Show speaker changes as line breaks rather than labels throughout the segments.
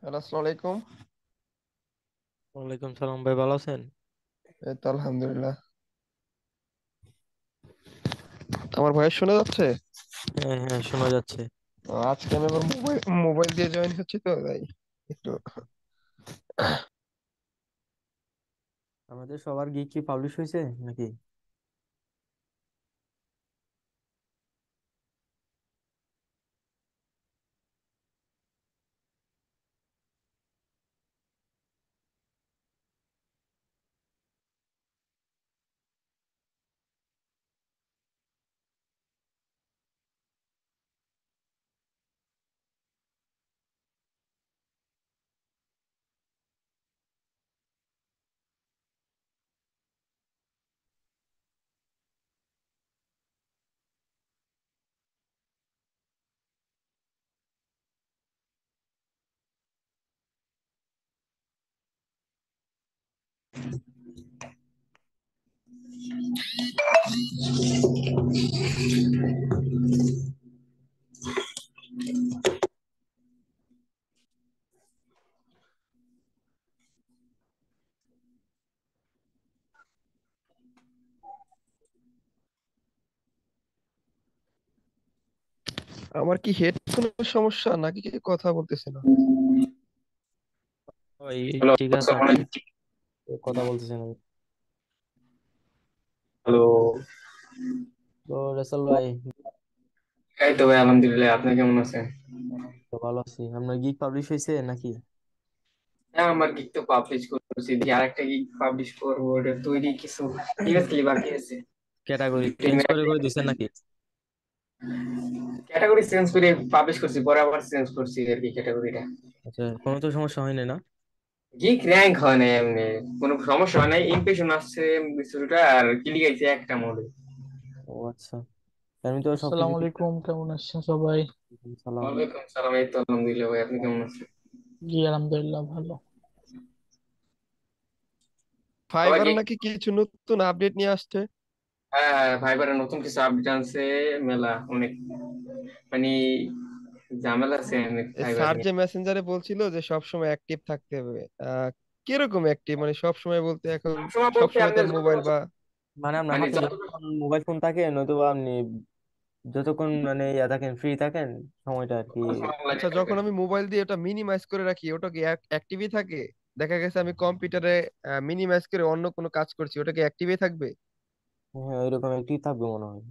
Hello, আসসালামু আলাইকুম।
ওয়ালাইকুম সালাম ভাই, ভালো আছেন?
এই তো আলহামদুলিল্লাহ। আমার ভয়েস শোনা যাচ্ছে?
হ্যাঁ হ্যাঁ, শোনা যাচ্ছে।
আজকে আমি আবার মোবাইল মোবাইল দিয়ে জয়েন হচ্ছি, তো তাই একটু।
আমাদের সবার গিগ কি পাবলিশ হয়েছে নাকি?
আমার কি হেডফোনের সমস্যা নাকি কি কথা বলতেছে না?
ওই
হ্যালো,
ঠিক আছে,
আসসালামু
আপনি
আলাইকুম।
কথা বলতেছেন।
হ্যালো।
তো রেসাল ভাই,
এই তো ভাই, আলহামদুলিল্লাহ। আপনি কেমন আছেন?
তো ভালো আছি। আপনার গিগ পাবলিশ হয়েছে নাকি?
হ্যাঁ, আমার গিগ তো পাবলিশ করছি, দিয়ে আরেকটা গিগ পাবলিশ করবো। ওটা তৈরি কিছু ইমেজ খালি বাকি আছে।
ক্যাটাগরি
দুই তিন
চেঞ্জ করে
মিনিট
করে দিচ্ছেন নাকি?
ক্যাটাগরি চেঞ্জ করে পাবলিশ করছি, পরে আবার চেঞ্জ করছি আর কি ক্যাটাগরিটা।
আচ্ছা, কোনো তো সমস্যা হয়নি না?
গিগ র্যাঙ্ক হয় না এমনি, কোনো সমস্যা হয় নাই। ইমপ্রেশন আসছে কিছুটা, আর ক্লিক আইছে একটা মোডে।
ও আচ্ছা, আমি তো সবকিছু
আসসালামু
ঠিক।
আলাইকুম, কেমন আছেন সবাই?
সালাম।
ওয়ালাইকুম সালাম। এই তো আলহামদুলিল্লাহ ভাই, আপনি কেমন আছেন?
জি আলহামদুলিল্লাহ ভালো।
সবাই
ফাইবারে
গিগ।
নাকি কিছু নতুন আপডেট নিয়ে আসছে।
হ্যাঁ, ভাইবারে নতুন কিছু আপডেট আনছে। মেলা অনেক, মানে ঝামেলা আছে অনেক ফাইবার
স্যার
নিয়ে।
যে মেসেঞ্জারে বলছিল যে সব সময় অ্যাক্টিভ থাকতে হবে, কিরকম অ্যাক্টিভ, মানে সব সময় বলতে এখন
সবসময়
সব
বলতে
সময়
আপনার
তার মোবাইল বা
মানে আপনার
মানে
হাতে যতক্ষণ মোবাইল ফোন থাকে, নয়তো আপনি যতক্ষণ মানে ইয়া থাকেন, ফ্রি থাকেন সময়টা আর কি।
আচ্ছা, যখন আমি মোবাইল দিয়ে ওটা মিনিমাইজ করে রাখি ওটা কি অ্যাক্টিভই থাকে? দেখা গেছে আমি কম্পিউটারে মিনিমাইজ করে অন্য কোনো কাজ করছি, ওটা কি অ্যাক্টিভই থাকবে?
হ্যাঁ, ওইরকম একটি থাকবে মনে হয়।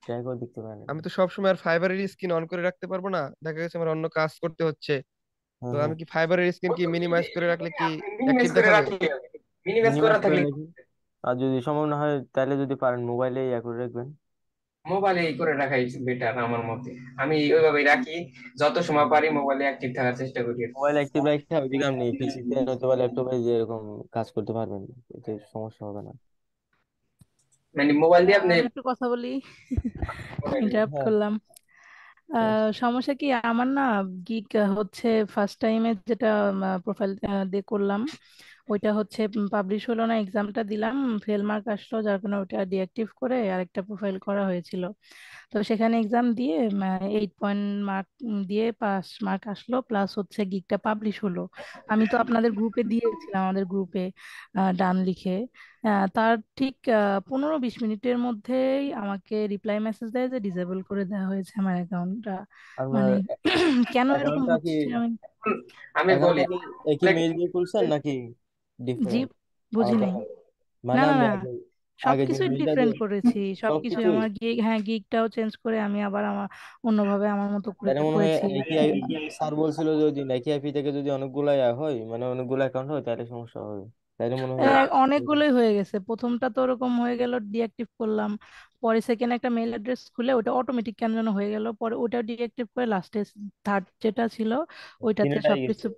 ট্রাই করে দেখতে পারেন।
আমি তো সবসময় আর ফাইবারের স্ক্রিন অন করে রাখতে পারবো না, দেখা গেছে আমার অন্য কাজ করতে হচ্ছে। তো
হ্যাঁ হ্যাঁ,
আমি কি ফাইবারের স্ক্রিন
ওই
কি
তো
মিনিমাইজ করে রাখলে কি
আপনি মিনিমাইজ
অ্যাক্টিভ
করে
দেখাবে?
রাখলে হবে। মিনিমাইজ করা
মিনিমাইজ করে
থাকলে
রাখি। আর যদি সম্ভব না হয় তাহলে যদি পারেন মোবাইলে ইয়া করে রাখবেন।
মোবাইলে এই করে রাখাই বেটার আমার মতে। আমি ওইভাবেই রাখি, যত সময় পারি মোবাইলে অ্যাক্টিভ থাকার চেষ্টা করি।
মোবাইল অ্যাক্টিভ রাখতে ওইদিকে আপনি পিসিতে নয়তো বা ল্যাপটপে যে এরকম কাজ করতে পারবেন, এতে সমস্যা হবে না।
মানে মোবাইল দিয়ে আপনি
আমি একটু কথা বলি। ইন্টারাপ্ট
হ্যাঁ,
করলাম। সমস্যা কি আমার না, গিগ হচ্ছে ফার্স্ট টাইমে যেটা প্রোফাইল দিয়ে করলাম, ওইটা হচ্ছে পাবলিশ হলো না। এক্সামটা দিলাম, ফেল মার্ক আসলো, যার কারণে ওইটা ডিঅ্যাক্টিভ করে আরেকটা প্রোফাইল করা হয়েছিল। তো সেখানে এক্সাম দিয়ে 8 পয়েন্ট মার্ক দিয়ে পাস মার্ক আসলো, প্লাস হচ্ছে গিগটা পাবলিশ হলো। আমি তো আপনাদের গ্রুপে দিয়েছিলাম, আমাদের গ্রুপে ডান লিখে। তার ঠিক 15-20 মিনিটের মধ্যেই আমাকে রিপ্লাই মেসেজ দেয় যে ডিসেবল করে দেওয়া হয়েছে আমার অ্যাকাউন্টটা।
আপনার
মানে কেন এরকম
অ্যাকাউন্টটা কি
হচ্ছে আমি।
আমি বলি।
অ্যাকাউন্টটা কি একই মেইল দিয়ে খুলছেন নাকি
জি,
ডিফারেন্ট?
বুঝি
আলাদা?
নাই।
মানে
না না
আপনি
না,
আগে আগে যে
সবকিছুই
মেইলটা
ডিফারেন্ট
দিয়ে
করেছি, সবকিছুই
সবকিছুই,
আমার গিগ, হ্যাঁ গিগটাও চেঞ্জ করে আমি আবার আমার অন্যভাবে আমার মতো করে
তাহলে মনে হয়
করেছি।
একই স্যার বলছিল যদি একই আইপি থেকে যদি অনেকগুলা ইয়া হয়, মানে অনেকগুলো অ্যাকাউন্ট হয় তাহলে সমস্যা হবে। তাইলে মনে হয়
অনেকগুলোই হয়ে গেছে। প্রথমটা তো ওরকম হয়ে গেল, ডিঅ্যাক্টিভ করলাম। পরে সেকেন্ড একটা মেল অ্যাড্রেস খুলে ওটা অটোমেটিক কেন যেন হয়ে গেল, পরে ওটা ডিঅ্যাক্টিভ করে লাস্টে থার্ড যেটা ছিল ওইটাতে
তিনটাই গেছে।
সবকিছু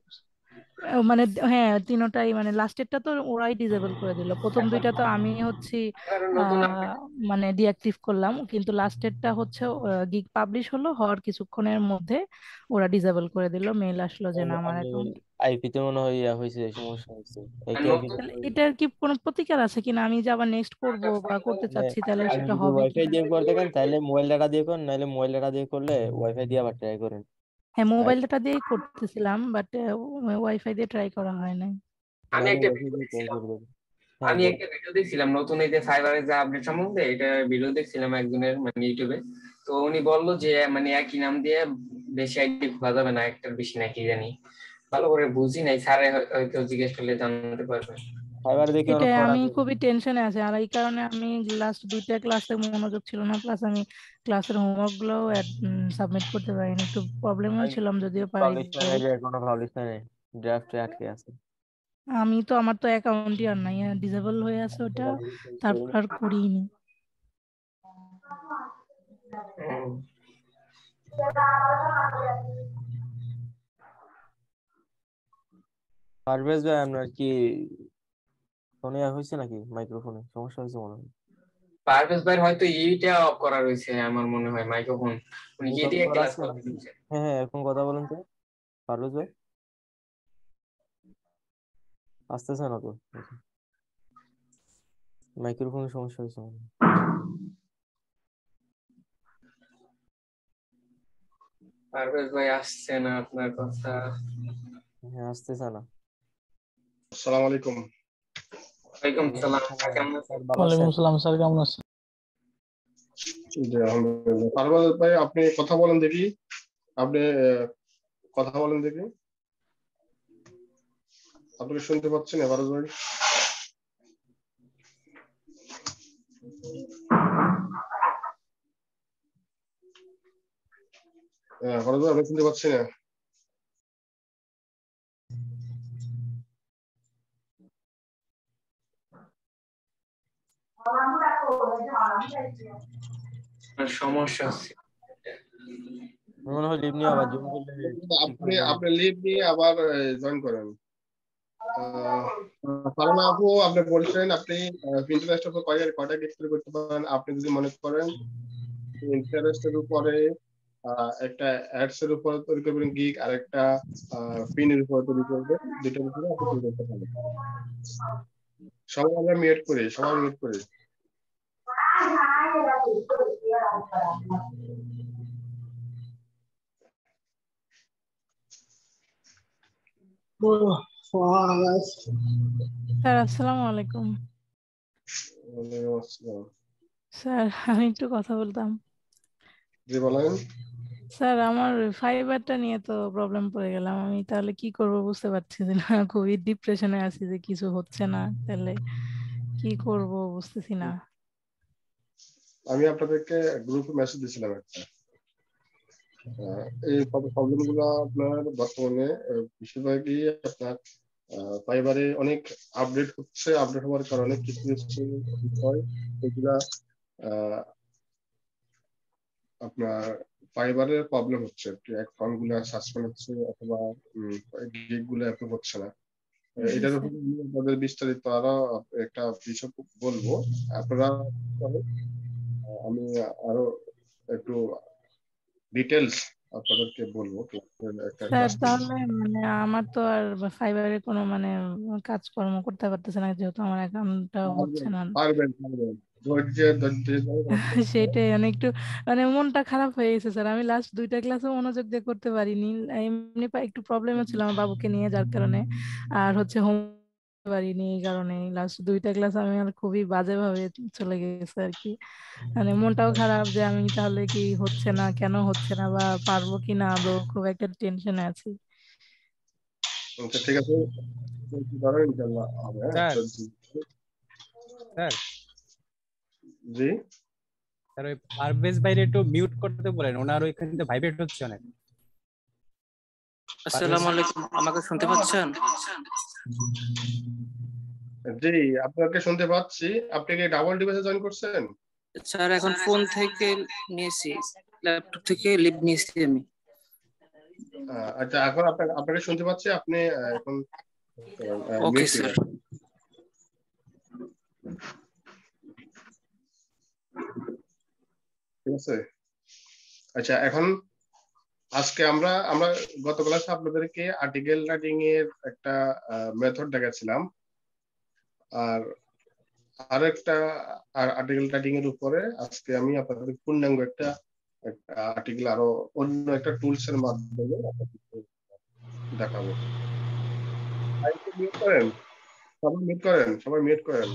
মানে হ্যাঁ তিনোটাই, মানে লাস্টেরটা তো ওরাই ডিসেবল করে দিল, প্রথম দুইটা তো আমি হচ্ছে
আপনার নতুন
আহ মানে ডিঅ্যাক্টিভ করলাম, কিন্তু লাস্টেরটা হচ্ছে গিগ পাবলিশ হলো, হওয়ার কিছুক্ষণের মধ্যে ওরা ডিসেবল করে দিল, মেল আসলো যে না আমার
আপনি
অ্যাকাউন্ট।
আইপি তে মনে হয় ইয়া হয়েছে, সমস্যা হয়েছে একই আইপি।
নতুন
তাহলে এটার কি কোনো প্রতিকার আছে কিনা? আমি যে আবার নেক্সট করব বা করতে
মানে
চাচ্ছি, তাহলে
আপনি
সেটা
যদি
হবে
ওয়াইফাই
কিনা?
দিয়ে করে থাকেন তাহলে মোবাইল ডাটা দিয়ে করেন, নাহলে মোবাইল ডাটা দিয়ে করলে ওয়াইফাই দিয়ে আবার ট্রাই করেন।
হ্যাঁ,
আর
মোবাইল ডাটা দিয়েই করতেছিলাম, বাট ওয়াইফাই দিয়ে ট্রাই করা হয় নাই।
আমি
তাহলে
একটা
ওয়াইফাই
ভিডিও
দিয়ে ট্রাই
দেখছিলাম
করবেন। হ্যাঁ
আমি
বল।
একটা ভিডিও দেখছিলাম নতুন এই যে ফাইবারের যে আপডেট সম্বন্ধে, এটা ভিডিও দেখছিলাম একজনের মানে ইউটিউবে। তো উনি বললো যে মানে একই নাম দিয়ে বেশি আইডি খোলা যাবে না, একটার বেশি নাকি জানি, ভালো করে বুঝি নাই, স্যারে হয়তো জিজ্ঞেস করলে জানতে পারবে।
ফাইবার দেখে অনেক
এটাই
ফ্রড
আমি
আছে।
খুবই টেনশনে আছি, আর এই কারণে আমি লাস্ট 2টা ক্লাসে মনোযোগ ছিল না, প্লাস আমি ক্লাসের হোমওয়ার্ক গুলো সাবমিট করতে পারিনি, একটু প্রবলেমেও ছিলাম, যদিও পারি
পাবলিশ হয়
নাই।
নাই, যে এখনো পাবলিশ হয় নাই, ড্রাফটে আটকে আছে।
আমার তো অ্যাকাউন্টই আর নাই, ডিসেবল হয়ে আছে ওটা, তারপর আর করিনি।
পারভেজ ভাই আপনার কি ফোনে হয়েছে নাকি, মাইক্রোফোনে সমস্যা হয়েছে মনে হয়?
পারভেজ ভাই হয়তো এইটা অফ করা রয়েছে আমার মনে হয়, মাইক্রোফোন। উনি কি
মিউট
এদিকে
করা
ক্লাস
আছে?
করতেছে?
হ্যাঁ হ্যাঁ, এখন কথা বলেন তো পারভেজ ভাই, আসতেছে না তো, মাইক্রোফোনের সমস্যা হয়েছে মনে হয়।
পারভেজ ভাই আসছে না আপনার কথা।
হ্যাঁ আসতেছে না।
আসসালামু আলাইকুম।
ওয়ালাইকুম সালাম, কেমন আছেন?
স্যার ভালো
ওয়ালাইকুম
আছেন?
আসসালাম স্যার, কেমন আছেন?
জি আলহামদুলিল্লাহ। পারভেজ ভাই আপনি কথা বলেন দেখি, আপনি কথা বলেন দেখি, আপনাকে শুনতে পাচ্ছি না পারভেজ ভাই। পারভেজ ভাই আপনি শুনতে পাচ্ছি না।
সমস্যা আছে।
মনে হয় লিভ নিয়ে আবার জয়েন করলে ঠিক
আপনি
হয়ে যাবে।
আপনি লিভ নিয়ে আবার জয়েন করেন। ফারহানা আপু আপনি বলছেন আপনি ইন্টারেস্টের উপর কয়টা গিফট করতে পারেন। আপনি যদি মনে করেন ইন্টারেস্টের উপরে একটা অ্যাডস এর উপর তৈরি করবেন গিগ, আর একটা পিনের উপর তৈরি করবেন, দুটোর উপরে আপনি তৈরি করতে পারেন। সবাই আমরা মিট করি, সবাই মিট করি।
স্যার আসসালামু আলাইকুম।
ওয়ালাইকুম আসসালাম।
স্যার আমি একটু কথা বলতাম।
জি বলেন।
স্যার আমার ফাইবারটা নিয়ে তো প্রবলেম পড়ে গেলাম, আমি তাহলে কি করব বুঝতে পারছি না, খুবই ডিপ্রেশনে আছি যে কিছু হচ্ছে না, তাহলে কি করব বুঝতেছি না।
আমি আপনাদেরকে গ্রুপে মেসেজ দিয়েছিলাম একটা। এই প্রবলেম গুলো আপনার বর্তমানে বেশিরভাগই আপনার ফাইবারে অনেক আপডেট হচ্ছে, আপডেট হওয়ার কারণে কিছু কিছু বিষয় এগুলা আপনার ফাইবারের প্রবলেম হচ্ছে, অ্যাকাউন্ট গুলা সাসপেন্ড হচ্ছে অথবা গিগ গুলো অ্যাপ্রুভ হচ্ছে না।
জি
এটার
স্যার।
উপরে আমি আপনাদের বিস্তারিত আরো একটা বিষয় বলবো। আপনারা আমি আরো একটু ডিটেলস আপনাদেরকে বলবো একটা
স্যার
ক্লাস নিয়ে।
তাহলে মানে আমার তো আর ফাইবারে কোনো মানে কাজকর্ম করতে পারতেছে না, যেহেতু আমার অ্যাকাউন্টটা হচ্ছে
পারবেন
না।
পারবেন পারবেন, ধৈর্য ধৈর্য ধরে কাজ করতে হবে।
সেটাই মানে একটু মানে মনটা খারাপ হয়ে গেছে স্যার, আমি লাস্ট 2টা ক্লাসে মনোযোগ দিয়ে করতে পারিনি, এমনি একটু প্রবলেমে ছিল আমার বাবুকে নিয়ে, যার কারণে আর হচ্ছে হোম পারিনি, এই কারণে লাস্ট 2টা ক্লাস আমি আর খুবই বাজে ভাবে চলে গেছে আর কি, মানে মনটাও খারাপ যে আমি তাহলে কি হচ্ছে না, কেন হচ্ছে না, বা পারবো কি না আদৌ, খুব একটা টেনশনে আছি।
আচ্ছা ঠিক আছে, ধৈর্য ধরো, ইনশাআল্লাহ হবে। হ্যাঁ
স্যার
ধৈর্য।
স্যার
জি
স্যার ওই পারভেজ ভাইরে একটু মিউট করতে বলেন, ওনার ওইখান থেকে ভাইব্রেট হচ্ছে অনেক। পারভেজ
আসসালামু আলাইকুম, আমাকে শুনতে পাচ্ছেন?
জি আপনাকে শুনতে পাচ্ছি। আপনি কি ডাবল ডিভাইসে জয়েন করছেন?
স্যার এখন ফোন থেকে নিয়েছি, ল্যাপটপ থেকে লিভ নিয়েছি আমি।
আচ্ছা এখন আপনাকে শুনতে পাচ্ছি, আপনি এখন
ওকে
মিউট
স্যার।
করেন। ঠিক আছে। আচ্ছা এখন আজকে আমরা আমরা গত ক্লাসে আপনাদেরকে আর্টিকেল রাইটিং এর একটা মেথড দেখাচ্ছিলাম, আর আরেকটা আর্টিকেল রাইটিং এর উপরে আজকে আমি আপনাদের পূর্ণাঙ্গ একটা একটা আর্টিকেল আরো অন্য একটা টুলস এর মাধ্যমে আপনাদেরকে দেখাবো। মিউট করেন, সবাই মিউট করেন, সবাই মিউট করেন।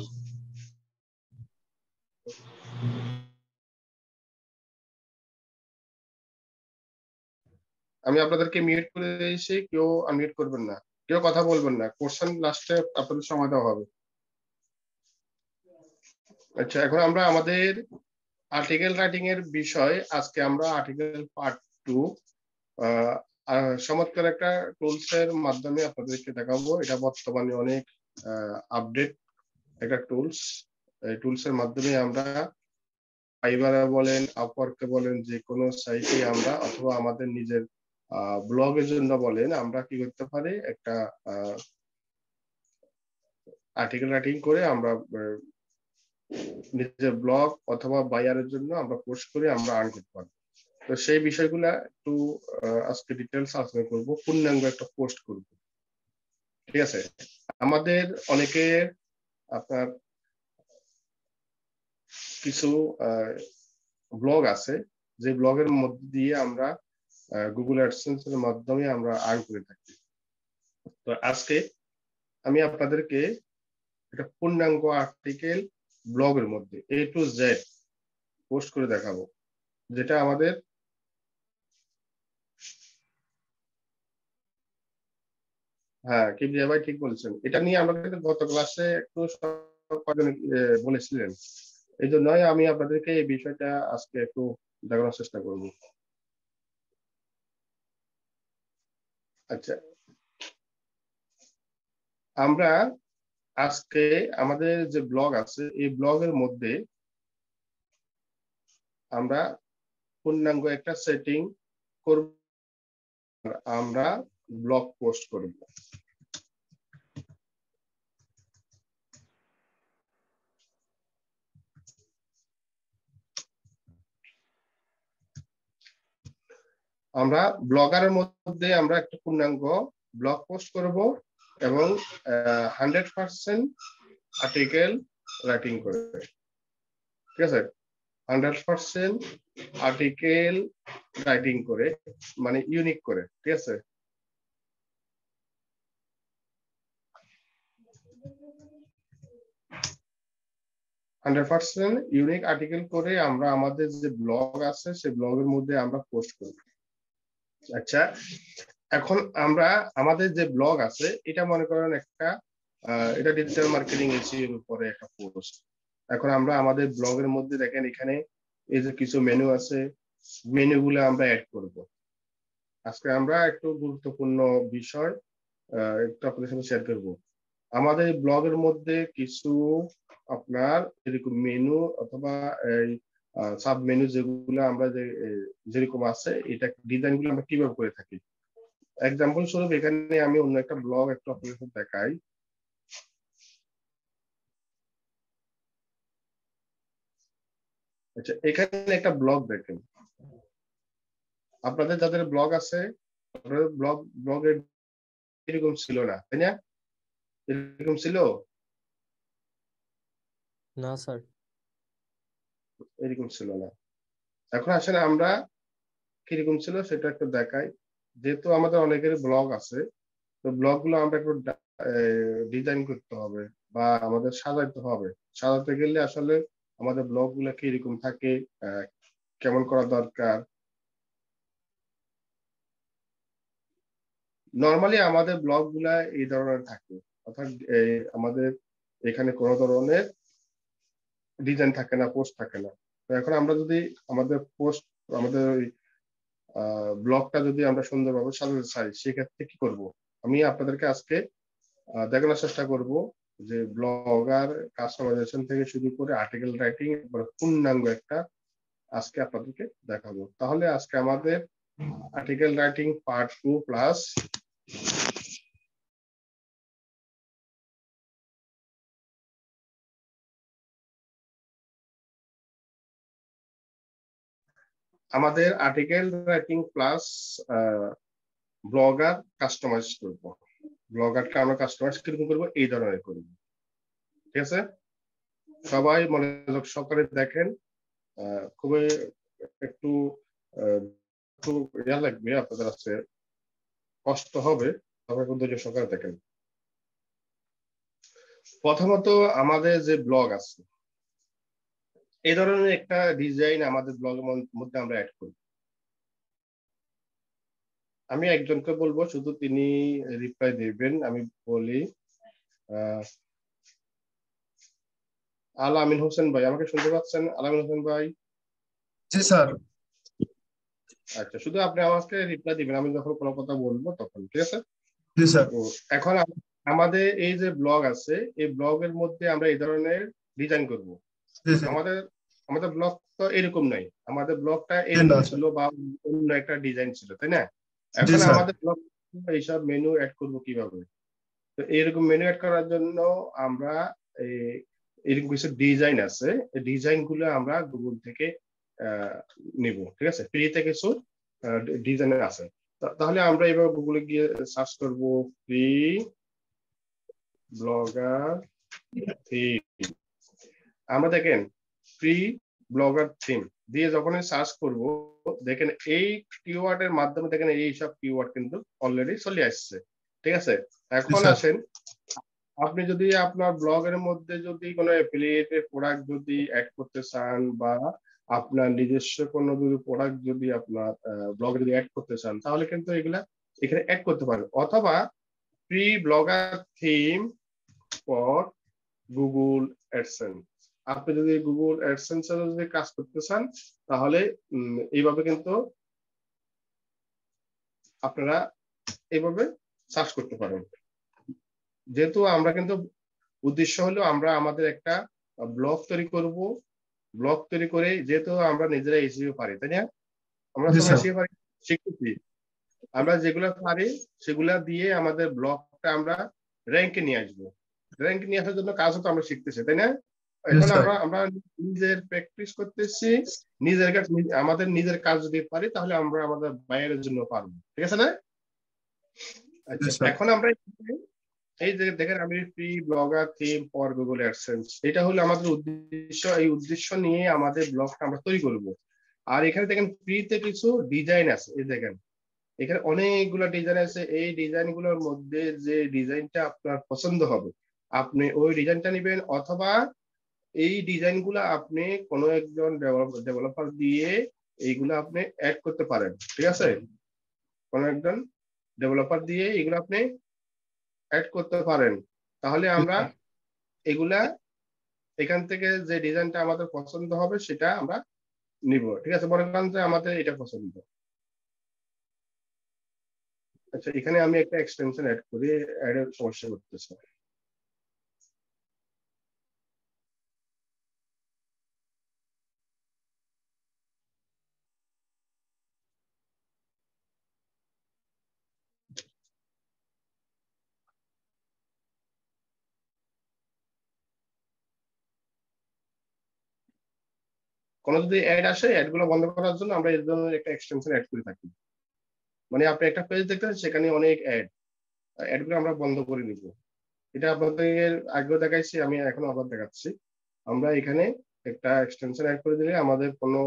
আমি আপনাদেরকে মিউট করে দিয়েছি, কেউ আনমিউট করবেন না, কেউ কথা বলবেন না, কোশ্চেন লাস্টে আপনাদের সময় দেওয়া হবে। আচ্ছা, এখন আমরা আমাদের আর্টিকেল রাইটিং এর বিষয়, আজকে আমরা আর্টিকেল পার্ট 2 চমৎকার একটা টুলস এর মাধ্যমে আপনাদেরকে দেখাবো। এটা বর্তমানে অনেক আপডেট একটা টুলস। এই টুলস এর মাধ্যমে আমরা ফাইবারে বলেন, আপওয়ার্কে বলেন, যে কোনো সাইটে আমরা অথবা আমাদের নিজের ব্লগের জন্য বলেন, আমরা কি করতে পারি, একটা আর্টিকেল রাইটিং করে আমরা নিজের ব্লগ অথবা বায়ারের জন্য আমরা পোস্ট করে আমরা আর্ন করতে পারবো। তো সেই বিষয়গুলা একটু আজকে ডিটেলস আলোচনা করবো, পূর্ণাঙ্গ একটা পোস্ট করব। ঠিক আছে, আমাদের অনেকে আপনার কিছু ব্লগ আছে, যে ব্লগের মধ্যে দিয়ে আমরা গুগল অ্যাডসেন্স এর মাধ্যমে আমরা আর্ন করে থাকি। তো আজকে আমি আপনাদেরকে একটা পূর্ণাঙ্গ আর্টিকেল ব্লগের মধ্যে A to Z পোস্ট করে দেখাবো, যেটা আমাদের হ্যাঁ কিবরিয়া ভাই ঠিক বলছেন। এটা নিয়ে আমরা কিন্তু গত ক্লাসে একটু বলেছিলেন, এই জন্যই আমি আপনাদেরকে এই বিষয়টা আজকে একটু দেখানোর চেষ্টা করব। আচ্ছা, আমরা আজকে আমাদের যে ব্লগ আছে, এই ব্লগের মধ্যে আমরা পূর্ণাঙ্গ একটা সেটিং করব, আমরা ব্লগ পোস্ট করব। আমরা ব্লগারের মধ্যে আমরা একটা পূর্ণাঙ্গ ব্লগ পোস্ট করব এবং 100% আর্টিকেল রাইটিং করে। ঠিক আছে, 100% আর্টিকেল রাইটিং করে, মানে ইউনিক করে। ঠিক আছে, ইউনিক আর্টিকেল করে আমরা আমাদের যে ব্লগ আছে সেই ব্লগের মধ্যে আমরা পোস্ট করব। আচ্ছা, এখন আমরা আমাদের যে ব্লগ আছে, এটা মনে করেন একটা এটা ডিজিটাল মার্কেটিং এর উপরে একটা পোস্ট। এখন আমরা আমাদের ব্লগের মধ্যে দেখেন এখানে এই যে কিছু মেনু আছে, মেনুগুলো আমরা অ্যাড করব। আজকে আমরা একটু গুরুত্বপূর্ণ বিষয় একটু আপনাদের সাথে শেয়ার করব। আমাদের ব্লগের মধ্যে কিছু আপনার এরকম মেনু অথবা এই সাব মেনু যেগুলো আমরা যেরকম আছে, এটা ডিজাইন গুলো আমরা কিভাবে করে থাকি। এক্সাম্পল স্বরূপ এখানে আমি অন্য একটা ব্লগ একটু আপনাদের সাথে দেখাই। আচ্ছা, এখানে একটা ব্লগ দেখেন, আপনাদের যাদের ব্লগ আছে, আপনাদের ব্লগের এরকম ছিল না, তাই না? এরকম ছিল
না স্যার,
এরকম ছিল না। এখন আসলে আমরা কিরকম ছিল সেটা একটু দেখাই। যেহেতু আমাদের অনেকের ব্লগ আছে, তো ব্লগ গুলো আমরা একটু ডিজাইন করতে হবে বা আমাদের সাজাইতে হবে। সাজাতে গেলে আসলে আমাদের ব্লগ গুলা কিরকম থাকে, কেমন করা দরকার। নর্মালি আমাদের ব্লগ গুলা এই ধরনের থাকে, অর্থাৎ আমাদের এখানে কোনো ধরনের ডিজাইন থাকে না, পোস্ট থাকে না। তো এখন আমরা যদি আমাদের পোস্ট, আমাদের ওই ব্লগটা যদি আমরা সুন্দরভাবে সাজাতে চাই, সেক্ষেত্রে কি করব, আমি আপনাদেরকে আজকে দেখানোর চেষ্টা করব যে ব্লগার কাস্টমাইজেশন থেকে শুরু করে আর্টিকেল রাইটিং পূর্ণাঙ্গ একটা আজকে আপনাদেরকে দেখাবো। তাহলে আজকে আমাদের আর্টিকেল রাইটিং পার্ট 2 প্লাস আমাদের article writing plus blogger customise করব। ব্লগারটা আমরা কাস্টমাইজ কিরকম করবো, এই ধরনের করব। ঠিক আছে, সবাই মনোযোগ সহকারে দেখেন। খুবই একটু একটু ইয়া লাগবে আপনাদের কাছে, কষ্ট হবে, তবে একটু ধৈর্য সহকারে দেখেন। প্রথমত আমাদের যে ব্লগ আছে, এই ধরনের একটা ডিজাইন আমাদের ব্লগের মধ্যে আমরা অ্যাড করি। আমি একজনকে বলবো, শুধু তিনি রিপ্লাই দিবেন। আমি বলি আল আমিন হোসেন ভাই, আমাকে শুনতে পাচ্ছেন? আল আমিন হোসেন ভাই,
জি স্যার।
আচ্ছা, শুধু আপনি আমাকে রিপ্লাই দিবেন আমি যখন কোনো কথা বলবো তখন, ঠিক আছে?
জি স্যার।
তো এখন আমাদের এই যে ব্লগ আছে, এই ব্লগের মধ্যে আমরা এই ধরনের ডিজাইন করব।
জি স্যার।
আমাদের আমাদের ব্লগ তো এরকম নাই, আমাদের ব্লগটা
জি
এরকম
না
ছিল বা অন্য একটা ডিজাইন ছিল, তাই না?
জি
এখন
স্যার।
আমাদের ব্লগ এইসব মেনু অ্যাড করব কিভাবে? তো এরকম মেনু অ্যাড করার জন্য আমরা এরকম কিছু ডিজাইন আছে, এই ডিজাইন গুলো আমরা গুগল থেকে নিব, ঠিক আছে? ফ্রিতে কিছু ডিজাইন আছে। তাহলে আমরা এবার গুগলে গিয়ে সার্চ করব ফ্রি ব্লগার থিম। আমরা দেখেন ফ্রি ব্লগার থিম দিয়ে যখন সার্চ করব, দেখেন এই কিওয়ার্ডের মাধ্যমে দেখেন এই সব কিওয়ার্ড কিন্তু অলরেডি চলে আসছে, ঠিক আছে? এখন আসেন, আপনি যদি আপনার ব্লগের মধ্যে যদি কোনো অ্যাফিলিয়েটেড প্রোডাক্ট যদি অ্যাড করতে চান, বা আপনার নিজস্ব কোনো যদি প্রোডাক্ট যদি আপনার ব্লগে যদি অ্যাড করতে চান, তাহলে কিন্তু এগুলা এখানে অ্যাড করতে পারেন। অথবা free blogger theme for Google AdSense, আপনি যদি গুগল অ্যাডসেন্স এর যদি কাজ করতে চান, তাহলে এইভাবে কিন্তু আপনারা এইভাবে সার্চ করতে পারেন। যেহেতু আমরা কিন্তু উদ্দেশ্য হলো আমরা আমাদের একটা ব্লগ তৈরি করব, ব্লগ তৈরি করে যেহেতু আমরা নিজেরা এসইও পারি, তাই না? আমরা সব এসইও পারি, শিখতেছি। আমরা যেগুলো পারি সেগুলা দিয়ে আমাদের ব্লগটা আমরা র্যাঙ্কে নিয়ে আসবো। র্যাঙ্কে নিয়ে আসার জন্য কাজ হতো আমরা শিখতেছি, তাই না? এখন আমরা নিজের প্র্যাকটিস করতেছি, নিজের কাজ, আমাদের নিজের কাজ যদি পারি তাহলে আমরা আমাদের বাইরের জন্য পারবো, ঠিক আছে না? আচ্ছা, এখন আমরা এই যে দেখেন আমি free blogger theme for Google AdSense, এটা হলো আমাদের উদ্দেশ্য। এই উদ্দেশ্য নিয়ে আমাদের ব্লগটা আমরা তৈরি করব। আর এখানে দেখেন ফ্রিতে কিছু ডিজাইন আছে, এই দেখেন এখানে অনেকগুলো ডিজাইন আছে। এই ডিজাইন গুলোর মধ্যে যে ডিজাইনটা আপনার পছন্দ হবে আপনি ওই ডিজাইনটা নেবেন, অথবা এই ডিজাইন গুলো আপনি কোনো একজন ডেভেলপার দিয়ে এইগুলো আপনি অ্যাড করতে পারেন, ঠিক আছে? কোনো একজন ডেভেলপার দিয়ে এগুলো আপনি অ্যাড করতে পারেন। তাহলে আমরা এগুলা এখান থেকে যে ডিজাইনটা আমাদের পছন্দ হবে সেটা আমরা নিব, ঠিক আছে? মনে করেন যে আমাদের এটা পছন্দ। আচ্ছা, এখানে আমি একটা এক্সটেনশন অ্যাড করি, অ্যাডের সমস্যা করতেছে। কোনো যদি অ্যাড আসে, অ্যাড গুলো বন্ধ করার জন্য আমরা এর জন্য একটা এক্সটেনশন অ্যাড করে থাকি। মানে আপনি একটা পেজ দেখতেছেন, সেখানে অনেক অ্যাড গুলো আমরা বন্ধ করে নিব। এটা আপনাদের আগেও দেখাইছি, আমি এখন আবার দেখাচ্ছি। আমরা এখানে একটা এক্সটেনশন অ্যাড করে দিলে আমাদের কোনো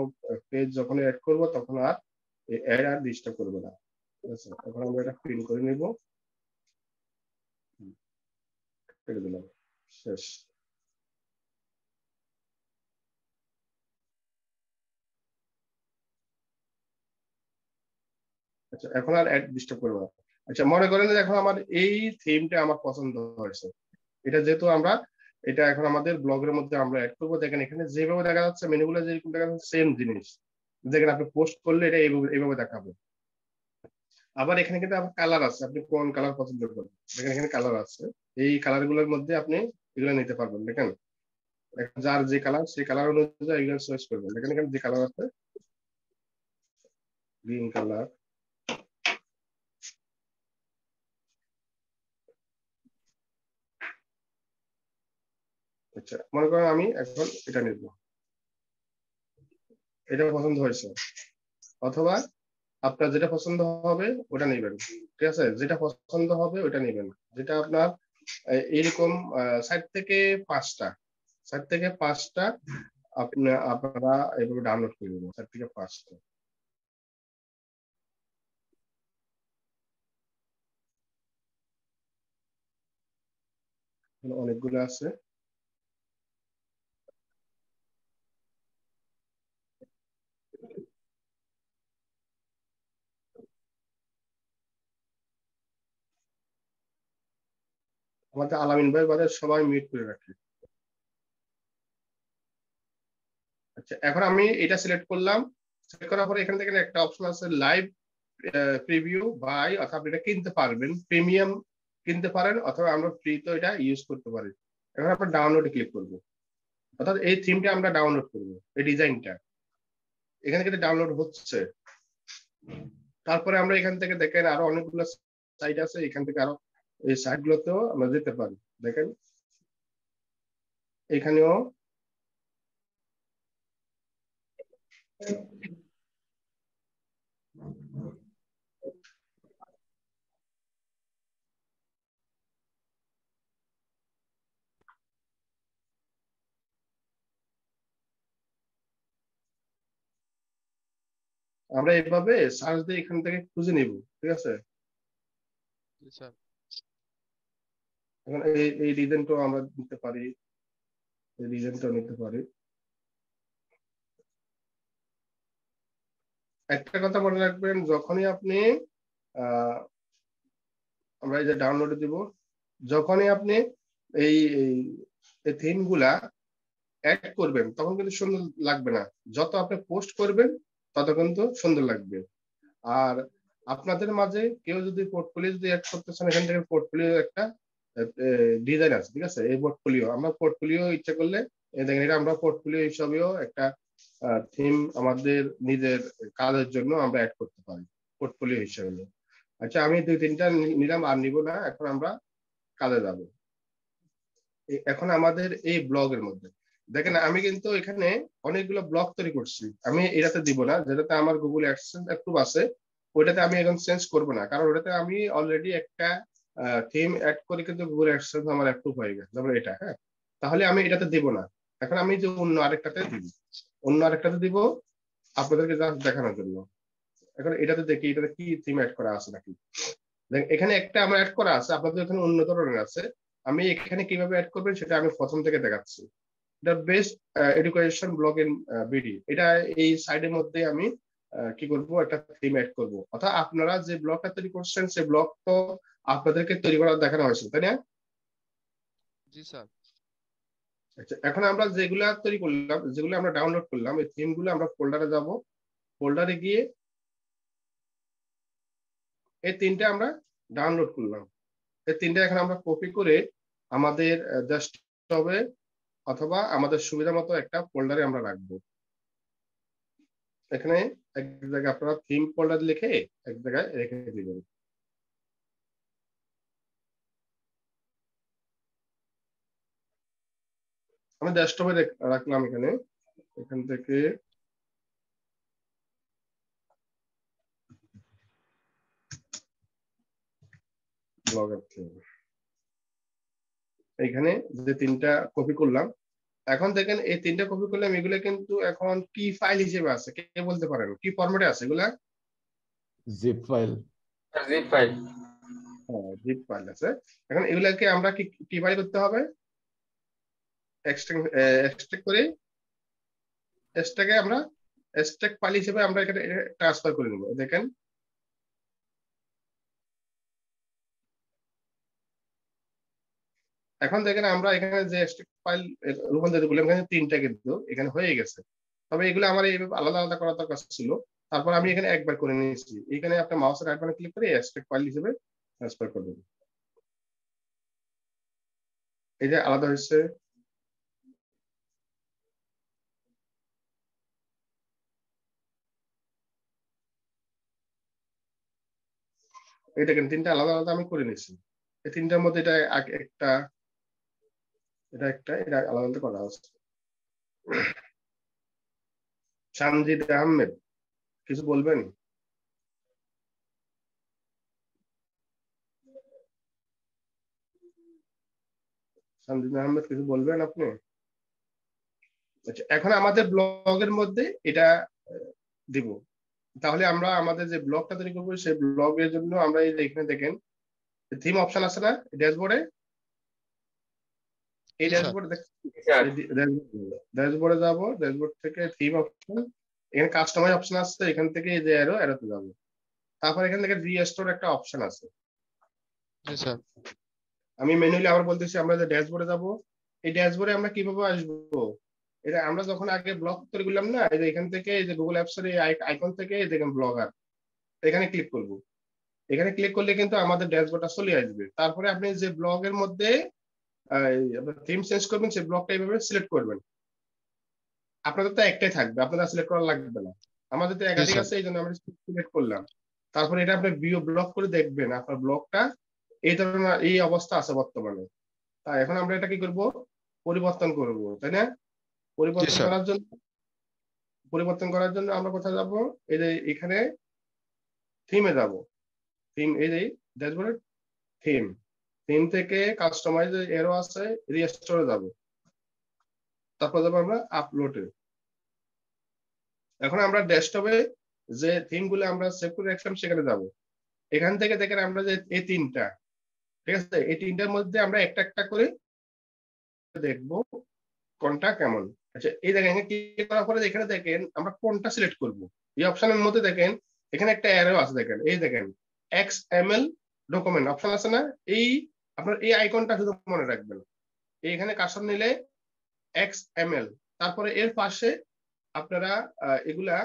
পেজ যখন অ্যাড করব তখন আর এই অ্যাড আর ডিস্টার্ব করবে না, ঠিক আছে? এখন আমরা এটা প্রিন্ট করে নিব, কেটে দিলাম, শেষ। আচ্ছা, এখন আর অ্যাড ডিস্টার্ব করবে না। আচ্ছা, মনে করেন যে এখন আমার এই থিমটা আমার পছন্দ হয়েছে, এটা যেহেতু আমরা এটা এখন আমাদের ব্লগের মধ্যে আমরা অ্যাড করবো। দেখেন এখানে যেভাবে দেখা যাচ্ছে মেনুগুলো যেরকম দেখা যাচ্ছে সেম জিনিস, দেখেন আপনি পোস্ট করলে এটা এইভাবে দেখাবে। আবার এখানে কিন্তু আবার কালার আছে, আপনি কোন কালার পছন্দ করেন, দেখেন এখানে কালার আছে। এই কালার গুলোর মধ্যে আপনি এগুলো নিতে পারবেন। দেখেন যার যে কালার সেই কালার অনুযায়ী এগুলো চয়েস করবেন। দেখেন এখানে যে কালার আছে, গ্রিন কালার, আচ্ছা মনে করেন আমি এখন এটা নিব, এটা পছন্দ হয়েছে। অথবা আপনার যেটা পছন্দ হবে ওটা নেবেন, ঠিক আছে? যেটা পছন্দ হবে ওটা নেবেন, যেটা আপনার এইরকম 4 থেকে 5টা, 4 থেকে 5টা আপনারা এইভাবে ডাউনলোড করে নেবেন, 4 থেকে 5টা। অনেকগুলো আছে। আমাদের আলামিন ভাই বাদে সবাই মিউট করে রাখে। আচ্ছা, এখন আমি এটা সিলেক্ট করলাম। সিলেক্ট করার পরে এখান থেকে একটা অপশন আছে লাইভ প্রিভিউ বাই, অথবা আপনি এটা কিনতে পারবেন, প্রিমিয়াম কিনতে পারেন, অথবা আমরা ফ্রি তো এটা ইউজ করতে পারি। এখন আমরা ডাউনলোডে ক্লিক করব, অর্থাৎ এই থিমটা আমরা ডাউনলোড করব, এই ডিজাইনটা এখান থেকে ডাউনলোড হচ্ছে। তারপরে আমরা এখান থেকে দেখেন আরো অনেকগুলো সাইট আছে, এখান থেকে আরো এই সাইট গুলোতেও আমরা যেতে পারি। দেখেন এখানেও আমরা এইভাবে সার্চ দিয়ে এখান থেকে খুঁজে নিব, ঠিক আছে। এখন এই ডিজাইনটাও আমরা নিতে পারি, এই ডিজাইনটাও নিতে পারি। একটা কথা মনে রাখবেন, যখনই আপনি আমরা এই যে ডাউনলোডে দিব, যখনই আপনি এই থিম গুলা অ্যাড করবেন তখন কিন্তু সুন্দর লাগবে না, যত আপনি পোস্ট করবেন তত কিন্তু সুন্দর লাগবে। আর আপনাদের মাঝে কেউ যদি পোর্টফোলিও যদি অ্যাড করতে চান, এখান থেকে পোর্টফোলিও একটা ডিজাইন আছে, ঠিক আছে। এই পোর্টফোলিও আমরা পোর্টফোলিও ইচ্ছা করলে দেখেন, এটা আমরা পোর্টফোলিও হিসাবেও একটা থিম আমাদের নিজের কাজের জন্য আমরা অ্যাড করতে পারি পোর্টফোলিও হিসাবে। আচ্ছা, আমি 2-3টা নিলাম, আর নিব না। এখন আমরা কাজে যাব। এখন আমাদের এই ব্লগের মধ্যে দেখেন, আমি কিন্তু এখানে অনেকগুলো ব্লগ তৈরি করছি। আমি এটাতে দিব না, যেটাতে আমার গুগল অ্যাডসেন্স অ্যাপ্রুভ আছে, ওইটাতে আমি এখন চেঞ্জ করব না, কারণ ওটাতে আমি অলরেডি একটা থিম অ্যাড করে কিন্তু গুগল অ্যাডসেন্স আমার অ্যাপ্রুভ হয়ে গেছে, যেমন এটা। হ্যাঁ, তাহলে আমি এটাতে দিব না। এখন আমি যে অন্য আরেকটাতে দিব, আপনাদেরকে জাস্ট দেখানোর জন্য। এখন এটাতে দেখি এটাতে কি থিম অ্যাড করা আছে নাকি। এখানে একটা আমার অ্যাড করা আছে, আপনাদের এখানে অন্য ধরনের আছে। আমি এখানে কিভাবে অ্যাড করবেন সেটা আমি প্রথম থেকে দেখাচ্ছি। The best education blog in BD, এটা এই সাইডের মধ্যে আমি কি করব, একটা থিম অ্যাড করব। অর্থাৎ আপনারা যে ব্লগটা তৈরি করছেন সেই ব্লগ তো আপনাদেরকে তৈরি করা দেখানো হয়েছে, তাই না?
জি স্যার।
আচ্ছা, এখন আমরা যেগুলা তৈরি করলাম, যেগুলো আমরা ডাউনলোড করলাম, এই থিম গুলো আমরা ফোল্ডারে যাব। ফোল্ডারে গিয়ে এই 3টে আমরা ডাউনলোড করলাম। এই 3টে এখন আমরা কপি করে আমাদের ডেস্কটপে অথবা আমাদের সুবিধা মতো একটা ফোল্ডারে আমরা রাখবো। এখানে এক জায়গায় আপনারা থিম ফোল্ডার লিখে এক জায়গায় রেখে দিবেন। আমি ডেস্কটপে রাখলাম। এখান থেকে ব্লগার থিম, এখানে যে 3টা কপি করলাম। এখন দেখেন এই 3টা কপি করলাম, এগুলো কিন্তু এখন কি ফাইল হিসেবে আছে, কে বলতে পারেন কি ফরম্যাটে আছে এগুলা?
Zip file.
Zip file.
হ্যাঁ, জিপ ফাইল আছে। এখন এগুলাকে আমরা কি ফাইল করতে হবে? এক্সট্রাক্ট করে এক্সট্রাকে আমরা এক্সট্রাক্ট ফাইল হিসেবে আমরা এখানে ট্রান্সফার করে নেব। দেখেন এখন দেখেন আমরা এখানে যে এক্সট্রাক্ট ফাইল রূপান্তরিত করলাম, এখানে 3টা কিন্তু এখানে হয়ে গেছে। তবে এগুলো আমার এইভাবে আলাদা আলাদা করা দরকার ছিল। তারপর আমি এখানে একবার করে নিয়েছি। এখানে আপনি মাউসের রাইট বাটন ক্লিক করে এক্সট্রাক্ট ফাইল হিসেবে ট্রান্সফার করে দেবেন। এই যে আলাদা হয়েছে। এই দেখেন 3টা আলাদা আলাদা আমি করে নিয়েছি। এই 3টার মধ্যে এটা একটা, এটা আলাদা আলাদা করা হচ্ছে। সানজিদ আহমেদ কিছু বলবেন? সানজিদ আহমেদ কিছু বলবেন আপনি? আচ্ছা, এখন আমাদের ব্লগের মধ্যে এটা দিব। তাহলে আমরা আমাদের যে ব্লগটা তৈরি করবো সেই ব্লগের জন্য আমরা এই এখানে দেখেন থিম অপশন আছে না ড্যাশবোর্ডে, এই
জি স্যার।
ড্যাশবোর্ড ড্যাশবোর্ডে যাব, ড্যাশবোর্ড থেকে থিম অপশন, এখানে কাস্টমাইজ অপশন আছে, এখান থেকে এই যে এরোতে যাব, তারপর এখান থেকে রিস্টোর একটা অপশন আছে।
জি স্যার।
আমি ম্যানুয়ালি আবার বলতেছি, আমরা যে ড্যাশবোর্ডে যাব, এই ড্যাশবোর্ডে আমরা কিভাবে আসবো? এটা আমরা যখন আগে ব্লগ তৈরি করলাম না, এই যে এখান থেকে এই যে গুগল অ্যাপস এর আইকন থেকে দেখেন ব্লগার, এখানে ক্লিক করব। এখানে ক্লিক করলে কিন্তু আমাদের ড্যাশবোর্ডটা চলে আসবে। তারপরে আপনি যে ব্লগের মধ্যে থিম চেঞ্জ করবেন, সেই ব্লগটা এইভাবে সিলেক্ট করবেন। আপনাদের তো একটাই থাকবে, আপনাদের সিলেক্ট করা লাগবে না। আমাদের তো একাধিক আছে, এই জন্য আমরা সিলেক্ট করলাম। তারপরে এটা আপনি ভিউ ব্লগ করে দেখবেন আপনার ব্লগটা এই ধরনের এই অবস্থা আছে বর্তমানে। তাই এখন আমরা এটা কি করব? পরিবর্তন করব, তাই না? পরিবর্তন করার জন্য আমরা কোথায় যাব? এই যে এখানে থিমে যাব। থিম, এই যে ড্যাশবোর্ডের থিম, থিম থেকে কাস্টমাইজ এরো আছে, রিস্টোরে যাব। তারপর যাবো আমরা আপলোডে। এখন আমরা ডেস্কটপে যে থিম গুলো আমরা সেভ করে রাখলাম সেখানে যাব। এখান থেকে দেখেন আমরা যে এই তিনটা, ঠিক আছে, এই তিনটার মধ্যে আমরা একটা একটা করে দেখবো কোনটা কেমন। আচ্ছা, এই দেখেন ক্লিক করার পরে এখানে দেখেন আমরা কোনটা সিলেক্ট করব। এই অপশনের মধ্যে দেখেন এখানে একটা অ্যারো আছে, দেখেন এই দেখেন XML ডকুমেন্ট অপশন আছে না? এই আপনার এই আইকনটা শুধু মনে রাখবেন, এখানে কার্সর নিলে XML, তারপরে এর পাশে আপনারা এগুলা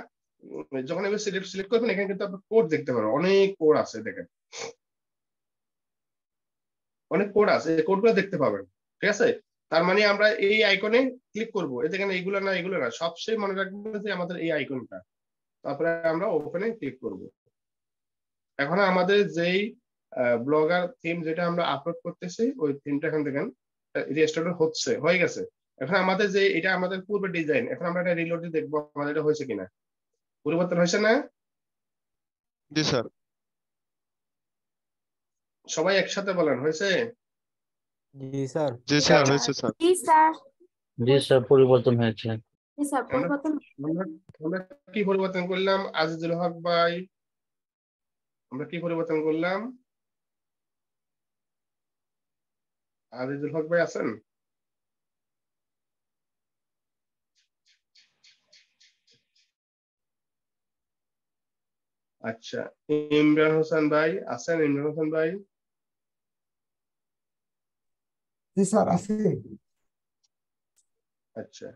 যখন এবার সিলেক্ট করবেন, এখানে কিন্তু আপনার কোড দেখতে পারবেন, অনেক কোড আছে, দেখেন অনেক কোড আছে, এই কোডগুলো দেখতে পাবেন, ঠিক আছে? তার মানে আমরা এই আইকনে ক্লিক করব, এই দেখেন এইগুলো না সবচেয়ে মনে রাখবেন যে আমাদের এই আইকনটা। তারপরে আমরা ওপেনে ক্লিক করব। এখন আমাদের যেই ব্লগার থিম যেটা আমরা আপলোড করতেছি, ওই থিমটা এখন দেখেন রেজিস্টার্ড হয়ে গেছে। এখন আমাদের যে এটা আমাদের পূর্বে ডিজাইন, এখন আমরা এটা রিলোড দিয়ে দেখবো আমাদের এটা হয়েছে কিনা, পরিবর্তন হয়েছে না?
জি স্যার।
সবাই একসাথে বলেন, হয়েছে?
জি স্যার।
জি স্যার, হয়েছে স্যার।
জি স্যার।
জি স্যার, পরিবর্তন হয়েছে।
জি স্যার, পরিবর্তন।
আমরা কি পরিবর্তন করলাম আজিজুল হক ভাই? আমরা কি পরিবর্তন করলাম? আজিজুল হক ভাই আছেন? আচ্ছা, ইমরান হোসেন ভাই আছেন? ইমরান হোসেন ভাই?
জি স্যার, আছে।
আচ্ছা,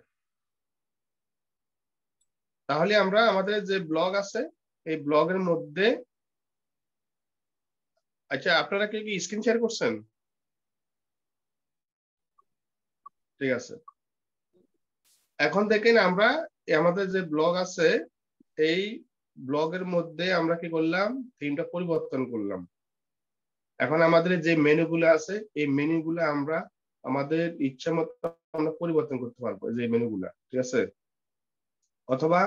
তাহলে আমরা আমাদের যে ব্লগ আছে এই ব্লগের মধ্যে, আচ্ছা আপনারা কি স্ক্রিন শেয়ার করছেন? ঠিক আছে, এখন দেখেন আমরা আমাদের যে ব্লগ আছে এই ব্লগের মধ্যে আমরা কি করলাম, থিমটা পরিবর্তন করলাম। এখন আমাদের যে মেনুগুলো আছে এই মেনুগুলো আমরা আমাদের ইচ্ছা মতো আমরা পরিবর্তন করতে পারবো, যে মেনুগুলা, ঠিক আছে? অথবা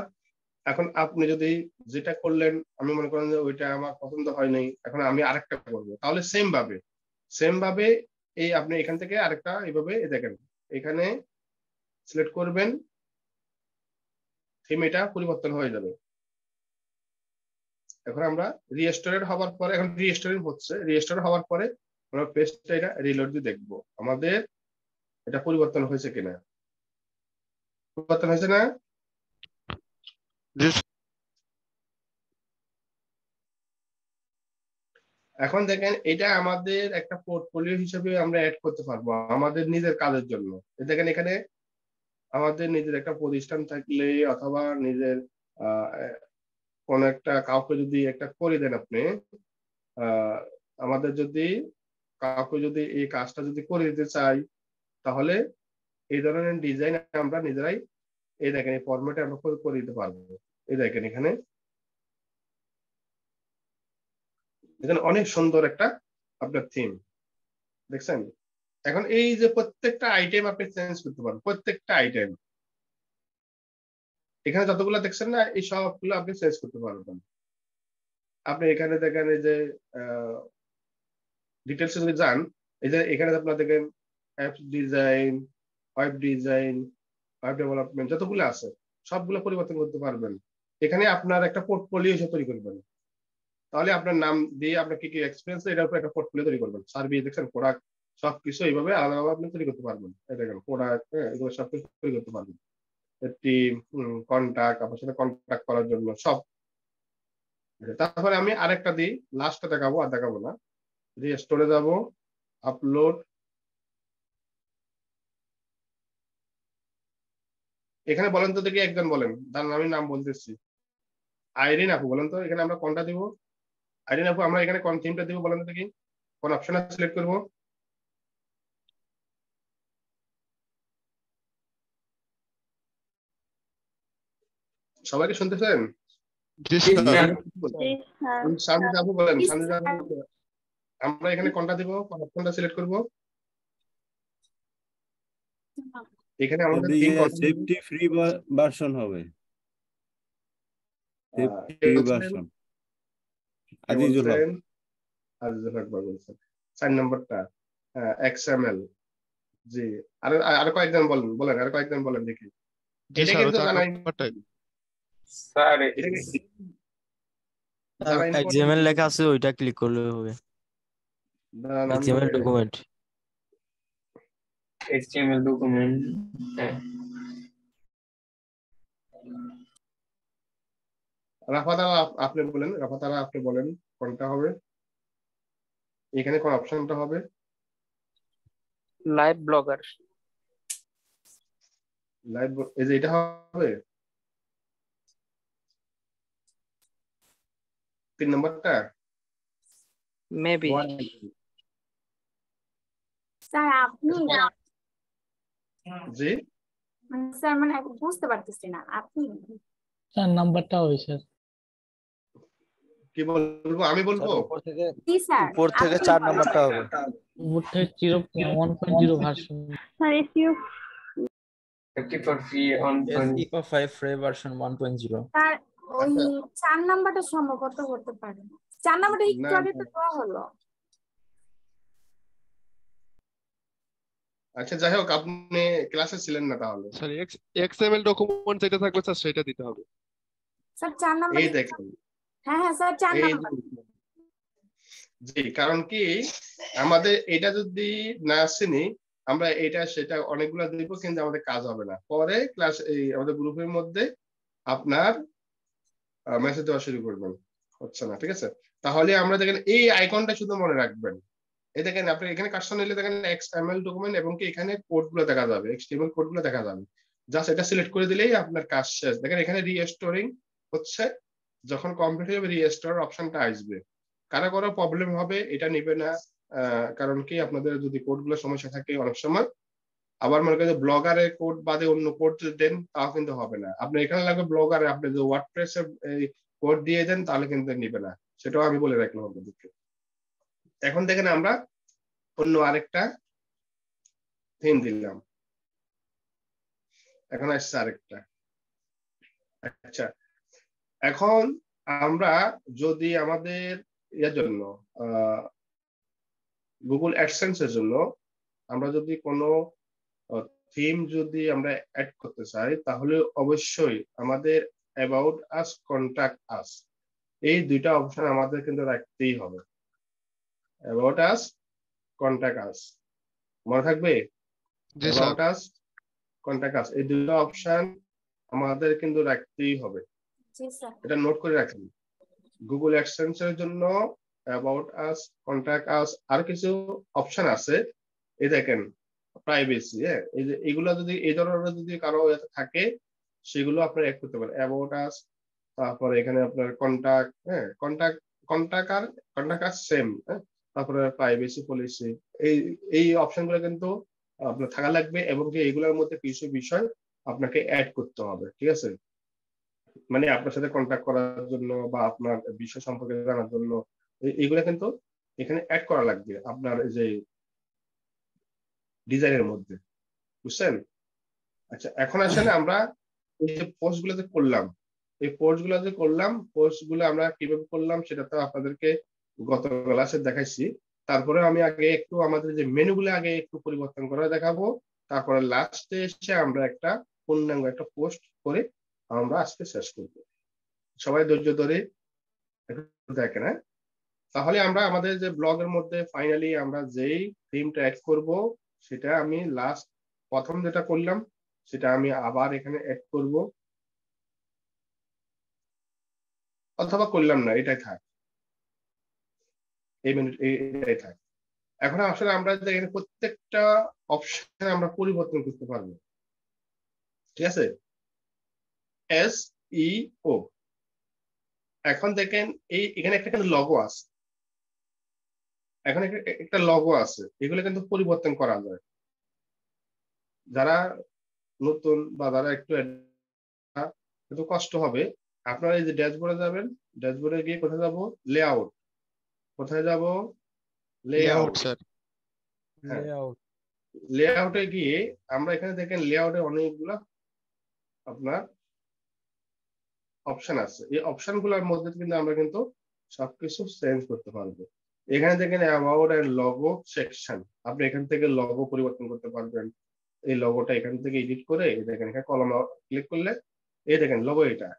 এখন আপনি যদি যেটা করলেন, আমি মনে করেন যে ওইটা আমার পছন্দ হয় নাই, এখন আমি আরেকটা করবো, তাহলে সেম ভাবে এই আপনি এখান থেকে আরেকটা এইভাবে দেখেন, এখানে সিলেক্ট করবেন, থিম এটা পরিবর্তন হয়ে যাবে। এখন আমরা রিস্টোরেড হওয়ার পরে, এখন রিস্টোর হওয়ার পরে আমরা পেজটা এটা রিলোড দিয়ে দেখবো আমাদের এটা পরিবর্তন হয়েছে কিনা। পরিবর্তন হয়েছে না? এখন দেখেন এটা আমাদের একটা পোর্টফোলিও হিসেবে আমরা অ্যাড করতে পারবো আমাদের নিজের কাজের জন্য। দেখেন এখানে আমাদের নিজের একটা প্রতিষ্ঠান থাকলে অথবা নিজের কোন একটা কাউকে যদি একটা করে দেন আপনি, আমাদের যদি কাউকে যদি এই কাজটা যদি করে দিতে চাই, তাহলে এই ধরনের ডিজাইন আমরা নিজেরাই এই দেখেন এই ফরম্যাটে আমরা করে দিতে পারবো। এই দেখেন এখানে অনেক সুন্দর একটা আপনার থিম দেখছেন। এখন এই যে প্রত্যেকটা আইটেম আপনি চেঞ্জ করতে পারেন, প্রত্যেকটা আইটেম এখানে যতগুলো দেখছেন না, এই সবগুলো আপনি চেঞ্জ করতে পারবেন। আপনি এখানে দেখেন এই যে ডিটেলস যদি যান, এই যে এখানে আপনার দেখেন app design, web design, web development, যতগুলো আছে সবগুলো পরিবর্তন করতে পারবেন। এখানে আপনার একটা পোর্টফোলিও হিসেবে তৈরি করবেন, তাহলে আপনার নাম দিয়ে আপনার কি কি এক্সপেরিয়েন্স এটার উপর একটা পোর্টফোলিও তৈরি করবেন। সার্ভিস দেখছেন, প্রোডাক্ট সবকিছু এইভাবে আলাদাভাবে আপনি তৈরি করতে পারবেন। এই দেখেন প্রোডাক্ট, এগুলো সবকিছু তৈরি করতে পারবেন। একটি কন্টাক্ট, আপনার সাথে কন্টাক্ট করার জন্য সব। তারপরে আমি আরেকটা দিই, লাস্টটা দেখাবো, আর দেখাবো না। স্টোরে যাব, আপলোড, এখানে বলেন তো দেখি, একজন বলেন, তার আমি নাম বলতেছি, আইরিন আপু, বলেন তো এখানে আমরা কোনটা দিব? আইরিন আপু, আমরা এখানে কোন থিমটা দিব বলেন তো দেখি, কোন অপশন সিলেক্ট করব? সবাইকে শুনতেছেন?
জি স্যার।
শান্তি আপু বলেন, শান্তি আপু, আমরা এখানে কোনটা দিব, কোন অপশনটা সিলেক্ট করব? এখানে আমাদের থিম
সেফটি ফ্রি ভার্সন হবে, সেফটি ভার্সন। আজিজুল হক,
আজিজুল হক বলছেন 4 নম্বরটা এক্সএমএল। জি, আর কয়েকজন বলেন, বলেন আর কয়েকজন বলেন দেখি। এটা কিন্তু জানাই
স্যার,
এক্সএমএল লেখা আছে, ওইটা ক্লিক করলে হবে। XML document,
HTML document.
রাফাতারা আপনি বলেন, রাফাতারা আপনি বলেন কোনটা হবে, এখানে কোন অপশনটা হবে?
Live blogger.
লাইভ, এই যে এটা হবে 3 নম্বরটা
মেবি।
স্যার আপনি,
জি
স্যার মানে বুঝতে পারতেছি না, আপনি
স্যার নাম্বারটা হবে স্যার।
কি বলবো, আমি বলবো?
জি স্যার,
উপর থেকে 4 নাম্বারটা হবে।
উপর থেকে 1.0 version.
Sir SEO
54 free on
SEO 5 free version 1.0।
Sir ওই 4 নাম্বারটা সম্ভবত করতে পারেন। 4 নাম্বারটা একটু আগে তো দেওয়া হলো।
আচ্ছা যাই হোক, আপনি ক্লাসে ছিলেন না তাহলে।
স্যার এক্সএমএল ডকুমেন্ট যেটা থাকবে স্যার সেটা দিতে হবে।
স্যার 4 নাম্বার,
এই দেখেন,
হ্যাঁ হ্যাঁ স্যার 4 নাম্বার।
জি, কারণ কি আমাদের এটা যদি না চিনি, আমরা এটা সেটা অনেকগুলো দিব, কিন্তু আমাদের কাজ হবে না। পরে ক্লাস এই আমাদের গ্রুপের মধ্যে আপনার মেসেজ দেওয়া শুরু করবেন, হচ্ছে না, ঠিক আছে? তাহলে আমরা দেখেন এই আইকনটা শুধু মনে রাখবেন। এই দেখেন আপনি এখানে কাজটা নিলে দেখেন এক্সএমএল ডকুমেন্ট, এবং কি এখানে কোডগুলো দেখা যাবে, এক্সটিএমএল কোডগুলো দেখা যাবে। জাস্ট এটা সিলেক্ট করে দিলেই আপনার কাজ শেষ। দেখেন এখানে রিস্টোরিং হচ্ছে, যখন কমপ্লিট হয়ে যাবে রিস্টোর অপশনটা আসবে। কারো কারো প্রবলেম হবে, এটা নিবে না, কারণ কি আপনাদের যদি কোডগুলো সমস্যা থাকে অনেক সময়, আবার মনে করেন ব্লগারের কোড বাদে অন্য কোড দেন তাও কিন্তু হবে না। আপনি এখানে লাগবে ব্লগারে, আপনি যদি ওয়ার্ডপ্রেসের কোড দিয়ে দেন তাহলে কিন্তু নিবে না, সেটাও আমি বলে রাখলাম আপনাদেরকে। এখন দেখেন আমরা অন্য আরেকটা থিম দিলাম, এখন আসছে আরেকটা। আচ্ছা, এখন আমরা যদি আমাদের এর জন্য গুগল অ্যাডসেন্স এর জন্য আমরা যদি কোনো থিম যদি আমরা অ্যাড করতে চাই, তাহলে অবশ্যই আমাদের অ্যাবাউট আস, কন্টাক্ট আস, এই দুইটা অপশন আমাদের কিন্তু রাখতেই হবে। অ্যাবাউট আস, কন্টাক্ট আস, মনে থাকবে? অ্যাবাউট আস, কন্টাক্ট আস, এই দুটো অপশন আমাদের কিন্তু রাখতেই হবে।
জি স্যার,
এটা নোট করে রাখেন। গুগল অ্যাডসেন্স এর জন্য অ্যাবাউট আস, কন্টাক্ট আস, আর কিছু অপশন আছে, এই দেখেন প্রাইভেসি, এই যে এগুলো যদি এই ধরনের যদি কারো থাকে, সেগুলো আপনারা অ্যাড করতে পারেন। অ্যাবাউট আস, তারপরে এখানে আপনার কন্টাক্ট, কন্টাক্ট আস সেম, তারপরে প্রাইভেসি পলিসি, এই অপশনগুলো কিন্তু আপনার থাকা লাগবে, এবং যে এইগুলোর মধ্যে কিছু বিষয় আপনাকে অ্যাড করতে হবে, ঠিক আছে? মানে আপনার সাথে কন্টাক্ট করার জন্য বা আপনার বিষয় সম্পর্কে জানার জন্য এইগুলো কিন্তু এখানে অ্যাড করা লাগবে আপনার এই যে ডিজাইনের মধ্যে, বুঝছেন? আচ্ছা, এখন আসলে আমরা এই যে পোস্টগুলো যে করলাম, এই পোস্টগুলো যে করলাম, পোস্টগুলো আমরা কিভাবে করলাম সেটা তো আপনাদেরকে গত ক্লাসে দেখাইছি। তারপরে আমি আগে একটু আমাদের যে মেনুগুলো আগে একটু পরিবর্তন করে দেখাবো, তারপরে লাস্টে এসে আমরা একটা পূর্ণাঙ্গ একটা পোস্ট করে আমরা আজকে শেষ করবো। সবাই ধৈর্য ধরে একটু দেখেন। তাহলে আমরা আমাদের যে ব্লগের মধ্যে ফাইনালি আমরা যেই থিমটা অ্যাড করব সেটা আমি লাস্ট প্রথম যেটা করলাম সেটা আমি আবার এখানে অ্যাড করব, অথবা করলাম না, এটাই থাক, এটাই থাক। এখন আসলে আমরা যে এখানে প্রত্যেকটা অপশন আমরা পরিবর্তন করতে পারবো, ঠিক আছে? SEO। এখন দেখেন এখানে একটা লগো আছে, এখন একটা লগো আছে, এগুলো কিন্তু পরিবর্তন করা যায়। যারা নতুন বা যারা একটু কষ্ট হবে, আপনারা এই যে ড্যাশবোর্ডে যাবেন, ড্যাশবোর্ডে গিয়ে কোথায় যাব? লেআউট। কোথায় যাব? লেআউট।
স্যার
হ্যাঁ, লেআউটে গিয়ে আমরা এখানে দেখেন লেআউটে অনেকগুলা আপনার অপশন আছে। এই অপশন গুলোর মধ্যে কিন্তু আমরা কিন্তু সবকিছু চেঞ্জ করতে পারবো। এখানে দেখেন অ্যাবাউট এন্ড লোগো সেকশন, আপনি এখান থেকে লোগো পরিবর্তন করতে পারবেন। এই লোগোটা এখান থেকে এডিট করে দেখেন এখানে কলম ক্লিক করলে এই দেখেন লোগো এটা,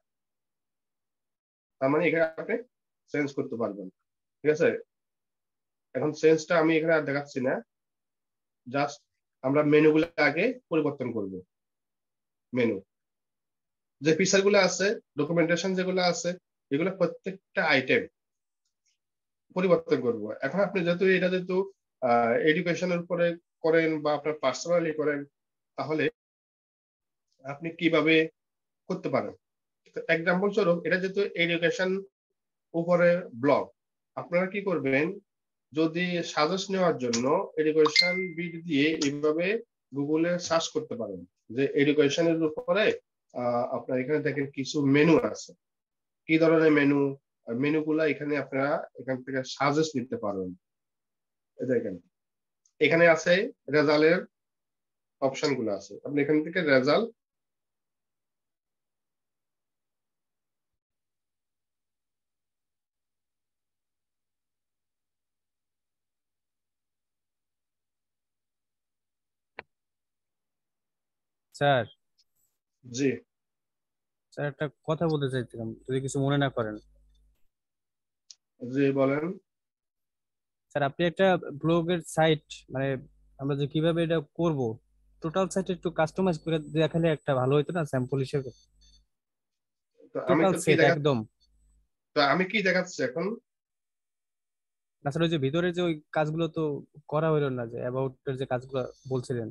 তার মানে এখানে আপনি চেঞ্জ করতে পারবেন, ঠিক আছে? এখন চেঞ্জটা আমি এখানে আর দেখাচ্ছি না, জাস্ট আমরা মেনুগুলো আগে পরিবর্তন করব। মেনু যে ফিচার গুলো আছে, ডকুমেন্টেশন যেগুলো আছে, এগুলো প্রত্যেকটা আইটেম পরিবর্তন করব। এখন আপনি যেহেতু এডুকেশনের উপরে করেন বা আপনার পার্সোনালি করেন, তাহলে আপনি কিভাবে করতে পারেন? এক্সাম্পল স্বরূপ, এটা যেহেতু এডুকেশন উপরে ব্লগ, আপনারা কি করবেন, যদি সাজেস্ট নেওয়ার জন্য এডুকেশন বিট দিয়ে এইভাবে গুগলে সার্চ করতে পারেন যে এডুকেশনের উপরে আপনার এখানে দেখেন কিছু মেনু আছে, কি ধরনের মেনু, মেনুগুলা এখানে আপনারা এখান থেকে সাজেস্ট নিতে পারবেন। দেখেন এখানে আছে রেজাল্টের অপশন গুলো আছে, আপনি এখান থেকে রেজাল্ট
স্যার।
জি
স্যার, একটা কথা বলতে চাইছিলাম, যদি কিছু মনে না করেন।
জি বলেন।
স্যার, আপনি একটা ব্লগের সাইট, মানে আমরা যে কিভাবে এটা করব, টোটাল সাইট একটু কাস্টমাইজ করে দেখালে একটা ভালো হতো না, স্যাম্পল হিসেবে?
তো আমি
টোটাল
তো কি
সেট
দেখা,
একদম।
তো আমি কি দেখাচ্ছি এখন?
আসলে ওই যে ভিতরে যে ওই কাজগুলো তো করা হইলো না, যে অ্যাবাউট এর যে কাজগুলো বলছিলেন,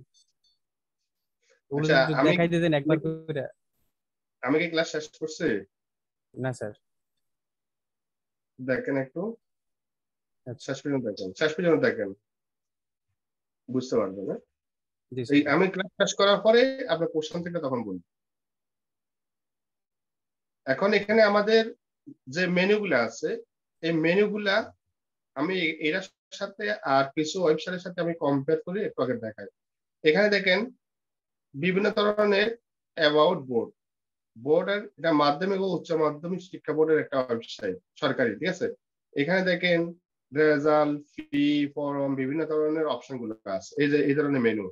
ওগুলো
আচ্ছা
যদি একটু
আমি
দেখাই দিতেন একবার করে।
আমি কি ক্লাস শেষ করছি?
না স্যার।
দেখেন একটু শেষ পর্যন্ত দেখেন, শেষ পর্যন্ত দেখেন, বুঝতে পারবেন। এই আমি ক্লাস শেষ করার পরে আপনার কোশ্চেন থেকে তখন বলবো। এখন এখানে আমাদের যে মেনুগুলা আছে, এই মেনুগুলা আমি এটার সাথে আর কিছু ওয়েবসাইটের সাথে আমি কম্পেয়ার করে একটু আগে দেখাই। এখানে দেখেন বিভিন্ন ধরনের অ্যাবাউট বোর্ড, বোর্ডের এটা মাধ্যমিক ও উচ্চ মাধ্যমিক শিক্ষা বোর্ডের একটা ওয়েবসাইট, সরকারি, ঠিক আছে? এখানে দেখেন রেজাল্ট, ফি, ফরম, বিভিন্ন ধরনের অপশন গুলো আছে, এই যে এই ধরনের মেনু।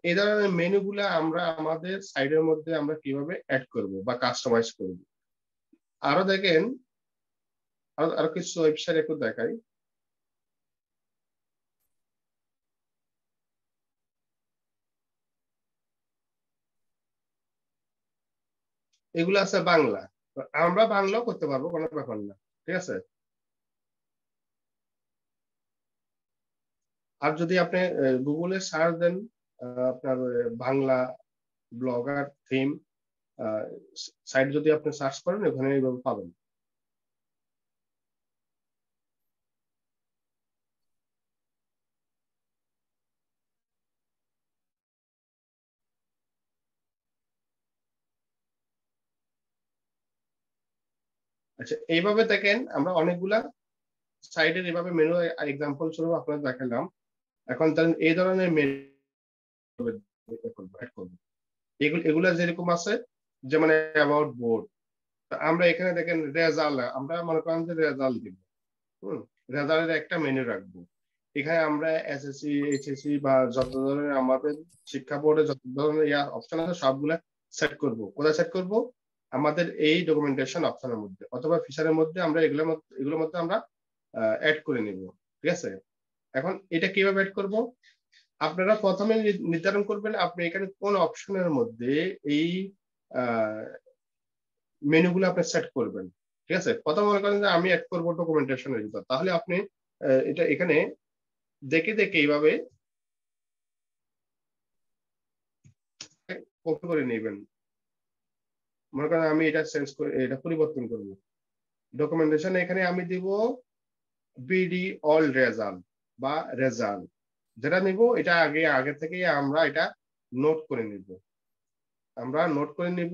এই ধরনের মেনু গুলা আমরা আমাদের সাইডের মধ্যে আমরা কিভাবে অ্যাড করব বা কাস্টমাইজ করব। আরো দেখেন আরো কিছু ওয়েবসাইট একটু দেখাই। এগুলো আছে বাংলা, আমরা বাংলাও করতে পারবো, কোনো ব্যাপার না, ঠিক আছে? আর যদি আপনি গুগলে সার্চ দেন আপনার বাংলা ব্লগার থিম সাইট, যদি আপনি সার্চ করেন ওখানে এইভাবে পাবেন। আচ্ছা এইভাবে দেখেন আমরা অনেকগুলা সাইটের এইভাবে মেনু এক্সাম্পল স্বরূপ আপনাদের দেখালাম। এখন এই ধরনের মেনু এগুলা যেরকম আছে, যেমন অ্যাবাউট বোর্ড, আমরা এখানে দেখেন রেজাল্ট, আমরা মনে করেন যে রেজাল্ট দিব, রেজাল্টের একটা মেনু রাখবো। এখানে আমরা এসএসসি, এইচএসসি বা যত ধরনের আমাদের শিক্ষা বোর্ডে যত ধরনের অপশন আছে সবগুলা সেট করব। কোথায় সেট করব? আমাদের এই ডকুমেন্টেশন অপশনের মধ্যে অথবা ফিচারের মধ্যে আমরা এগুলোর মধ্যে আমরা অ্যাড করে নিব। ঠিক আছে, এখন এটা কিভাবে অ্যাড করব? আপনারা প্রথমে নির্ধারণ করবেন আপনি এখানে কোন অপশনের মধ্যে এই মেনুগুলো আপনি সেট করবেন। ঠিক আছে, প্রথম মনে করেন যে আমি অ্যাড করব ডকুমেন্টেশনের ভিতর, তাহলে আপনি এটা এখানে দেখে দেখে এইভাবে কপি করে নেবেন। মনে করেন আমি এটা চেঞ্জ করে এটা পরিবর্তন করব, ডকুমেন্টেশন এখানে আমি দিব বিডি অল রেজাল্ট বা রেজাল্ট, যেটা নিব এটা আগে থেকে আমরা এটা নোট করে নিব,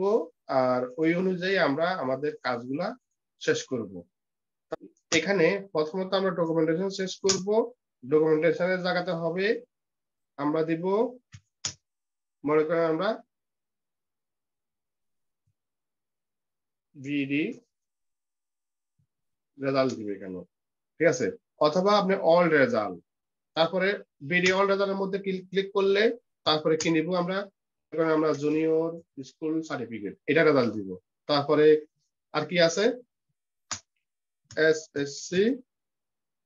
আর ওই অনুযায়ী আমরা আমাদের কাজগুলা শেষ করব। এখানে প্রথমত আমরা ডকুমেন্টেশন শেষ করব, ডকুমেন্টেশনের জায়গাতে হবে আমরা দিব, মনে করেন আমরা বিডি রেজাল্ট দিব এখানে। ঠিক আছে, অথবা আপনি অল রেজাল্ট, তারপরে বিডি অল রেজাল্টের মধ্যে ক্লিক করলে তারপরে কি নিব আমরা জুনিয়র স্কুল সার্টিফিকেট, এটা রেজাল্ট দিব। তারপরে আর কি আছে এসএসসি,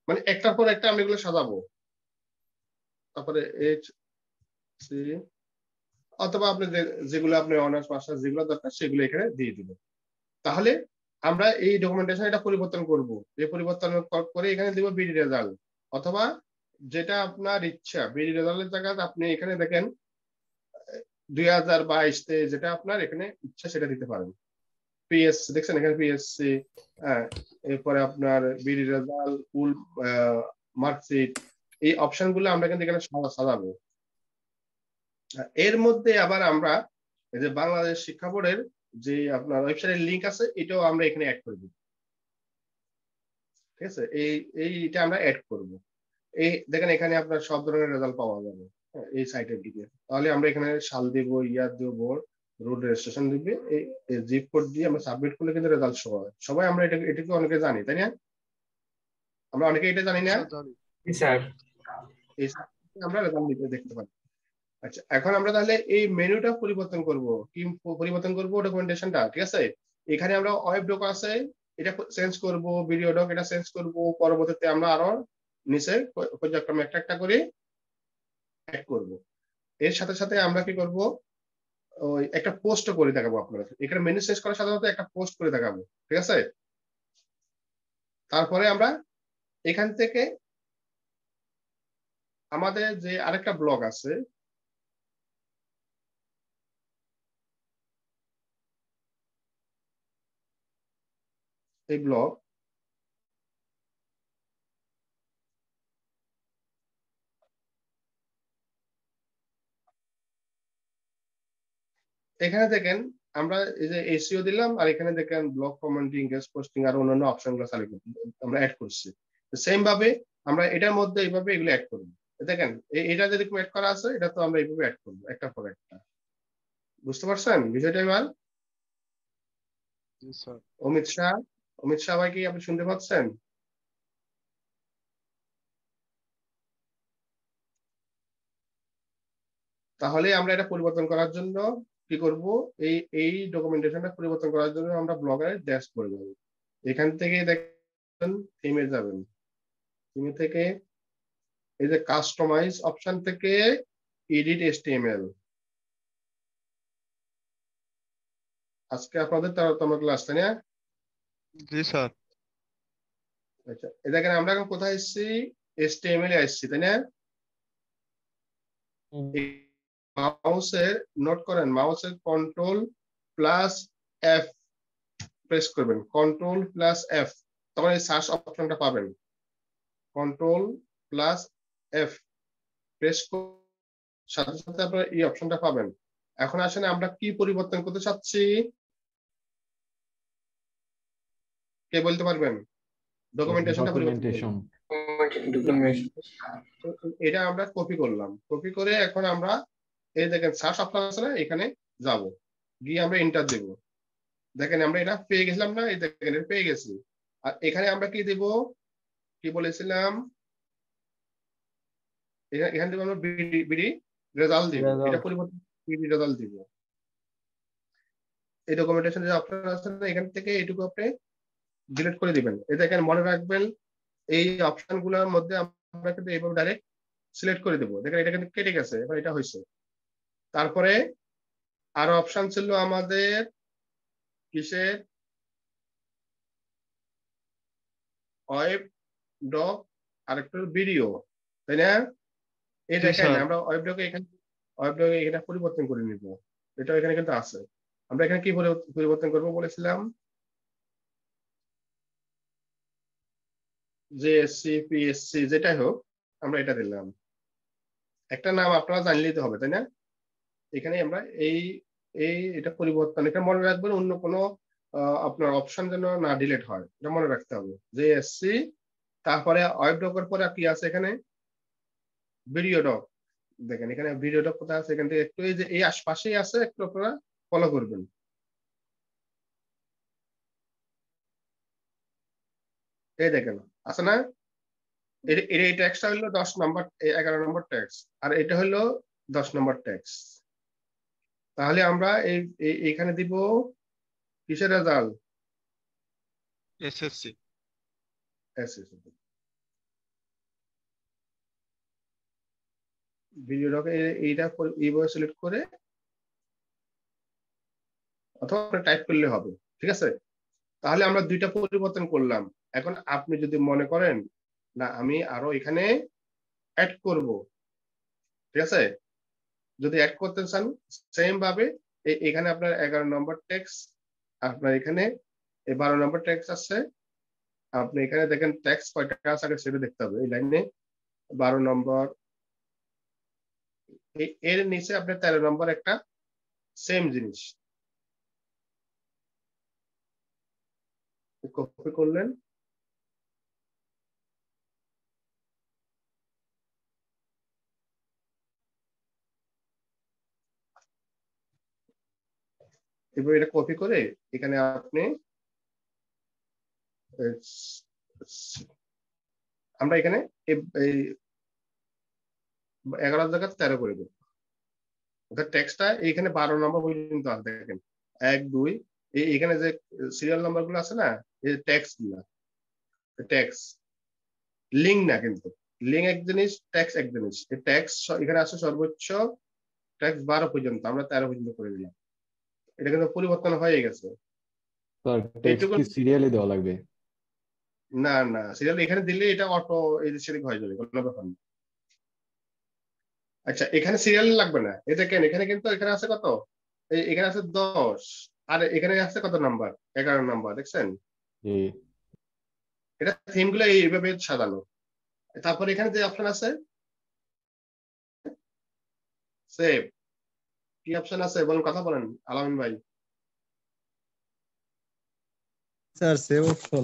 মানে একটার পর একটা আমি এগুলো সাজাবো। তারপরে এইচসি, অথবা আপনি যেগুলো আপনি অনার্স মাস্টার্স যেগুলো দরকার সেগুলো এখানে দিয়ে দিবেন। তাহলে আমরা এই ডকুমেন্টেশন এটা পরিবর্তন করব, এই পরিবর্তন করে এখানে দিব বিডি রেজাল্ট, অথবা যেটা আপনার ইচ্ছা বিডি রেজাল্টের জায়গায় আপনি এখানে দেখেন 2022-তে যেটা আপনার এখানে ইচ্ছা সেটা দিতে পারেন। পিএসসি দেখছেন এখানে পিএসসি, এরপরে আপনার বিডি রেজাল্ট, ফুল মার্কশিট, এই অপশন গুলো আমরা কিন্তু এখানে সাজাবো। এর মধ্যে আবার আমরা এই যে বাংলাদেশ শিক্ষা বোর্ডের যে আপনার ওয়েবসাইটের লিংক আছে এটাও আমরা এখানে অ্যাড করে দিব। ঠিক আছে, এইটা আমরা অ্যাড করব। এই দেখেন এখানে আপনার সব ধরনের রেজাল্ট পাওয়া যাবে এই সাইটের দিকে। তাহলে আমরা এখানে সাল দেব, ইয়ার দেব, রোড রেজিস্ট্রেশন দিবে, এই জিপ কোড দিয়ে আমরা সাবমিট করলে কিন্তু রেজাল্ট শো হয়। সবাই আমরা এটাকে অনেকে জানি, তাই না? আমরা অনেকে এটা জানি না
স্যার,
এই আমরা রেজাল্ট দেখতে পারি। আচ্ছা, এখন আমরা তাহলে এই মেনুটা পরিবর্তন করব। কি পরিবর্তন করব? ডকুমেন্টেশনটা। ঠিক আছে, এখানে আমরা ওয়েব ডক আছে এটা চেঞ্জ করব, ভিডিও ডক এটা চেঞ্জ করব, পরবর্তীতে আমরা আরো নিচে পর্যায়ক্রমে একটা একটা করে অ্যাড করব। এর সাথে সাথে আমরা কি করব, ওই একটা পোস্ট করে দেখাবো আপনাদের এখানে। মেনু শেষ করার সাথে সাথে একটা পোস্ট করে দেখাবো। ঠিক আছে, তারপরে আমরা এখান থেকে আমাদের যে আরেকটা ব্লগ আছে এই ব্লগ, এখানে দেখেন আমরা এই যে এসইও দিলাম, আর এখানে দেখেন ব্লগ কমেন্টিং, গেস্ট পোস্টিং আর অন্যান্য অপশনগুলো আমরা অ্যাড করছি। সেম ভাবে আমরা এটার মধ্যে এইভাবে এগুলো অ্যাড করব। দেখেন এটা যদি অ্যাড করা আছে এটা তো আমরা এইভাবে অ্যাড করব একটা পর একটা। বুঝতে পারছেন বিষয়টা? এবার অমিত শাহ ভাই কি আপনি শুনতে পাচ্ছেন? তাহলে আমরা এটা পরিবর্তন করার জন্য কি করব, এই ডকুমেন্টেশনটা পরিবর্তন করার জন্য আমরা ব্লগারে ড্যাশবোর্ডে যাব। এখান থেকে দেখেন থিমে যাবেন, থিমে থেকে এই যে কাস্টমাইজ অপশন থেকে এডিট এচটিএমএল। আজকে আপনাদের 13তম ক্লাস, তাই না?
জি স্যার।
আচ্ছা, এই দেখেন আমরা এখন কোথায় এসেছি, এচটিএমএল এ আসছি, তাই না? মাউসের নোট করেন, মাউসের কন্ট্রোল প্লাস এফ প্রেস করবেন, কন্ট্রোল প্লাস এফ, তখন এই সার্চ অপশনটা পাবেন। কন্ট্রোল প্লাস এফ প্রেস সাথে সাথে আপনারা এই অপশনটা পাবেন। এখন আসেন আমরা কি পরিবর্তন করতে চাচ্ছি, কে বলতে পারবেন? ডকুমেন্টেশনটা পরিবর্তন, এটা আমরা কপি করলাম। কপি করে এখন আমরা এই দেখেন সার্চ অপশন আছে না, এখানে যাব, গিয়ে আমরা এন্টার দেব। দেখেন আমরা এটা পেয়ে গেছিলাম না, এই দেখেন এটা পেয়ে গেছি। আর এখানে আমরা কি দেব, কি বলেছিলাম, এখান থেকে আমরা বিডি রেজাল্ট দিব, এটা পরিবর্তন বিডি রেজাল্ট দিব। এই ডকুমেন্টেশন যে অপশন আছে না, এখান থেকে এইটুকু আপনি ডিলিট করে দিবেন। এই দেখেন মনে রাখবেন এই অপশন গুলোর মধ্যে আমরা কিন্তু এইভাবে ডাইরেক্ট সিলেক্ট করে দেবো। দেখেন এটা কিন্তু কেটে গেছে, এবার এটা হয়েছে। তারপরে আরো অপশন ছিল আমাদের কিসের, ওয়েব ডক আর একটা ভিডিও, তাই না? এই
জি
দেখেন
স্যার।
আমরা ওয়েব ডকে এখানে পরিবর্তন করে নিব। এটা এখানে কিন্তু আছে। আমরা এখানে কি পরিবর্তন করবো বলেছিলাম, জেএসসি পিএসসি যেটাই হোক আমরা এটা দিলাম। একটা নাম আপনারা জানলেই তো হবে, তাই না? এখানে আমরা এই এই এটা পরিবর্তন, এটা মনে রাখবেন, অন্য কোনো আপনার অপশন যেন না ডিলিট হয়, এটা মনে রাখতে হবে। জেএসসি তারপরে ওয়েব ডকের পরে কি আছে এখানে, ভিডিও ডক। দেখেন এখানে ভিডিও ডক কোথায় আছে, এখান থেকে একটু এই যে এই আশপাশেই আছে, একটু আপনারা ফলো করবেন। এই দেখেন আছে না, এই ট্যাক্সটা হলো 10 নম্বর 11 নম্বর ট্যাক্স, আর এটা হলো 10 নম্বর ট্যাক্স। তাহলে আমরা এইখানে দিব কিসের রেজাল্ট,
এসএসসি।
এসএসসি ভিডিও ডকে এইটা এইভাবে সিলেক্ট করে অথবা আপনি টাইপ করলে হবে, ঠিক আছে? তাহলে আমরা দুইটা পরিবর্তন করলাম। এখন আপনি যদি মনে করেন না আমি আরো এখানে অ্যাড করব, ঠিক আছে? যদি অ্যাড করতে চান সেম ভাবে এখানে আপনার 11 নম্বর ট্যাক্স, আপনার এখানে 12 নম্বর ট্যাক্স আছে। আপনি এখানে দেখেন ট্যাক্স কয়টা আছে আগে সেটা দেখতে হবে। এই লাইনে 12 নম্বর, এর নিচে আপনার 13 নম্বর একটা সেম জিনিস কপি করলেন, এবার এটা কপি করে এখানে আপনি আমরা এখানে এই 11 জায়গা 13 করে দেব। অর্থাৎ টেক্সটটা এইখানে 12 নম্বর পর্যন্ত আছে। দেখেন 1 2 এখানে যে সিরিয়াল নাম্বার গুলো আছে না, এই ট্যাক্স গুলা, ট্যাক্স লিঙ্ক না, কিন্তু লিঙ্ক এক জিনিস, ট্যাক্স এক জিনিস। এই ট্যাক্স এখানে আছে সর্বোচ্চ ট্যাক্স 12 পর্যন্ত, আমরা 13 পর্যন্ত করে দিলাম। এটা কিন্তু পরিবর্তন হয়ে গেছে।
স্যার টেক্সট
এইটুকু
কি সিরিয়ালে দেওয়া লাগবে?
না না, সিরিয়াল এখানে দিলে এটা অটো এই সেটিং হয়ে যাবে, কোনো ব্যাপার না। আচ্ছা এখানে সিরিয়াল লাগবে না, এই দেখেন এখানে কিন্তু এখানে আছে কত, এখানে আছে 10 আর এখানে আছে কত নাম্বার, 11 নাম্বার, দেখছেন?
জি।
এটা থিম গুলো এইভাবে সাজানো। তারপর এখানে যে অপশন আছে সেভ, কি অপশন আছে বলেন, কথা বলেন আলামিন ভাই।
Sir save option,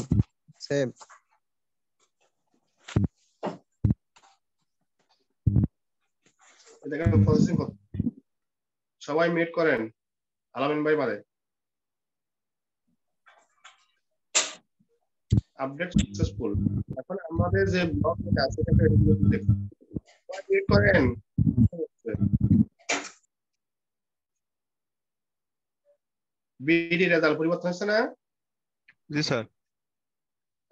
save.
দেখেন প্রসেসিং সবাই মিট করেন, আলামিন ভাই বাদে। Update successful. এখন আমাদের যে ব্লক আছে সেটা মিট করেন। বিডি রেজাল্ট পরিবর্তন হয়েছে না?
জি স্যার।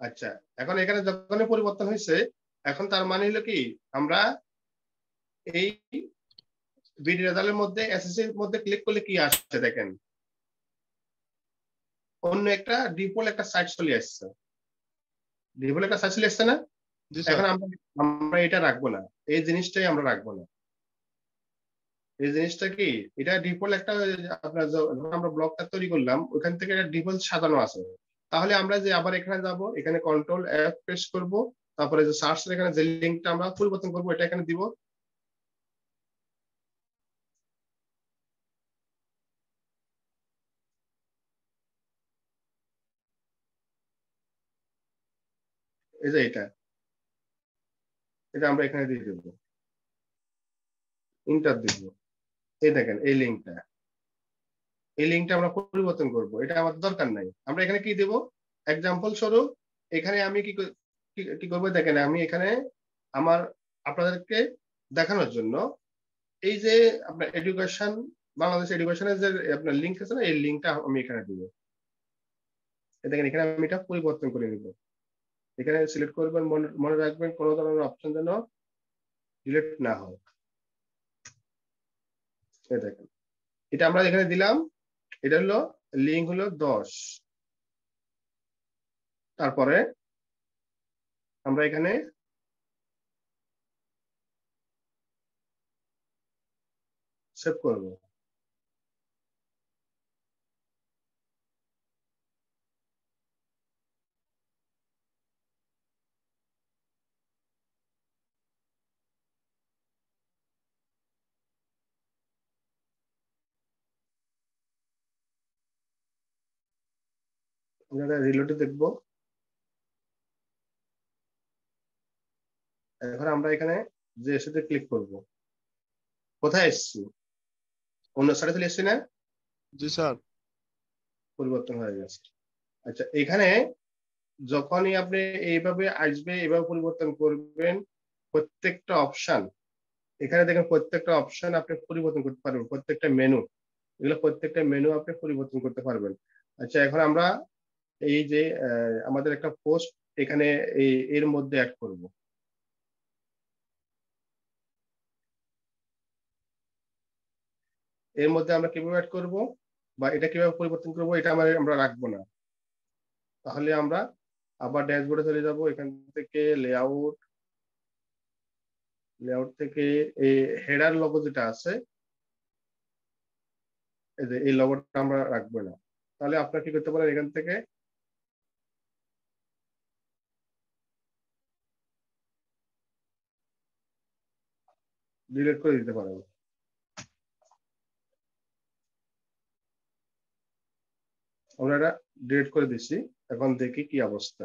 আচ্ছা এখন এখানে যখনই পরিবর্তন হয়েছে, এখন তার মানে হলো কি, আমরা এই বিডি রেজাল্টের মধ্যে এসএসসি এর মধ্যে ক্লিক করলে কি আসছে দেখেন, অন্য একটা ডিফল্ট একটা সাইট চলে আসছে। ডিফল্ট একটা সাইট চলে আসছে না? এখন আমরা এটা রাখবো না, এই জিনিসটাই আমরা রাখবো না। এই জিনিসটা কি, এটা ডিফল্ট একটা, আপনার যখন আমরা ব্লকটা তৈরি করলাম ওখান থেকে এটা ডিফল্ট সাজানো আছে। তাহলে আমরা যে আবার এখানে যাব, এখানে কন্ট্রোল এফ প্রেস করব, তারপরে যে সার্চ এখানে যে লিংকটা আমরা পরিবর্তন করব এটা এখানে দিব। এই যে এটা আমরা এখানে দিয়ে দেব, ইন্টার দিব। এই দেখেন এই লিংকটা আমরা পরিবর্তন করব, এটা আমাদের দরকার নাই। আমরা এখানে কি দেব, এক্সাম্পল স্বরূপ এখানে আমি কি করব দেখেন, আমি এখানে আমার আপনাদেরকে দেখানোর জন্য এই যে আপনার এডুকেশন, বাংলাদেশ এডুকেশনের যে আপনার লিংক আছে না, এই লিংকটা আমি এখানে দিব। দেখেন এখানে আমি এটা পরিবর্তন করে নিব, এখানে সিলেক্ট করবেন, মনে রাখবেন কোনো ধরনের অপশন যেন ডিলিট না হয়। এই দেখেন এটা আমরা এখানে দিলাম, এটা হলো লিঙ্ক হলো 10। তারপরে আমরা এখানে সেভ করব। আমরা রিলোডে দেখবো। এখন আমরা এখানে যে এসেতে ক্লিক করব। কোথায় এসেছি? অন্য সাইডে চলে এসেছি না?
জি স্যার।
পরিবর্তন হয়ে গেছে। আচ্ছা এখানে যখনই আপনি এইভাবে আসবে, এইভাবে পরিবর্তন করবেন, প্রত্যেকটা অপশন এখানে দেখেন, প্রত্যেকটা অপশন আপনি পরিবর্তন করতে পারবেন, প্রত্যেকটা মেনু, এগুলো প্রত্যেকটা মেনু আপনি পরিবর্তন করতে পারবেন। আচ্ছা এখন আমরা এই যে আমাদের একটা পোস্ট এখানে এর মধ্যে অ্যাড করব। এর মধ্যে আমরা কিভাবে অ্যাড করব বা এটা কিভাবে পরিবর্তন করব, এটা আমরা রাখবো না। তাহলে আমরা আবার ড্যাশবোর্ডে চলে যাব। এখান থেকে লেআউট থেকে এই হেডার লোগো যেটা আছে, এই যে এই লোগোটা আমরা রাখবো না। তাহলে আপনারা কি করতে পারেন, এখান থেকে ডিলিট করে দিতে পারেন। আমরা এটা ডিলিট করে দিছি। এখন দেখি কি অবস্থা।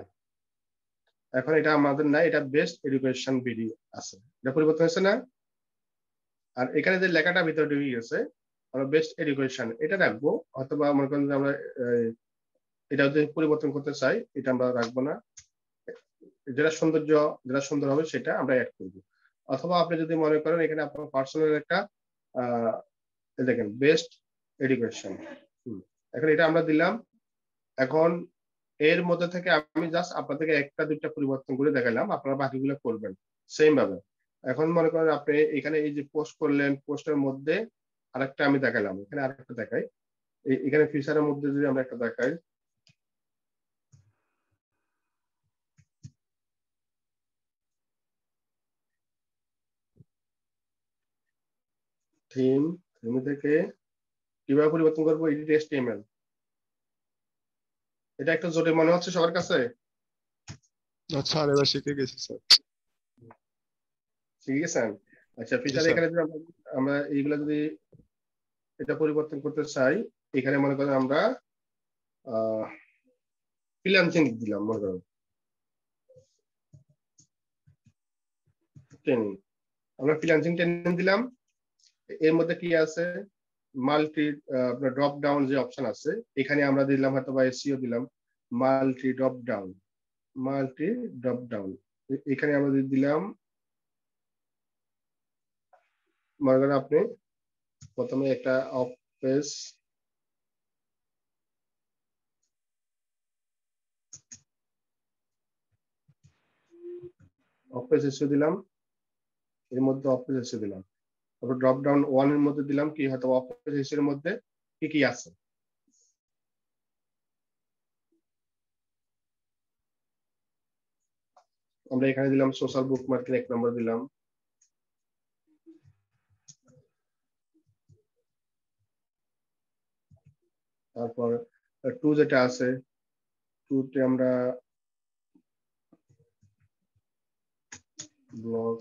এখন এটা আমাদের না, এটা বেস্ট এডুকেশন ভিডিও আছে, এটা পরিবর্তন হয়েছে না? আর এখানে যে লেখাটা ভিতরে ঢুকে গেছে, আমরা বেস্ট এডুকেশন এটা রাখবো। অথবা মনে করেন যে আমরা এটা যদি পরিবর্তন করতে চাই, এটা আমরা রাখবো না। যেটা সুন্দর হবে সেটা আমরা অ্যাড করব। অথবা আপনি যদি মনে করেন এখানে আপনার পার্সোনাল একটা দেখেন বেস্ট এডুকেশন, এখন এটা আমরা দিলাম। এখন এর মধ্যে থেকে আমি জাস্ট আপনাদেরকে একটা দুইটা পরিবর্তন করে দেখালাম, আপনারা বাকিগুলো করবেন সেম ভাবে। এখন মনে করেন আপনি এখানে এই যে পোস্ট করলেন, পোস্টের মধ্যে আরেকটা আমি দেখালাম, এখানে আরেকটা দেখাই। এখানে ফিচারের মধ্যে যদি আমরা একটা দেখাই, থিম থেকে কিভাবে পরিবর্তন করবো, এডিট HTML। এটা একটু জটিল মনে হচ্ছে সবার কাছে?
স্যার এবার শিখে গেছি স্যার।
শিখে গেছেন? আচ্ছা ফিচার এখানে যদি আমরা এইগুলা যদি এটা পরিবর্তন করতে চাই, এখানে মনে করেন আমরা ফ্রিল্যান্সিং দিলাম, মনে করেন ট্রেনিং, আমরা ফ্রিল্যান্সিং ট্রেনিং দিলাম। এর মধ্যে কি আছে, মাল্টি আপনার ড্রপ ডাউন যে অপশন আছে, এখানে আমরা দিলাম হয়তো বা এসইও দিলাম, মাল্টি ড্রপ ডাউন এখানে আমরা দিলাম। মনে করেন আপনি প্রথমে একটা অফ পেজ এসে দিলাম, এর মধ্যে অফ পেজ এসে দিলাম। তারপর ড্রপ ডাউন 1 এর মধ্যে দিলাম কি, হয়তো অফ পেজ এর মধ্যে কি কি আছে। আমরা এখানে দিলাম সোশ্যাল বুকমার্কিং 1 নম্বর দিলাম। তারপর 2 যেটা আছে, 2 তে আমরা ব্লগ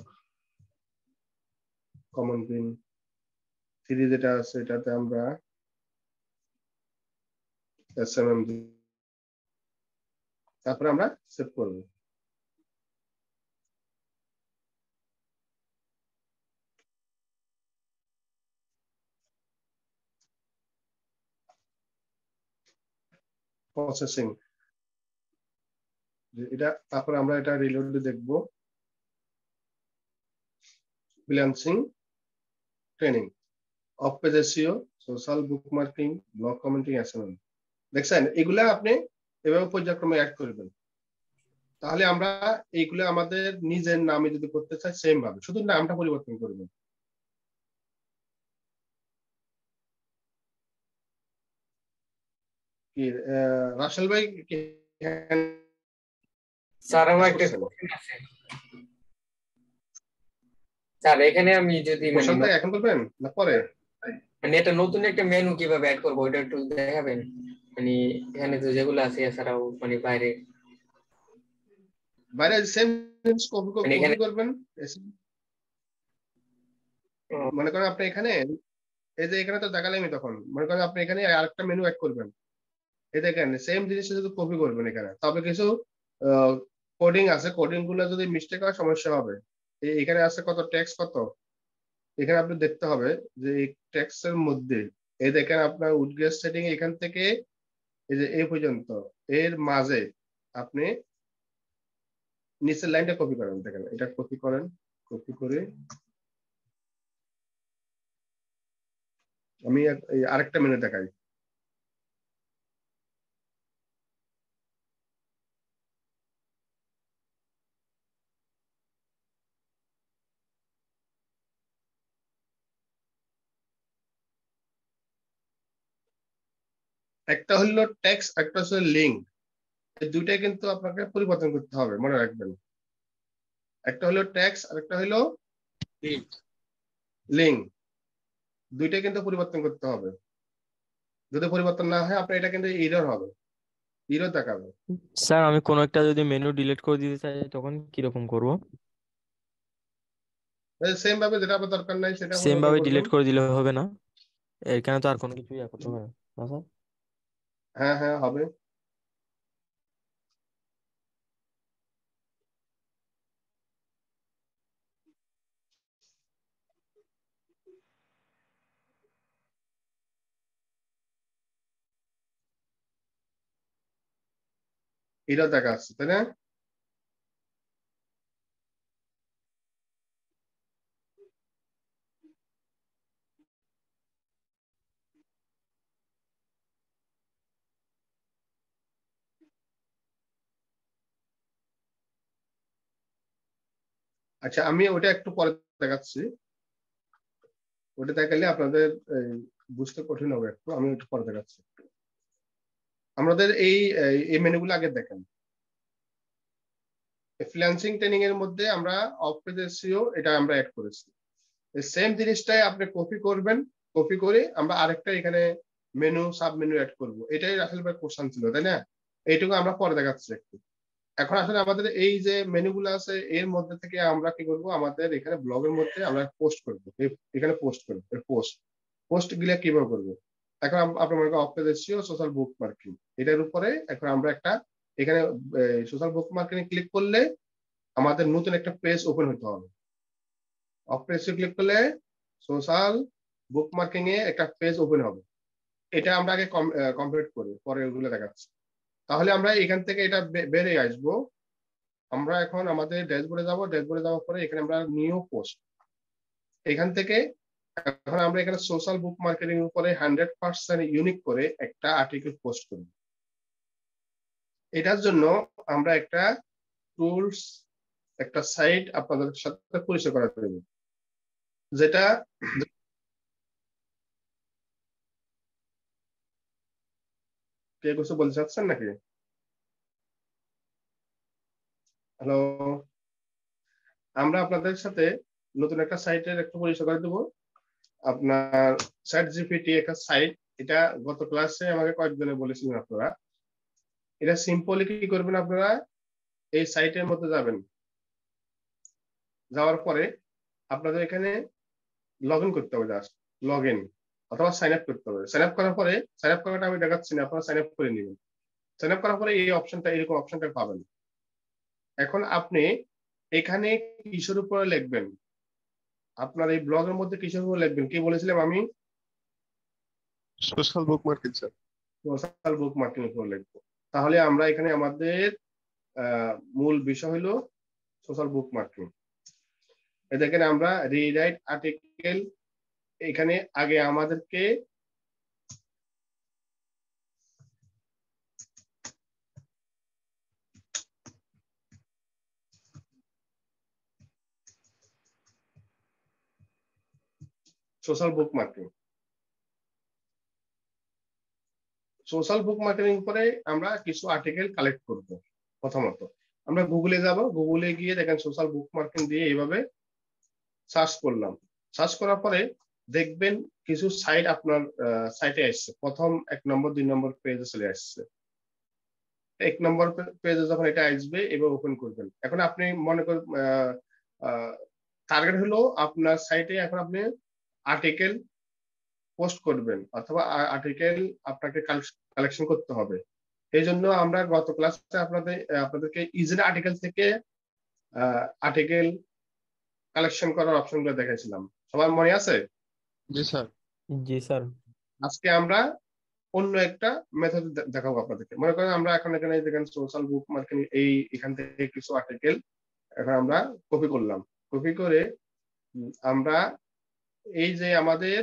কমন পিন। 3 যেটা আছে এটাতে আমরা SMM দিই। তারপরে আমরা সেভ করব। প্রসেসিং এটা, তারপর আমরা এটা রিলোড দেখব। Freelancing training, of page SEO, social bookmarking, blog commenting, SMM। দেখছেন এগুলা আপনি এভাবে পর্যায়ক্রমে অ্যাড করবেন। তাহলে আমরা এইগুলো আমাদের নিজের নামে যদি করতে চাই সেম ভাবে, শুধু নামটা পরিবর্তন করবেন। কি রাসেল ভাই কি
স্যার আমার একটা
করছেন?
question আছে স্যার, এখানে আমি যদি মানে
কোশ্চেনটা এখন করবেন না পরে?
মানে এটা নতুন একটা মেনু কিভাবে অ্যাড করবো ওটা একটু দেখাবেন? মানে এখানে তো যেগুলো আছে এছাড়াও মানে বাইরে
বাইরে সেম জিনিস কপি
মানে এখানে
করবেন। মনে করেন আপনি এখানে, এই যে এখানে তো দেখালাম আমি, তখন মনে করেন আপনি এখানে আরেকটা মেনু অ্যাড করবেন, এই দেখেন সেম জিনিসটা শুধু কপি করবেন এখানে, তবে কিছু কোডিং আছে, কোডিং গুলো যদি মিস্টেক হয় সমস্যা হবে। এখানে আছে কত টেক্সট, কত এখানে আপনি দেখতে হবে যে এই টেক্সট এর মধ্যে এই দেখেন আপনার উডগ্রেস সেটিং এখান থেকে এই যে এই পর্যন্ত এর মাঝে আপনি নিচের লাইনটা কপি করেন, দেখেন এটা কপি করেন, কপি করে আমি আরেকটা মেনু দেখাই। একটা হলো টেক্সট, একটা হচ্ছে লিঙ্ক, এই দুইটাই কিন্তু আপনাকে পরিবর্তন করতে হবে, মনে রাখবেন। একটা হলো টেক্সট আর একটা হলো লিঙ্ক, দুইটাই কিন্তু পরিবর্তন করতে হবে। যদি পরিবর্তন না হয় আপনার এটা কিন্তু এরর হবে, এরর দেখাবে।
স্যার আমি কোনো একটা যদি মেনু ডিলিট করে দিতে চাই তখন কিরকম করব?
সেম ভাবে যেটা আপনার দরকার নাই সেটা
সেম
পরিবর্তন
ভাবে
করবেন।
ডিলিট করে দিলে হবে না? এখানে তো আর কোনো কিছু ইয়া করতে হবে না, না স্যার?
হ্যাঁ হ্যাঁ হবে। এরর দেখা যাচ্ছে তাই না? আচ্ছা আমি ওটা একটু পরে দেখাচ্ছি, ওটা দেখালে আপনাদের বুঝতে কঠিন হবে একটু, আমি একটু পরে দেখাচ্ছি। আমাদের এই মেনুগুলো আগে দেখেন। ফ্রিল্যান্সিং ট্রেনিং এর মধ্যে আমরা অফ পেজ এসইও এটা আমরা অ্যাড করেছি। সেম জিনিসটাই আপনি কপি করবেন, কপি করে আমরা আরেকটা এখানে মেনু সাব মেনু অ্যাড করব, এটাই আসলে কোশ্চেন ছিল তাই না? এইটুকু আমরা পরে দেখাচ্ছি একটু। এখন আসলে আমাদের এই যে মেনুগুলো আছে এর মধ্যে থেকে আমরা কি করব, আমাদের এখানে ব্লগের মধ্যে আমরা পোস্ট করব, এখানে পোস্ট করব, পোস্ট পোস্ট গুলা কিভাবে করব। এখন আপনার মনে করেন of page SEO social book marketing, এটার উপরে এখন আমরা একটা এখানে সোশ্যাল বুক মার্কেটিং ক্লিক করলে আমাদের নতুন একটা পেজ ওপেন হতে হবে। অফ পেজে ক্লিক করলে সোশ্যাল বুক মার্কিং এ একটা পেজ ওপেন হবে, এটা আমরা আগে কমপ্লিট করি, পরে ওগুলো দেখাচ্ছি। তাহলে আমরা এখান থেকে এটা বেরে আসবো। আমরা এখন আমাদের ড্যাশবোর্ডে যাব, ড্যাশবোর্ডে যাওয়ার পরে এখানে আমরা নিউ পোস্ট, এখান থেকে এখন আমরা এখানে সোশ্যাল বুক মার্কেটিং উপরে 100% ইউনিক করে একটা আর্টিকেল পোস্ট করি। এটার জন্য আমরা একটা টুলস, একটা সাইট আপনাদের সাথে পরিচয় করাতে দেব, যেটা কে কিছু বলতে চাচ্ছেন নাকি? হ্যালো, আমরা আপনাদের সাথে নতুন একটা সাইটের একটু পরিচয় করে দেবো। আপনার চ্যাট জিপিটি একটা সাইট, এটা গত ক্লাসে আমাকে কয়েকজনে বলেছিলেন আপনারা। এটা সিম্পলি কি করবেন, আপনারা এই সাইটের মধ্যে যাবেন, যাওয়ার পরে আপনাদের এখানে লগ ইন করতে হবে, জাস্ট লগ ইন অথবা সাইন আপ করতে হবে। সাইন আপ করার পরে, সাইন আপ করাটা আমি দেখাচ্ছি না, আপনারা সাইন আপ করে নেবেন। সাইন আপ করার পরে এই অপশনটা, এরকম অপশনটা পাবেন। এখন আপনি এখানে কিসের উপরে লিখবেন, আপনার এই ব্লগের মধ্যে কিসের উপরে লিখবেন, কি বলেছিলাম আমি?
সোশ্যাল বুক মার্কেট স্যার।
সোশ্যাল বুক মার্কেটিং উপরে লিখবো। তাহলে আমরা এখানে আমাদের মূল বিষয় হলো সোশ্যাল বুক মার্কেটিং। দেখেন আমরা রিরাইট আর্টিকেল, এখানে আগে আমাদেরকে সোশ্যাল বুক মার্কিং। সোশ্যাল বুক মার্কেটিং পরে আমরা কিছু আর্টিকেল কালেক্ট করব। প্রথমত আমরা গুগলে যাব, গুগলে গিয়ে দেখেন সোশ্যাল বুক মার্কেটিং দিয়ে এইভাবে সার্চ করলাম। সার্চ করার পরে দেখবেন কিছু সাইট আপনার সাইটে আসছে। প্রথম 1 নম্বর 2 নম্বর পেজে চলে আসছে। 1 নম্বর পেজে যখন এটা আসবে এবার ওপেন করবেন। এখন আপনি মনে করেন টার্গেট হলো আপনার সাইটে এখন আপনি আর্টিকেল পোস্ট করবেন অথবা আর্টিকেল আপনাকে কালেকশন করতে হবে। এই জন্য আমরা গত ক্লাসে আপনাদেরকে ইজি আর্টিকেল থেকে আর্টিকেল কালেকশন করার অপশনগুলো দেখাইছিলাম। সবার মনে আছে?
জি স্যার।
জি স্যার।
আজকে আমরা অন্য একটা মেথড দেখাবো আপনাদেরকে। মনে করেন আমরা এখানে দেখেন সোশ্যাল বুক মার্কেটিং এখান থেকে কিছু আর্টিকেল এখন আমরা কপি করলাম। কপি করে আমরা এই যে আমাদের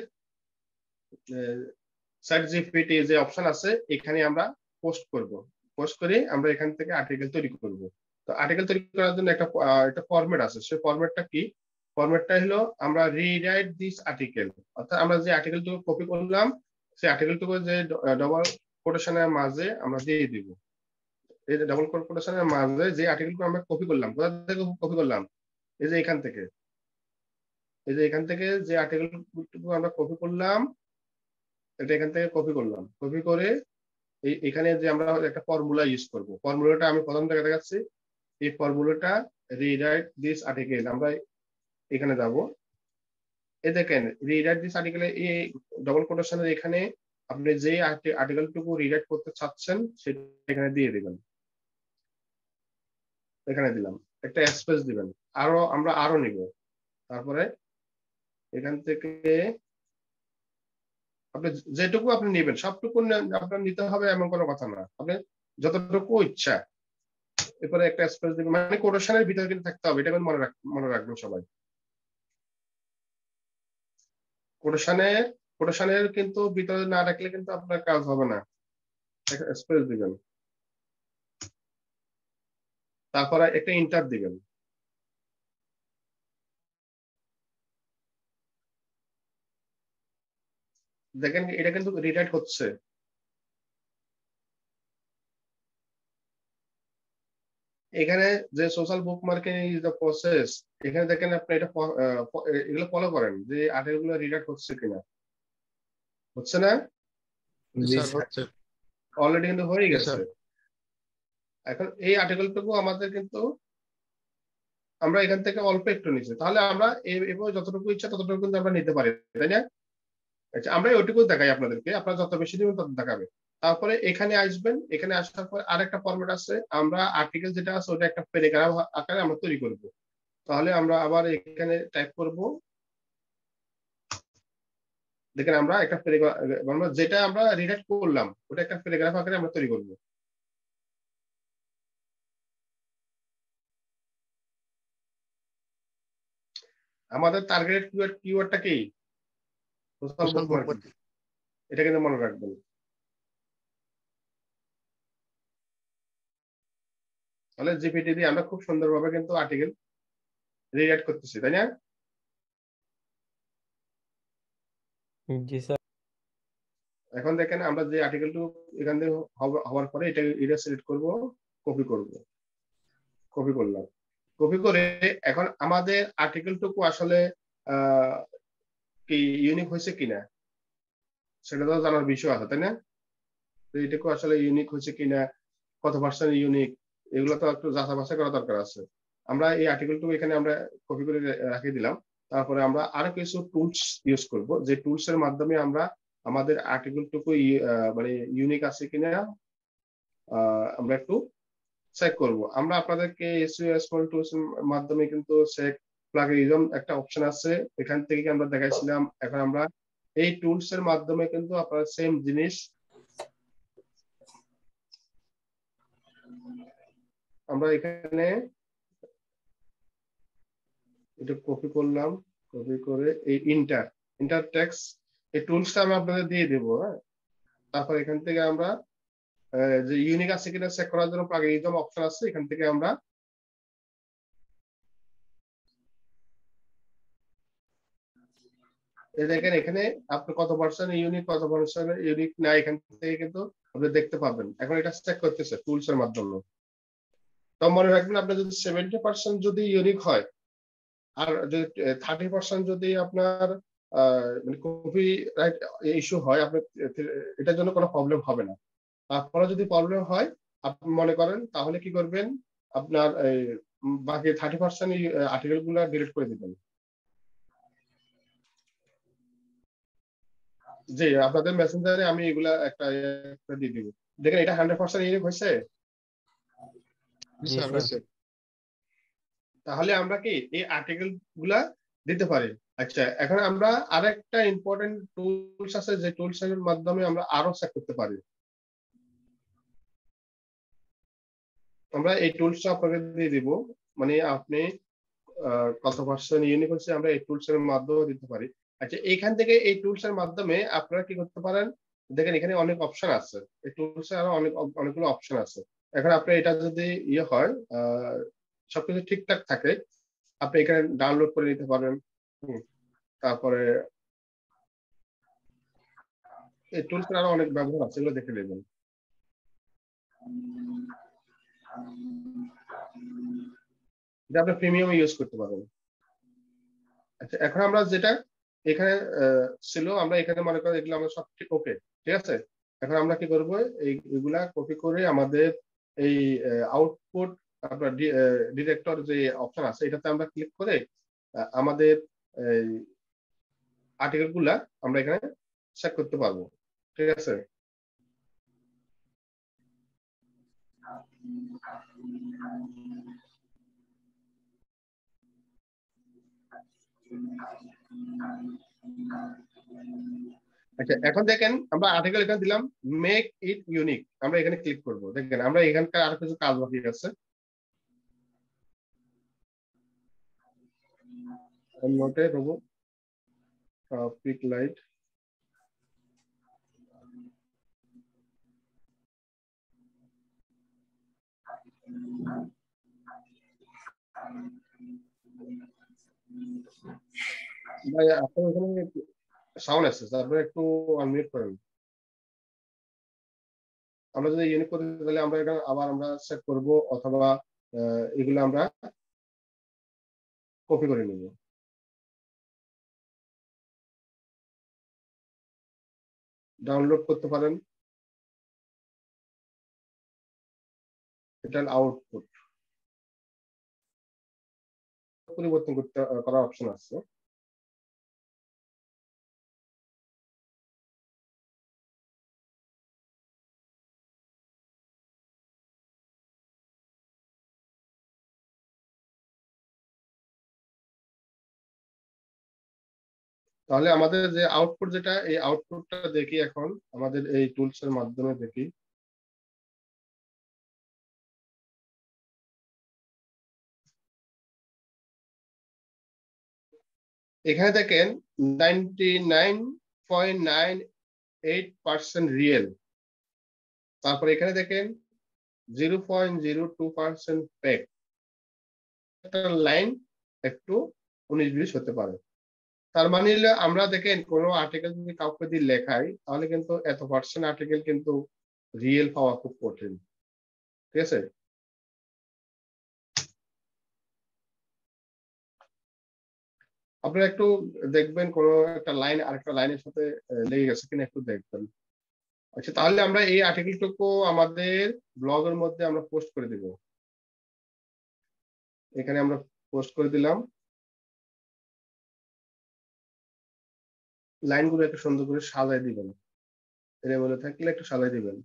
চ্যাট জিপিটি যে অপশন আছে এখানে আমরা পোস্ট করব। পোস্ট করে আমরা এখান থেকে আর্টিকেল তৈরি করব। তো আর্টিকেল তৈরি করার জন্য একটা ফরম্যাট আছে। সেই ফরম্যাটটা কি? ফরম্যাটটা হলো আমরা রিরাইট দিস আর্টিকেল, অর্থাৎ আমরা যে আর্টিকেলটুকু কপি করলাম সেই আর্টিকেলটুকু যে ডবল কোটেশনের মাঝে আমরা দিয়ে দিব। এই যে ডবল কোটেশনের মাঝে যে আর্টিকেলটুকু আমরা কপি করলাম, কোথা থেকে কপি করলাম? এই যে এখান থেকে। এই যে এখান থেকে যে আর্টিকেলটুকু আমরা কপি করলাম এটা এখান থেকে কপি করলাম। কপি করে এখানে যে আমরা একটা ফর্মুলা ইউজ করব। ফর্মুলাটা আমি প্রথম থেকে দেখাচ্ছি। এই ফর্মুলাটা রিরাইট দিস আর্টিকেল, আমরা এখানে যাব। এই দেখেন রিরাইট দিস আর্টিকেলে এই ডবল কোটেশনের এখানে আপনি যে আর্টিকেলটুকু রিরাইট করতে চাচ্ছেন সেটা এখানে দিয়ে দিবেন। এখানে দিলাম, একটা স্পেস দিবেন। আমরা আরো নিব। তারপরে এখান থেকে আপনি যেটুকু আপনি নেবেন সবটুকু আপনার নিতে হবে এমন কোনো কথা না। আপনি যতটুকু ইচ্ছা। এরপরে একটা স্পেস দিবেন, মানে কোটেশনের ভিতরে কিন্তু থাকতে হবে। এটা কিন্তু মনে রাখবেন সবাই। কোটেশনের কিন্তু ভিতরে না রাখলে কিন্তু আপনার কাজ হবে না। একটা স্পেস দিবেন, তারপরে একটা ইন্টার দিবেন। দেখেন এটা কিন্তু রিরাইট হচ্ছে। এখানে যে social book marketing is the process, এখানে দেখেন আপনি এটা এগুলো ফলো করেন যে আর্টিকেলগুলো রিডাক্ট হচ্ছে কিনা। হচ্ছে না?
জি স্যার হচ্ছে।
অলরেডি কিন্তু হয়ে গেছে। এখন এই আর্টিকেলটুকু আমাদের কিন্তু আমরা এখান থেকে অল্প একটু নিচ্ছি, তাহলে আমরা এভাবে যতটুকু ইচ্ছা ততটুকু কিন্তু আমরা নিতে পারি, তাই না? আচ্ছা, আমরা ওইটুকু দেখাই আপনাদেরকে। আপনারা যত বেশি দিবেন তত দেখাবে। তারপরে এখানে আসবেন। এখানে আসার পর আরেকটা ফরম্যাট আছে। আমরা আর্টিকেল যেটা আছে ওটা একটা প্যারাগ্রাফ আকারে আমরা তৈরি করব। তাহলে আমরা আবার এখানে টাইপ করব। দেখেন আমরা একটা প্যারাগ্রাফ, আমরা যেটা আমরা রিডাক্ট করলাম ওটা একটা প্যারাগ্রাফ আকারে আমরা তৈরি করব। আমাদের টার্গেটেড কিওয়ার্ডটা কি? সোশ্যাল বুক মার্কেটিং। এটা কিন্তু মনে রাখবেন। তাহলে জিপিটি দিয়ে আমরা খুব সুন্দরভাবে কিন্তু আর্টিকেল রিডাক্ট করতেছি, তাই না?
জি স্যার।
এখন দেখেন আমরা যে আর্টিকেলটু এখান থেকে হওয়ার পরে এটা সিলেক্ট করব, কপি করব। কপি করলাম। কপি করে এখন আমাদের আর্টিকেলটুকু আসলে কি ইউনিক হয়েছে কিনা সেটা তো জানার বিষয় আছে, তাই না? তো এটুকু আসলে ইউনিক হয়েছে কিনা, কত পার্সেন্ট ইউনিক, এগুলো তো একটু যাচাই বাছাই করা দরকার আছে। আমরা এই আর্টিকেলটুকু এখানে আমরা কপি করে রেখে দিলাম। তারপরে আমরা আরো কিছু টুলস ইউজ করব, যে টুলস এর মাধ্যমে আমরা আমাদের আর্টিকেলটুকু মানে ইউনিক আছে কিনা আমরা একটু চেক করব। আমরা আপনাদেরকে এসইও এক্সপ্লোর টুলস এর মাধ্যমে কিন্তু চেক প্লাগিনিজম একটা অপশন আছে, এখান থেকে আমরা দেখাইছিলাম। এখন আমরা এই টুলস এর মাধ্যমে কিন্তু আপনারা সেম জিনিস আমরা এখানে এটা কপি করলাম। কপি করে এই ইন্টার টেক্সট এই টুলসটা আমি আপনাদের দিয়ে দেবো। হ্যাঁ, তারপর এখান থেকে আমরা যে ইউনিক আছে কিনা চেক করার জন্য প্লাগিনিজম অপশন আছে, এখান থেকে আমরা এই দেখেন এখানে আপনি কত পার্সেন্ট ইউনিক কত পার্সেন্ট ইউনিক না এখান থেকে কিন্তু আপনি দেখতে পাবেন। এখন এটা চেক করতেছে টুলস এর মাধ্যমে। তো মনে রাখবেন আপনার যদি 70% যদি ইউনিক হয় আর যদি 30% যদি আপনার মানে কপি রাইট ইস্যু হয় আপনার এটার জন্য কোনো প্রবলেম হবে না। তারপরে যদি প্রবলেম হয় আপনি মনে করেন তাহলে কি করবেন আপনার বাকি 30% আর্টিকেল গুলা ডিলিট করে দিবেন। জি আপনাদের মেসেঞ্জারে আমি এগুলা একটা দিয়ে দিব। দেখেন এটা 100% ইউনিক হয়েছে।
জি
স্যার
স্যার।
হয়েছে। তাহলে আমরা কি এই আর্টিকেল গুলা দিতে পারি। আচ্ছা এখন আমরা আরেকটা ইম্পর্টেন্ট টুলস আছে যে টুলস এর মাধ্যমে আমরা আরো চেক করতে পারি। আমরা এই টুলসটা আপনাকে দিয়ে দিব, মানে আপনি কত পার্সেন্ট ইউনিক হচ্ছে আমরা এই টুলস এর মাধ্যমে দিতে পারি। আচ্ছা এখান থেকে এই টুলস এর মাধ্যমে আপনারা কি করতে পারেন, দেখেন এখানে অনেক অপশন আছে, এই টুলস এ আরো অনেকগুলো অপশন আছে। এখন আপনি এটা যদি ইয়ে হয় সবকিছু ঠিকঠাক থাকে আপনি এখানে ডাউনলোড করে নিতে পারেন। তারপরে এই টুলস এর আরো অনেক ব্যবহার আছে, এগুলো দেখে নেবেন। এটা আপনি প্রিমিয়াম ইউজ করতে পারেন। আচ্ছা এখন আমরা যেটা এখানে ছিল আমরা এখানে মনে করি এগুলো আমরা সব ঠিক ওকে ঠিক আছে। এখন আমরা কি করব এইগুলা কপি করে আমাদের এই আউটপুট আপনার ডিরেক্টর যে অপশন আছে এটাতে আমরা ক্লিক করে আমাদের এই আর্টিকেল গুলা আমরা এখানে সেট করতে পারবো। ঠিক আছে। আচ্ছা এখন দেখেন আমরা আর্টিকেল এখানে দিলাম মেক ইট ইউনিক, আমরা এখানে ক্লিক করব। দেখেন আমরা এখানকার আরো কিছু কাজ বাকি আছে। নোটে দেবো টপিক লাইট, ভাই আপনার এখানে সাউন্ড আছে তারপরে একটু আনমিউট করেন। আমরা যদি ইউনিক করতে তাহলে আমরা এটা আবার আমরা সেট করব অথবা এগুলো আমরা কপি করে নেব। ডাউনলোড করতে পারেন, এটার আউটপুট পরিবর্তন করতে করার অপশন আছে। তাহলে আমাদের যে আউটপুট যেটা এই আউটপুটটা দেখি এখন আমাদের এই টুলস এর মাধ্যমে দেখি। এখানে দেখেন 99.98% রিয়েল। তারপর এখানে দেখেন 0.02% ফেক। একটা লাইন একটু 19-20 হতে পারে। তার মানে হলো আমরা দেখেন কোনো আর্টিকেল যদি কাউকে দিয়ে লেখাই তাহলে কিন্তু এত পার্সেন্ট আর্টিকেল কিন্তু রিয়েল পাওয়া খুব কঠিন। ঠিক আছে। আপনারা একটু দেখবেন কোন একটা লাইন আরেকটা লাইনের সাথে লেগে গেছে কিনা একটু দেখবেন। আচ্ছা তাহলে আমরা এই আর্টিকেলটুকু আমাদের ব্লগের মধ্যে আমরা পোস্ট করে দিব। এখানে আমরা পোস্ট করে দিলাম। লাইনগুলো একটু সুন্দর করে সাজাই দিবেন, এর মধ্যে থাকলে একটু সাজাই দিবেন।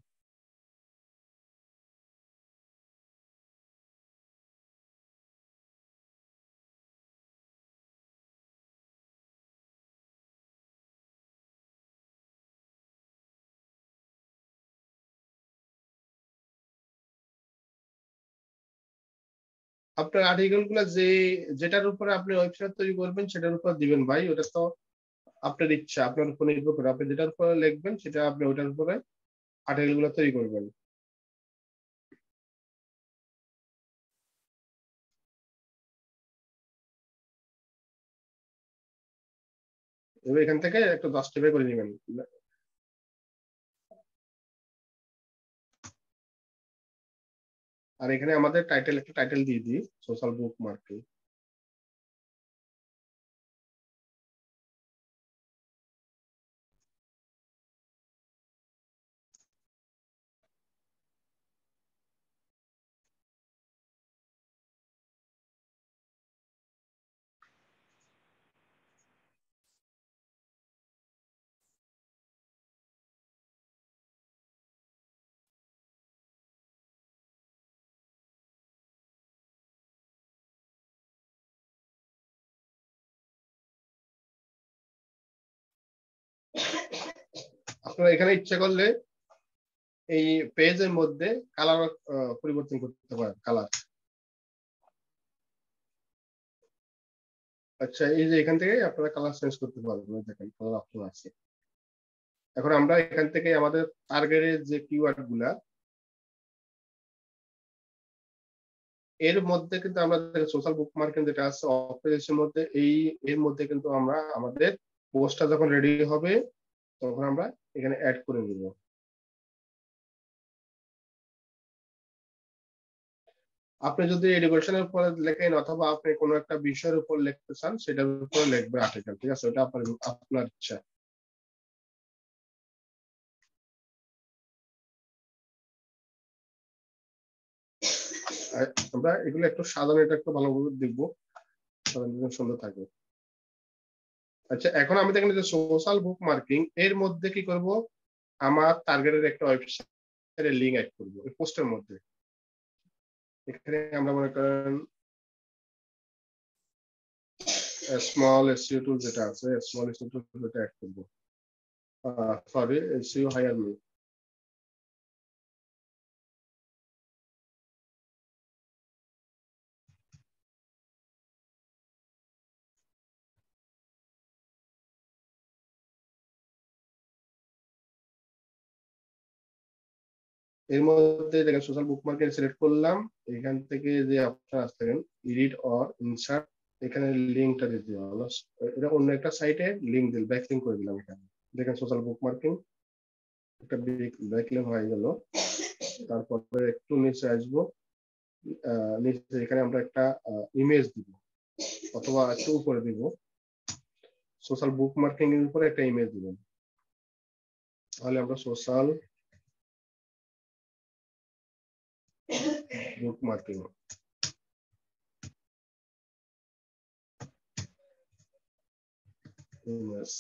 আপনার আর্টিকেল গুলা যেটার উপরে আপনি ওয়েবসাইট তৈরি করবেন সেটার উপর দিবেন ভাই, ওটা তো আপনার ইচ্ছা, আপনার উপর নির্ভর করে আপনি যেটার উপরে লিখবেন সেটা আপনি ওটার উপরে আর্টিকেল গুলো তৈরি করবেন। এবার এখান থেকে একটু জাস্টিফাই করে নেবেন। আর এখানে আমাদের একটা টাইটেল দিয়ে দিই, সোশ্যাল বুক মার্কিং। আপনারা এখানে ইচ্ছা করলে এই পেজের মধ্যে কালার পরিবর্তন করতে পারেন, কালার। আচ্ছা, এই যে এখান থেকে আপনারা কালার চেঞ্জ করতে পারবেন, দেখেন কালার অপশন আছে। এখন আমরা এখান থেকে আমাদের টার্গেটের যে কিওয়ার্ড গুলা, এর মধ্যে কিন্তু আমরা সোশ্যাল বুক মার্কেট যেটা আছে অফিসের মধ্যে, এর মধ্যে কিন্তু আমরা আমাদের পোস্টটা যখন রেডি হবে তখন আমরা এখানে অ্যাড করে নিব। আপনি যদি এডুকেশনের উপরে লেখেন অথবা আপনি কোনো একটা বিষয়ের উপর লিখতে চান সেটার উপরে লিখবে আর্টিকেল, ঠিক আছে? ওটা আপনার ইচ্ছা। আমরা এগুলো একটু সাধারণ, এটা একটু ভালোভাবে দেখবো, সুন্দর থাকবে। আচ্ছা, এখন আমি দেখেন যে সোশ্যাল বুক মার্কিং এর মধ্যে কি করব, আমার টার্গেটের একটা ওয়েবসাইটের লিংক অ্যাড করব এই পোস্টের মধ্যে। এখানে আমরা মনে করেন স্মল এসইও টুল যেটা আছে, স্মল এসইও টুল যেটা অ্যাড করব, সরি এসইও হায়ার মি। এর মধ্যে দেখেন সোশ্যাল বুক মার্কেট সিলেক্ট করলাম, এখান থেকে যে অপশন আসছে এডিট অর ইনসার্ট, এখানে লিংকটা দিতে হবে। এটা অন্য একটা সাইটে লিংক দিল, ব্যাকলিংক করে দিলাম। এখানে দেখেন সোশ্যাল বুক মার্কিং একটা ব্যাকলিংক হয়ে গেল। তারপরে একটু নিচে আসবো, নিচে এখানে আমরা একটা ইমেজ দিব অথবা একটু উপরে দিব, সোশ্যাল বুক মার্কিং এর উপরে একটা ইমেজ দিবেন। তাহলে আমরা সোশ্যাল বুক মার্কিং ইমেজ,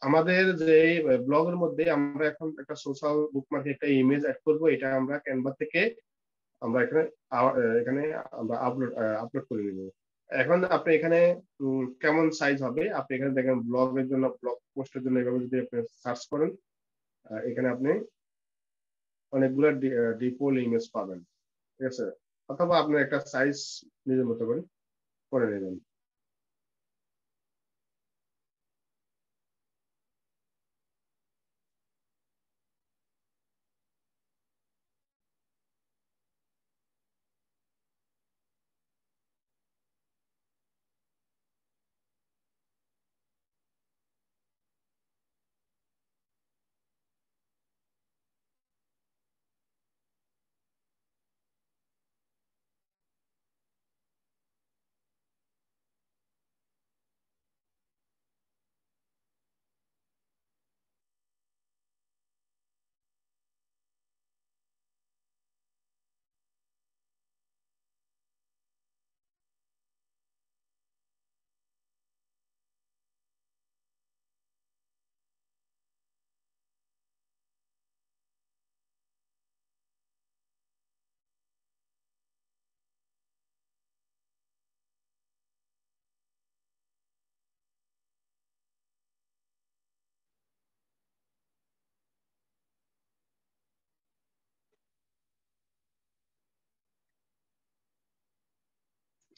আমাদের যে ব্লগের মধ্যে আমরা এখন একটা সোশ্যাল বুকমার্কে একটা ইমেজ অ্যাড করব। এটা আমরা ক্যানভা থেকে আমরা এখানে এখানে আমরা আপলোড করে নিব। এখন আপনি এখানে কেমন সাইজ হবে, আপনি এখানে দেখেন ব্লগের জন্য, ব্লগ পোস্টের জন্য এভাবে যদি আপনি সার্চ করেন, এখানে আপনি অনেকগুলো ডিপোল ইমেজ পাবেন, ঠিক আছে? অথবা আপনি একটা সাইজ নিজের মতো করে নেবেন।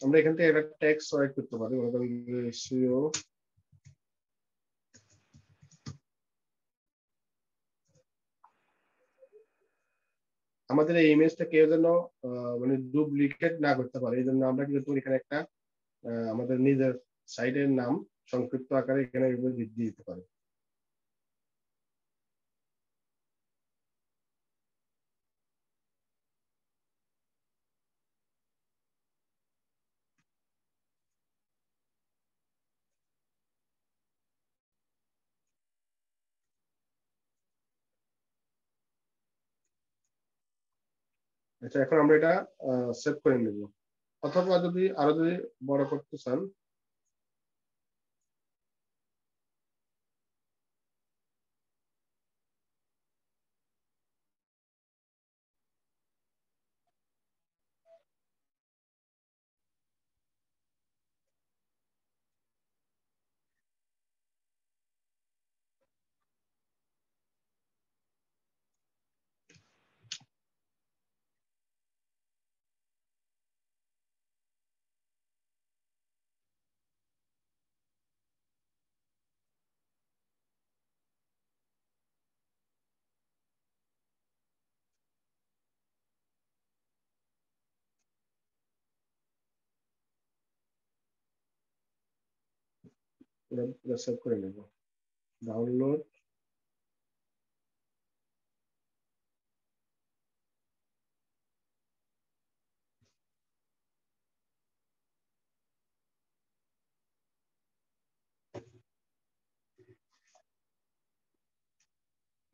আমরা এখান থেকে একটা ট্যাগ সিলেক্ট করতে পারি, মনে করেন রেশিও আমাদের এই ইমেজটা কেউ যেন মানে ডুপ্লিকেট না করতে পারে, এই জন্য আমরা কি করতে পারি, এখানে একটা আমাদের নিজের সাইটের নাম সংক্ষিপ্ত আকারে এখানে দিয়ে দিতে পারি। আচ্ছা, এখন আমরা এটা সেভ করে নেব, অথবা যদি আরো বড় করতে চান সেভ করে নেব, ডাউনলোড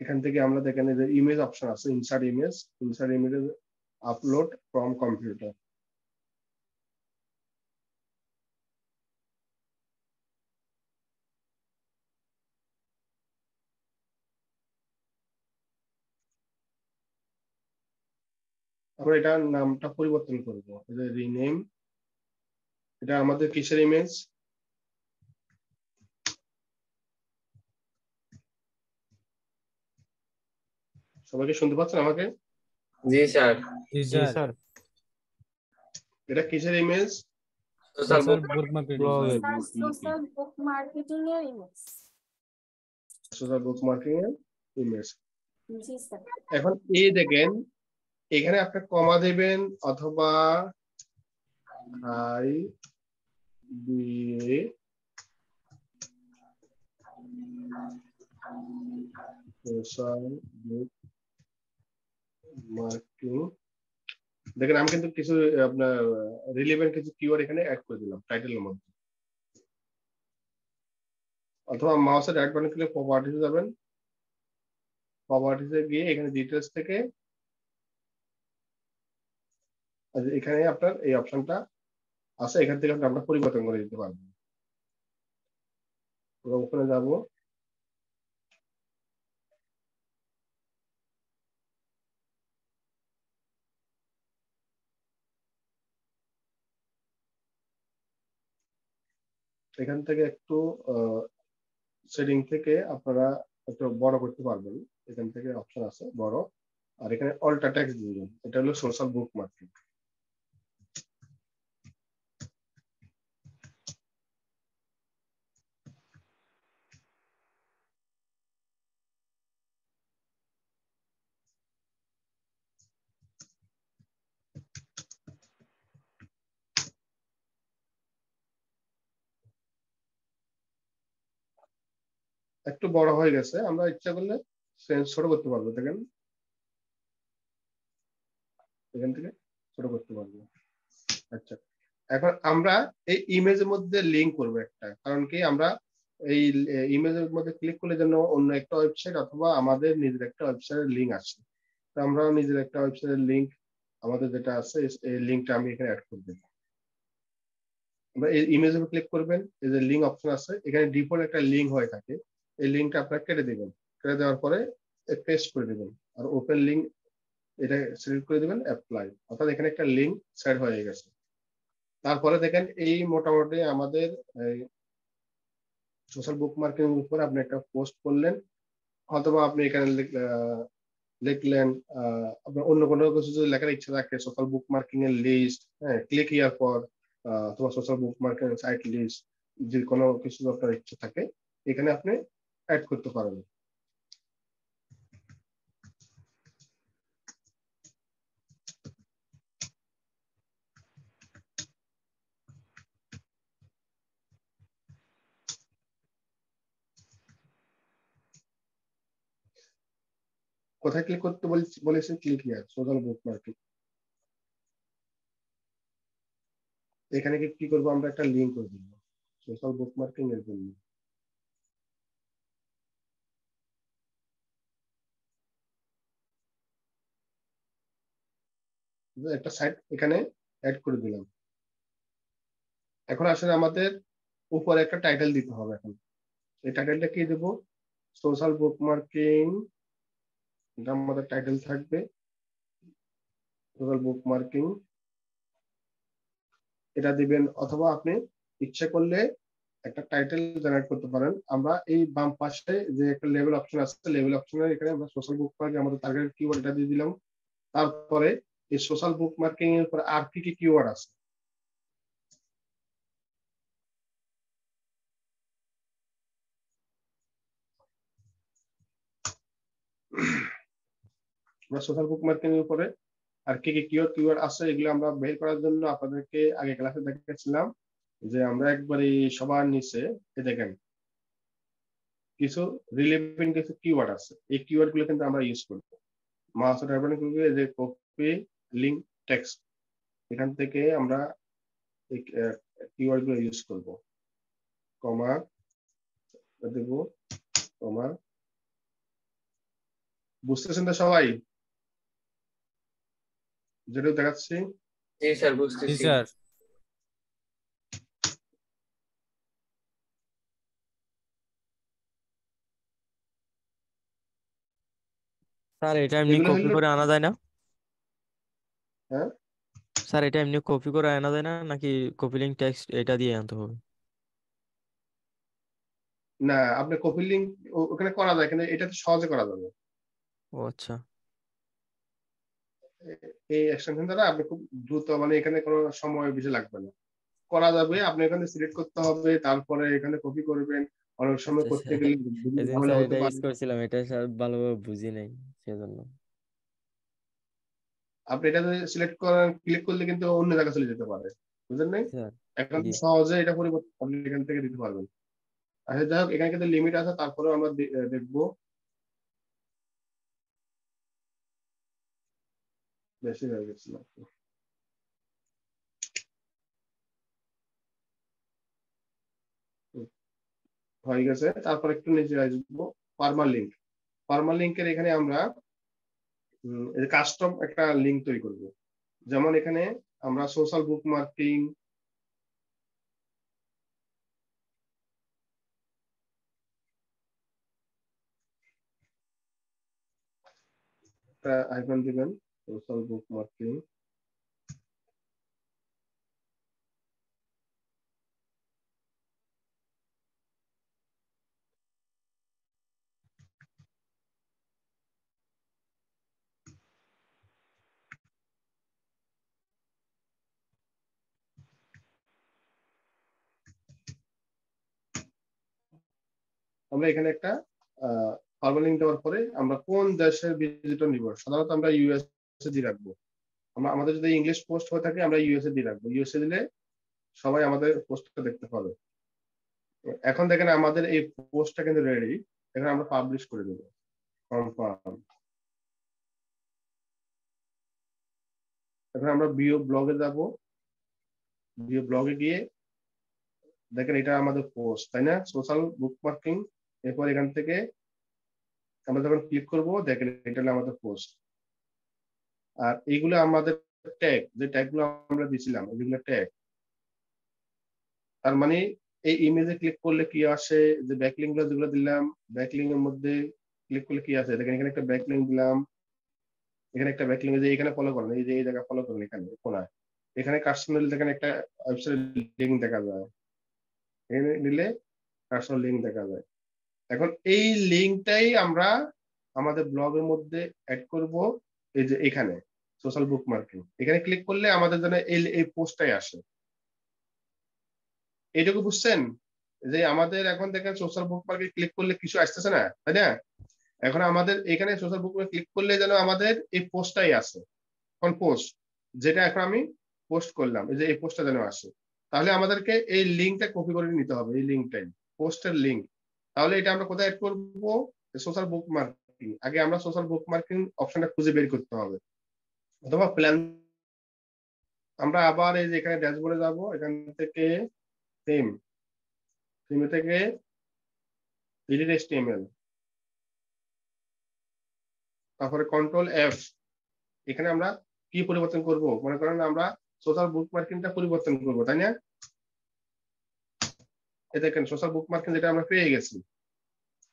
এখান থেকে আমরা দেখেন যে ইমেজ অপশন আছে, insert image upload from computer. আমরা এটার নামটা পরিবর্তন করব, রিনেম। এটা আমাদের কিসের ইমেজ? সবাইকে শুনতে পাচ্ছেন আমাকে?
জি স্যার।
জি স্যার।
এটা কিসের ইমেজ?
সোশ্যাল
বুক মার্কেটিং
সোশ্যাল বুক মার্কেটিং এর ইমেজ।
সোশ্যাল বুক মার্কেটিং এর ইমেজ।
জি স্যার।
এখন এই দেখেন এখানে আপনি কমা দিবেন অথবা আই দিয়ে সোশ্যাল বুক মার্কেটিং। দেখেন আমি কিন্তু কিছু আপনার রিলেভেন্ট কিছু কিওয়ার্ড এখানে অ্যাড করে দিলাম টাইটেলের মধ্যে, অথবা মাউসের রাইট বাটন ক্লিক প্রপার্টিজে যাবেন, প্রপার্টিজে গিয়ে এখানে ডিটেইলস থেকে এখানে আপনার এই অপশনটা আছে, এখান থেকে আমরা পরিবর্তন করে দিতে পারবো। ওখানে যাব, এখান থেকে একটু সেটিং থেকে আপনারা একটু বড় করতে পারবেন, এখান থেকে অপশন আছে বড়, আর এখানে অল্টা টেক্সট দিবেন, এটা হলো সোশ্যাল বুক মার্কেটিং। একটু বড় হয়ে গেছে, আমরা ইচ্ছা করলে ছোট করতে পারবো, দেখেন এখান থেকে ছোট করতে পারবো। আচ্ছা, এখন আমরা এই ইমেজের মধ্যে লিংক করবো একটা, কারণ কি আমরা এই ইমেজের মধ্যে ক্লিক করলে যেন অন্য একটা ওয়েবসাইট অথবা আমাদের নিজের একটা ওয়েবসাইটের লিংক আসে, তো আমরা নিজের একটা ওয়েবসাইটের লিংক আমাদের যেটা আছে এই লিংকটা আমি এখানে অ্যাড করে দেবো। আমরা এই ইমেজের উপর ক্লিক করবেন, এই যে লিংক অপশন আছে এখানে ডিফল্ট একটা লিংক হয়ে থাকে, এই লিংকটা আপনারা কেটে দিবেন, কেটে দেওয়ার পরে পেস্ট করে দিবেন আর ওপেন লিংক এটা সিলেক্ট করে দিবেন, অ্যাপ্লাই, অর্থাৎ এখানে একটা লিংক সেট হয়ে গেছে। তারপরে দেখেন এই মোটামুটি আমাদের সোশ্যাল বুক মার্কেটিং এর উপর আপনি একটা পোস্ট করলেন, অথবা আপনি এখানে লিখলেন আপনার অন্য কোনো কিছু যদি লেখার ইচ্ছা থাকে, সোশ্যাল বুক মার্কেটিং এর লিস্ট, হ্যাঁ, ক্লিক হিয়ার ফর, তোমার সোশ্যাল বুকমার্কিং সাইট লিস্ট যে কোনো কিছু আপনার ইচ্ছে থাকে এখানে আপনি অ্যাড করতে পারেন। কোথায় ক্লিক করতে বলেছে? Click here, social bookmarking. এখানে কি করবো আমরা? একটা লিঙ্ক করে দিব সোশ্যাল বুকমার্কিং এর জন্য। একটা সাইট এখানে অ্যাড করে দিলাম। এখন আসলে আমাদের উপরে একটা টাইটেল দিতে হবে। এখন এই টাইটেলটা কি দেব? সোশ্যাল বুকমার্কিং, এটা আমাদের টাইটেল থাকবে সোশ্যাল বুকমার্কিং, এটা দিবেন। অথবা আপনি ইচ্ছা করলে একটা টাইটেল জেনারেট করতে পারেন। আমরা এই বাম পাশে যে একটা লেভেল অপশন আছে, লেভেল অপশনের এখানে আমরা সোশ্যাল বুকমার্কিং আমাদের টার্গেট কিওয়ার্ড এটা দিয়ে দিলাম। তারপরে এই সোশ্যাল বুকমার্কিং এর উপর আর কি কি কিওয়ার্ড আছে আমরা সোশ্যাল বুকমার্কিং এর উপরে আর কি কি কিওয়ার্ড আছে এগুলো আমরা বের করার জন্য আপনাদেরকে আগে ক্লাসে দেখাচ্ছিলাম যে আমরা একবারে সবার নিচে দেখেন কিছু রিলেভেন্ট কিছু কিওয়ার্ড আছে। এই কিওয়ার্ড গুলো কিন্তু আমরা ইউজ করব। মাউস টার্বান করবে যে কপি লিংক টেক্সট, এখান থেকে আমরা এই কিওয়ার্ড গুলো ইউজ করব। কমা দেব, কমা। বুঝতেছেন তো সবাই যেটা দেখাচ্ছি?
জি স্যার,
জি
বুঝতেছি।
স্যার।
স্যার এটা এমনি
এগুলো
কপি
হলো
করে আনা যায় না?
হ্যাঁ
স্যার এটা এমনি কপি করে আনা যায় না নাকি কপি লিঙ্ক টেক্সট এটা দিয়ে আনতে হবে?
না, আপনি কপি লিংক ওখানে করা যায় কিন্তু এটা তো সহজে করা যাবে।
ও আচ্ছা।
এই এক্সটেনশন দ্বারা আপনি খুব দ্রুত, মানে এখানে কোনো সময় বেশি লাগবে না, করা যাবে। আপনি এখানে সিলেক্ট করতে হবে, তারপরে এখানে কপি করবেন। অনেক সময় করতে গেলে
এদিন
ঝামেলা
স্যার
হতে
এটা ইউজ
পারে।
করছিলাম, এটা স্যার ভালোভাবে বুঝি নাই সেজন্য।
আপনি এটা সিলেক্ট করেন, ক্লিক করলে কিন্তু অন্য জায়গায় চলে যেতে পারে, বুঝলেন নাই?
স্যার
এখন
জি।
সহজে এটা পরিবর্তন আপনি এখান থেকে দিতে পারবেন। আচ্ছা যাই হোক, এখানে কিন্তু লিমিট আছে, তারপরে আমরা দেখবো। বেশি হয়ে গেছিল, হয়ে গেছে। তারপর একটু নিচে আসবো, পারমালিঙ্ক। পারমালিঙ্কের এখানে আমরা কাস্টম একটা লিঙ্ক তৈরি করব। যেমন এখানে আমরা সোশ্যাল বুকমার্কিং, আইকন দিবেন সোশ্যাল বুকমার্কিং, আমরা এখানে একটা পারমালিঙ্ক দেওয়ার পরে আমরা কোন দেশের ভিজিটর নিব, সাধারণত আমরা ইউএসএ দিয়ে রাখবো। আমরা আমাদের যদি ইংলিশ পোস্ট হয়ে থাকে আমরা ইউএসএ দিয়ে রাখবো। ইউএসএ দিলে সবাই আমাদের পোস্টটা দেখতে পাবে। এখন দেখেন আমাদের এই পোস্টটা কিন্তু রেডি। এখন আমরা পাবলিশ করে দেবো, কনফার্ম। এখন আমরা বিও ব্লগে যাব। বিও ব্লগে গিয়ে দেখেন এটা আমাদের পোস্ট, তাই না? Social bookmarking. এরপর এখান থেকে আমরা যখন ক্লিক করব দেখেন এটা হলো আমাদের পোস্ট। আর এইগুলো আমাদের ট্যাগ, যে ট্যাগ গুলো আমরা দিয়েছিলাম এগুলো ট্যাগ। তার মানে এই ইমেজে ক্লিক করলে কি আসে, যে ব্যাকলিঙ্ক গুলো যেগুলো দিলাম, ব্যাকলিঙ্ক এর মধ্যে ক্লিক করলে কি আসে দেখেন। এখানে একটা ব্যাকলিঙ্ক দিলাম, এখানে একটা ব্যাকলিঙ্ক, যে এখানে ফলো করেন, এই যে এই জায়গায় ফলো করেন, এখানে কোনায় এখানে কাস্টমার দেখেন একটা ওয়েবসাইট লিঙ্ক দেখা যায়, এখানে নিলে কাস্টমার লিঙ্ক দেখা যায়। এখন এই লিঙ্কটাই আমরা আমাদের ব্লগের মধ্যে অ্যাড করব। এই যে এখানে সোশ্যাল বুকমার্কিং, এখানে ক্লিক করলে আমাদের জন্য এই পোস্টটাই আসে। এইটুকু বুঝছেন যে আমাদের এখন দেখেন সোশ্যাল বুকমার্কে ক্লিক করলে কিছু আসতেছে না, তাই না? এখন আমাদের এখানে সোশ্যাল বুকমার্কে ক্লিক করলে যেন আমাদের এই পোস্টটাই আসে, কোন পোস্ট, যেটা এখন আমি পোস্ট করলাম, এই যে এই পোস্টটা যেন আসে। তাহলে আমাদেরকে এই লিঙ্কটা কপি করে নিতে হবে, এই লিঙ্কটাই পোস্টের লিঙ্ক। তাহলে এটা আমরা কোথায় অ্যাড করবো? Social bookmarking. আগে আমরা সোশ্যাল বুকমার্কিং অপশনটা খুঁজে বের করতে হবে, অথবা প্ল্যান। আমরা আবার এই যে এখানে ড্যাশবোর্ডে যাব, এখান থেকে থিম, থিম থেকে এডিট এইচটিএমএল, তারপরে কন্ট্রোল এফ। এখানে আমরা কি পরিবর্তন করব? মনে করেন আমরা সোশ্যাল বুকমার্কিংটা পরিবর্তন করব, তাই না? এই দেখেন সোশ্যাল বুকমার্কিং যেটা আমরা পেয়ে গেছি।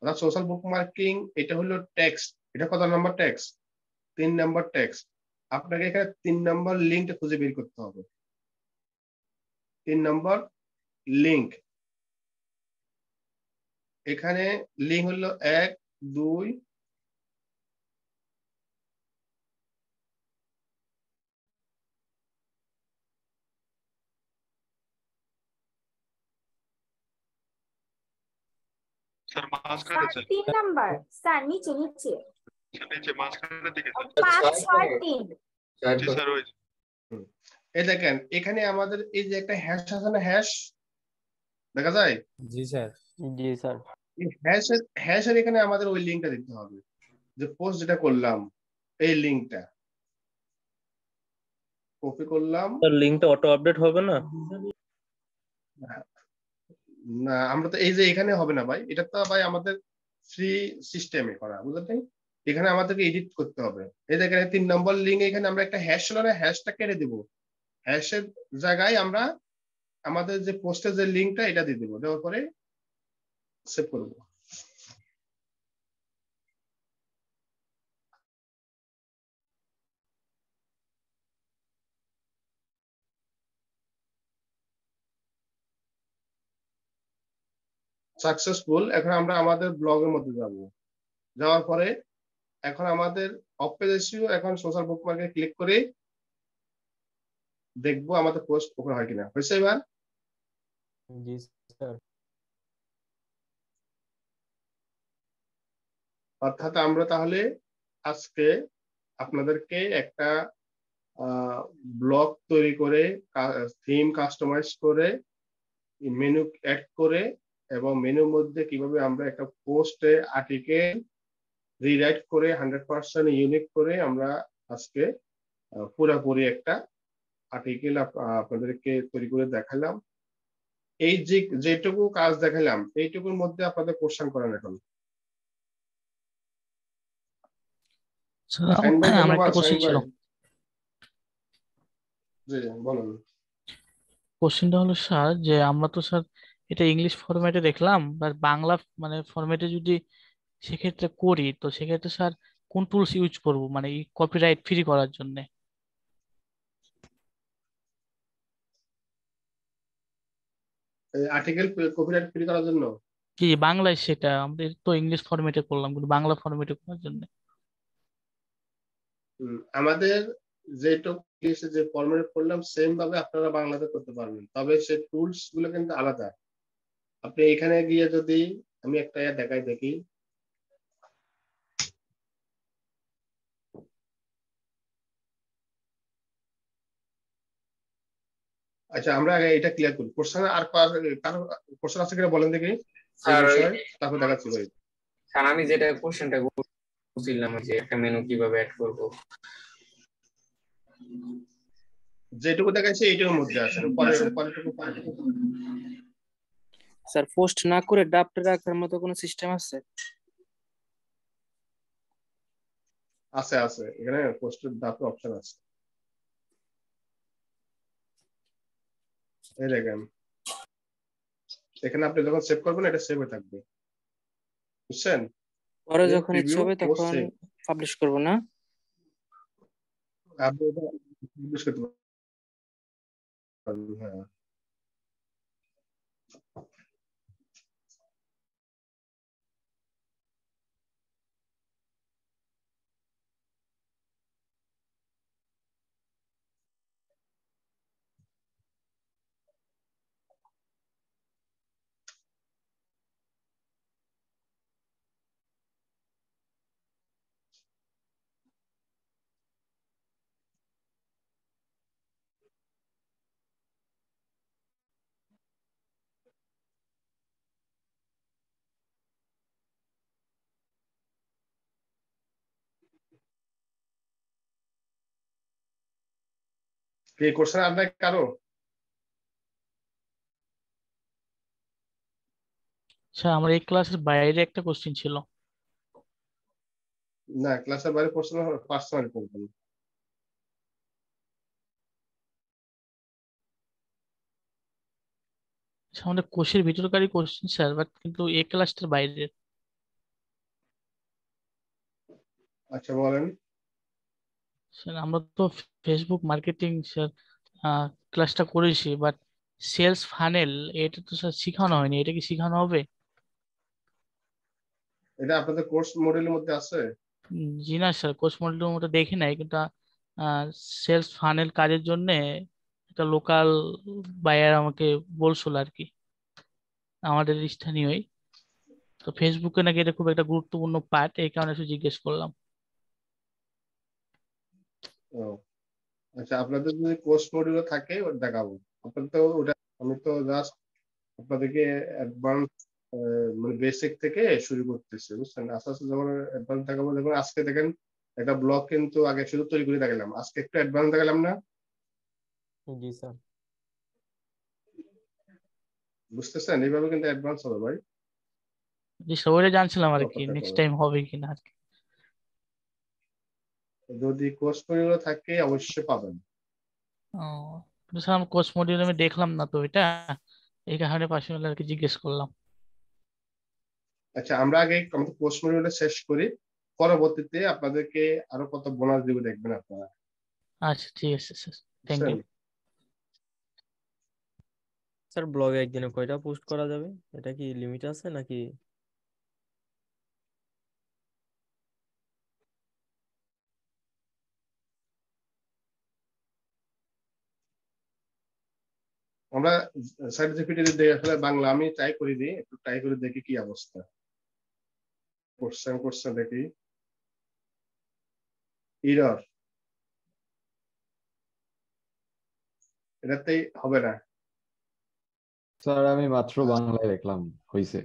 অর্থাৎ সোশ্যাল বুকমার্কিং এটা হলো টেক্সট। এটা কত নাম্বার টেক্সট? 3 number text. আপনাকে এখানে 3 নাম্বার লিঙ্কটা খুঁজে বের করতে হবে। 3 নাম্বার লিঙ্ক। এখানে লিঙ্ক হলো 1, 2,
স্যার মাঝখানে
স্যার
স্যার
3 নাম্বার, স্যার নিচে নিচে
নিচে মাঝখানের দিকে স্যার
5 6 3।
জি স্যার ওই
এই দেখেন এখানে আমাদের এই যে একটা হ্যাশ আছে না, হ্যাশ দেখা যায়?
জি স্যার।
জি স্যার।
এই হ্যাশের এখানে আমাদের ওই লিঙ্কটা দিতে হবে, যে পোস্ট যেটা করলাম এই লিঙ্কটা কপি করলাম।
স্যার লিংকটা অটো আপডেট হবে না?
না, আমরা তো এই যে এখানে হবে না ভাই, এটা তো ভাই আমাদের ফ্রি সিস্টেমে করা, বুঝলেন? এখানে আমাদেরকে এডিট করতে হবে। এই দেখেন 3 নম্বর লিঙ্ক, এখানে আমরা একটা হ্যাশ ছিল না, হ্যাশটা কেটে দিব। হ্যাশের জায়গায় আমরা আমাদের যে পোস্টের যে লিঙ্কটা এটা দিয়ে দেবো, দেওয়ার পরে সেভ করবো। সাকসেসফুল। এখন আমরা আমাদের ব্লগের মধ্যে যাব। যাওয়ার পরে এখন আমাদের অফ পেজ এসিও, এখন সোশ্যাল বুকমার্কে ক্লিক করে দেখবো আমাদের পোস্ট ওপেন হয় কিনা। হয়েছে এবার?
জি স্যার।
অর্থাৎ আমরা তাহলে আজকে আপনাদেরকে একটা ব্লগ তৈরি করে, থিম কাস্টমাইজ করে, মেনু অ্যাড করে, এবং মেনুর মধ্যে কিভাবে আমরা একটা পোস্টে আর্টিকেল রিরাইট করে 100% ইউনিক করে আমরা আজকে পুরোপুরি একটা আর্টিকেল আপনাদেরকে তৈরি করে দেখালাম। এই যে যেটুকু কাজ দেখালাম এইটুকুর মধ্যে আপনাদের কোশ্চেন করেন এখন। শাহিন ভাই,
আমার
ধন্যবাদ।
একটা কোশ্চেন
শাহিন
ছিল।
ভাই, জি বলুন।
কোশ্চেনটা হলো স্যার, যে আমরা তো স্যার এটা ইংলিশ ফরম্যাটে দেখলাম, আর বাংলা মানে ফরম্যাটে যদি সেক্ষেত্রে করি, তো সেক্ষেত্রে স্যার কোন টুলস ইউজ করব মানে এই কপিরাইট ফ্রি করার জন্য?
আর্টিকেল কপিরাইট ফ্রি করার জন্য
কি বাংলায়, সেটা আমাদের তো ইংলিশ ফরম্যাটে করলাম, কিন্তু বাংলা ফরম্যাটে করার জন্য
আমাদের যেটুকু যে ফরম্যাট করলাম সেম ভাবে আপনারা বাংলাতে করতে পারবেন, তবে সে টুলস গুলো কিন্তু আলাদা। আপনি এখানে গিয়ে যদি আমি একটা দেখাই দেখি। আচ্ছা, আমরা আগে এটা ক্লিয়ার করি। কোশ্চেন আর কারো কোশ্চেন আছে কিনা বলেন দেখি এই
স্যার
বিষয়ে, তারপর দেখাচ্ছি ভাই।
স্যার আমি যেটা কোশ্চেনটা বুঝছিলাম যে একটা মেনু কিভাবে অ্যাড করব।
যেটুকু দেখাচ্ছি এইটার মধ্যে আছে, পরেরটুকু
স্যার পোস্ট না করে ড্রাফটে রাখার মতো কোনো সিস্টেম আছে?
আছে আছে, এখানে পোস্টের ডাটা অপশন আছে। এই দেখেন এখানে আপনি যখন সেভ করবেন এটা সেভ হয়ে থাকবে, বুঝছেন?
পরে যখন ইচ্ছে
প্রিভিউ
হবে
পোস্ট
তখন
সেভ,
পাবলিশ করব না?
আপনি এটা পাবলিশ করতে পারবেন। হ্যাঁ, কে কোশ্চেন আপনার কারো?
আচ্ছা, আমার এই ক্লাসের বাইরে একটা কোশ্চেন ছিল।
না, ক্লাসের বাইরে কোশ্চেন পার্সোনাল করবেন।
আচ্ছা, আমাদের কোর্সের ভিতরকারই কোশ্চেন স্যার, বাট কিন্তু এই ক্লাসটার বাইরে।
আচ্ছা বলেন।
স্যার আমরা তো ফেসবুক মার্কেটিং স্যার ক্লাসটা করেছি, বাট সেলস ফানেল এটা তো স্যার শেখানো হয়নি, এটা কি শেখানো হবে?
এটা আপনাদের কোর্স মডেলের মধ্যে আছে?
জি না স্যার, কোর্স মডেলের মতো দেখি নাই, কিন্তু সেলস ফানেল কাজের জন্য একটা লোকাল বায়ার আমাকে বলছিল আর কি, আমাদের স্থানীয়ই। তো ফেসবুকে নাকি এটা খুব একটা গুরুত্বপূর্ণ পার্ট, এই কারণে একটু জিজ্ঞেস করলাম।
ও আচ্ছা, আপনাদের যদি কোর্স মডিউল থাকে ওটা দেখাবো। আপনাদের তো ওটা, আমি তো জাস্ট আপনাদেরকে অ্যাডভান্স মানে বেসিক থেকে শুরু করতেছি, বুঝছেন? আস্তে আস্তে যখন অ্যাডভান্স দেখাবো, দেখুন আজকে দেখেন একটা ব্লগ কিন্তু আগে শুধু তৈরি করে দেখালাম, আজকে একটু অ্যাডভান্স দেখালাম না?
জি স্যার।
বুঝতেছেন? এইভাবে কিন্তু অ্যাডভান্স হবে ভাই।
জি স্যার, ওইটা জানছিলাম আর
একটু
কি,
অপেক্ষা
নেক্সট
করুন।
টাইম হবে কিনা আর কি।
যদি কোর্স মডিউল থাকে অবশ্যই পাবেন।
ও, কিন্তু স্যার আমার কোর্স মডিউল আমি দেখলাম না তো এটা, এই কারণে পার্সোনালি আর কি জিজ্ঞেস করলাম।
আচ্ছা, আমরা আগে আমাদের কোর্স মডিউলটা শেষ করি, পরবর্তীতে আপনাদেরকে আরো কত বোনাস দিবে দেখবেন আপনারা,
আচ্ছা ঠিক আছে স্যার, থ্যাংক
বুঝছেন?
ইউ।
স্যার ব্লগে একদিনে কয়টা পোস্ট করা যাবে? এটা কি লিমিট আছে নাকি?
আমরা সাইড জিপিটি দিয়ে আসলে বাংলা আমি ট্রাই করে দিই, একটু ট্রাই করে দেখি কি অবস্থা। কোশ্চেন কোশ্চেন দেখি, এরর এটাতেই হবে না।
স্যার আমি মাত্র বাংলায় দেখলাম, হয়েছে।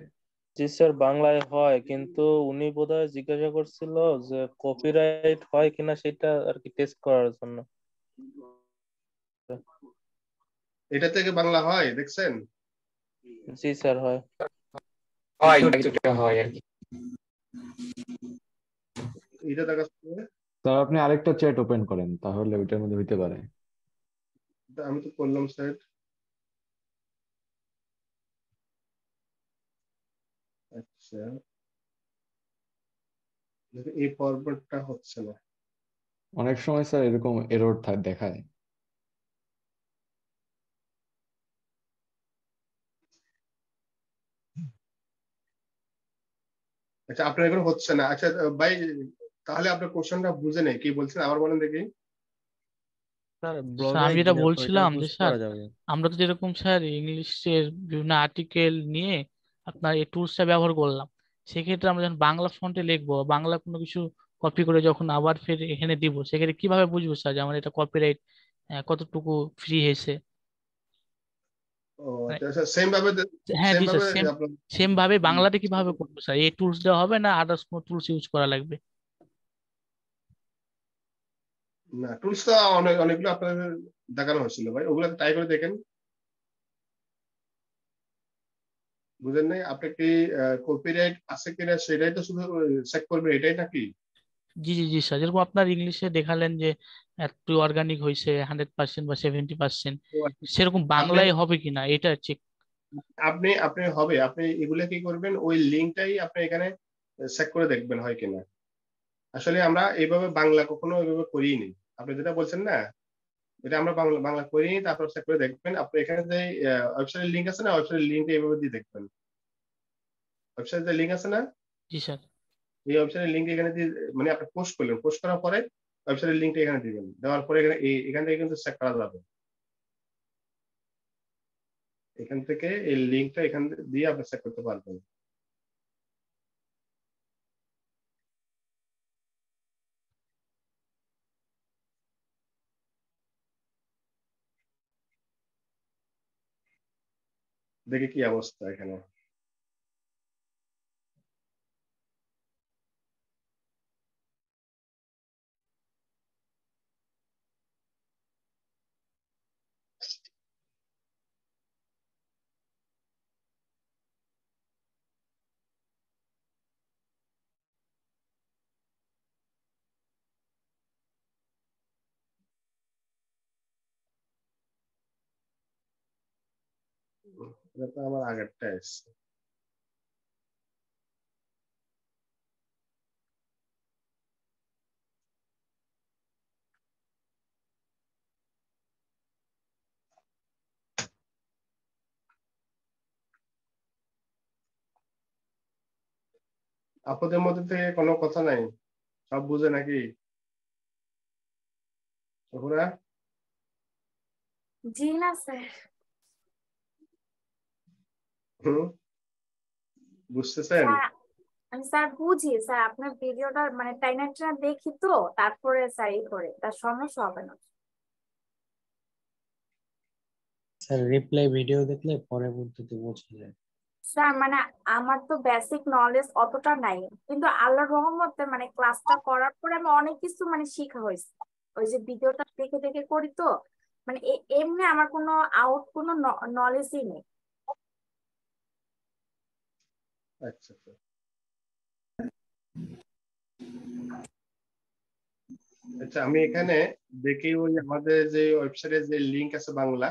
জি স্যার, বাংলায় হয়, কিন্তু উনি বোধহয় জিজ্ঞাসা করছিল যে কপিরাইট হয় কিনা সেটা আর কি টেস্ট করার জন্য।
এটা থেকে বাংলা হয় দেখছেন?
জি স্যার, হয়।
হয় কিছুটা হয় আর কি।
এটা দেখাচ্ছে।
স্যার আপনি আরেকটা চ্যাট ওপেন করেন, তাহলে ওইটার মধ্যে হইতে পারে।
আমি তো করলাম সেট। আচ্ছা, এই ফরম্যাটটা হচ্ছে না।
অনেক সময় স্যার এরকম এরর দেখায়।
আচ্ছা, আপনার এগুলো হচ্ছে না। আচ্ছা ভাই, তাহলে আপনার কোশ্চেনটা বুঝে নেই, কি বলছেন আবার বলেন দেখি।
স্যার
স্যার
ব্লগে
আমি যেটা
একদিনে কয়টা
বলছিলাম যে
পোস্ট
স্যার,
করা যাবে?
আমরা তো যেরকম স্যার ইংলিশের বিভিন্ন আর্টিকেল নিয়ে আপনার এই টুলসটা ব্যবহার করলাম, সেক্ষেত্রে আমরা যখন বাংলা ফন্টে লিখবো, বাংলা কোনো কিছু কপি করে যখন আবার ফের এখানে দিব, সেক্ষেত্রে কিভাবে বুঝবো স্যার যে আমার এটা কপিরাইট কতটুকু ফ্রি হয়েছে?
ও
মানে
আচ্ছা, সেম ভাবে
হ্যাঁ
সেম
জি স্যার,
ভাবে
সেম
আপনার
সেম ভাবে বাংলাতে কিভাবে করবো স্যার? এই টুলস দেওয়া হবে না আদার্স কোনো টুলস ইউজ করা লাগবে?
না, টুলস তো অনেকগুলো আপনাদের দেখানো হয়েছিল ভাই, ওগুলো ট্রাই করে দেখেন। বুঝেন নাই? আপনি কি কপিরাইট আছে কিনা সেটাই তো শুধু চেক করবেন, এটাই নাকি?
জি জি জি স্যার, যেরকম আপনার ইংলিশে দেখালেন যে একটু অর্গানিক হয়েছে 100% বা 70%,
তো
সেরকম
আপনি
বাংলায় হবে কিনা এটা চেক।
আপনি আপনি হবে, আপনি এগুলা কি করবেন, ওই লিঙ্কটাই আপনি এখানে চেক করে দেখবেন হয় কিনা। আসলে আমরা এইভাবে বাংলা কখনো এইভাবে করিনি। আপনি যেটা বলছেন না, এটা আমরা বাংলা বাংলা করিনি। তারপর চেক করে দেখবেন, আপনি এখানে যে ওয়েবসাইটের লিঙ্ক আছে না, ওয়েবসাইটের লিঙ্কটা এইভাবে দিয়ে দেখবেন। ওয়েবসাইটের লিঙ্ক আছে না,
জি স্যার।
এই ওয়েবসাইটের লিঙ্ক এখানে দিয়ে, মানে আপনি পোস্ট করলেন, পোস্ট করার পরে ওয়েবসাইটের লিঙ্কটা এখানে দিবেন, দেওয়ার পরে এখানে এখান থেকে কিন্তু চেক করা যাবে। এখান থেকে এই লিঙ্কটা এখান দিয়ে আপনি চেক করতে পারবেন। দেখি কি অবস্থা এখানে। এটা তো আমার আগেরটা এসছে। আপনাদের মধ্যে থেকে কোনো কথা নাই, সব বুঝে নাকি? ওরা
জি না স্যার।
বুঝতেছেন?
স্যার আমি স্যার বুঝি স্যার, আপনার ভিডিওটা মানে টাইনারটা দেখি তো, তারপরে স্যার ই করে, তার সমস্যা হবে না।
স্যার রিপ্লাই ভিডিও দেখলে পরে পদ্ধতি বোঝা যায়।
স্যার মানে আমার তো বেসিক নলেজ অতটা নাই, কিন্তু আল্লাহর রহমতে মানে ক্লাসটা করার পরে আমি অনেক কিছু মানে শিখা হয়েছে। ওই যে ভিডিওটা দেখে দেখে করি তো, মানে এমনি আমার কোনো কোনো নলেজই নেই।
আচ্ছা আচ্ছা। আচ্ছা আমি এখানে দেখি ওই আমাদের যে ওয়েবসাইটে যে লিংক আছে বাংলা,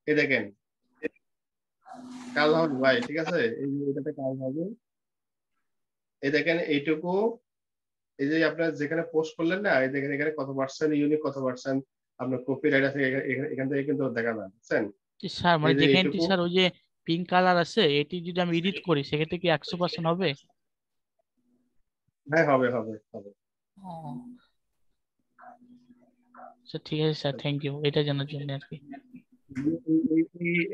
এই দেখেন কাজ হবে ভাই, ঠিক আছে? এই যে এটাতে কাজ হবে, এই দেখেন এইটুকু, এই যে আপনার যেখানে পোস্ট করলেন না, এই দেখেন এখানে কত পার্সেন্ট ইউনিক, কত পার্সেন্ট আপনার কপিরাইট আছে, এখান থেকে কিন্তু দেখা যায়, বুঝছেন?
স্যার মানে
এই যে
যেখানে
এইটুকু,
স্যার ওই যে পিঙ্ক কালার আছে, এটি যদি আমি এডিট করি সেক্ষেত্রে কি 100% হবে?
হ্যাঁ হবে হবে হবে।
ও আচ্ছা ঠিক আছে স্যার, থ্যাংক ইউ এটা জানার জন্য আর কি।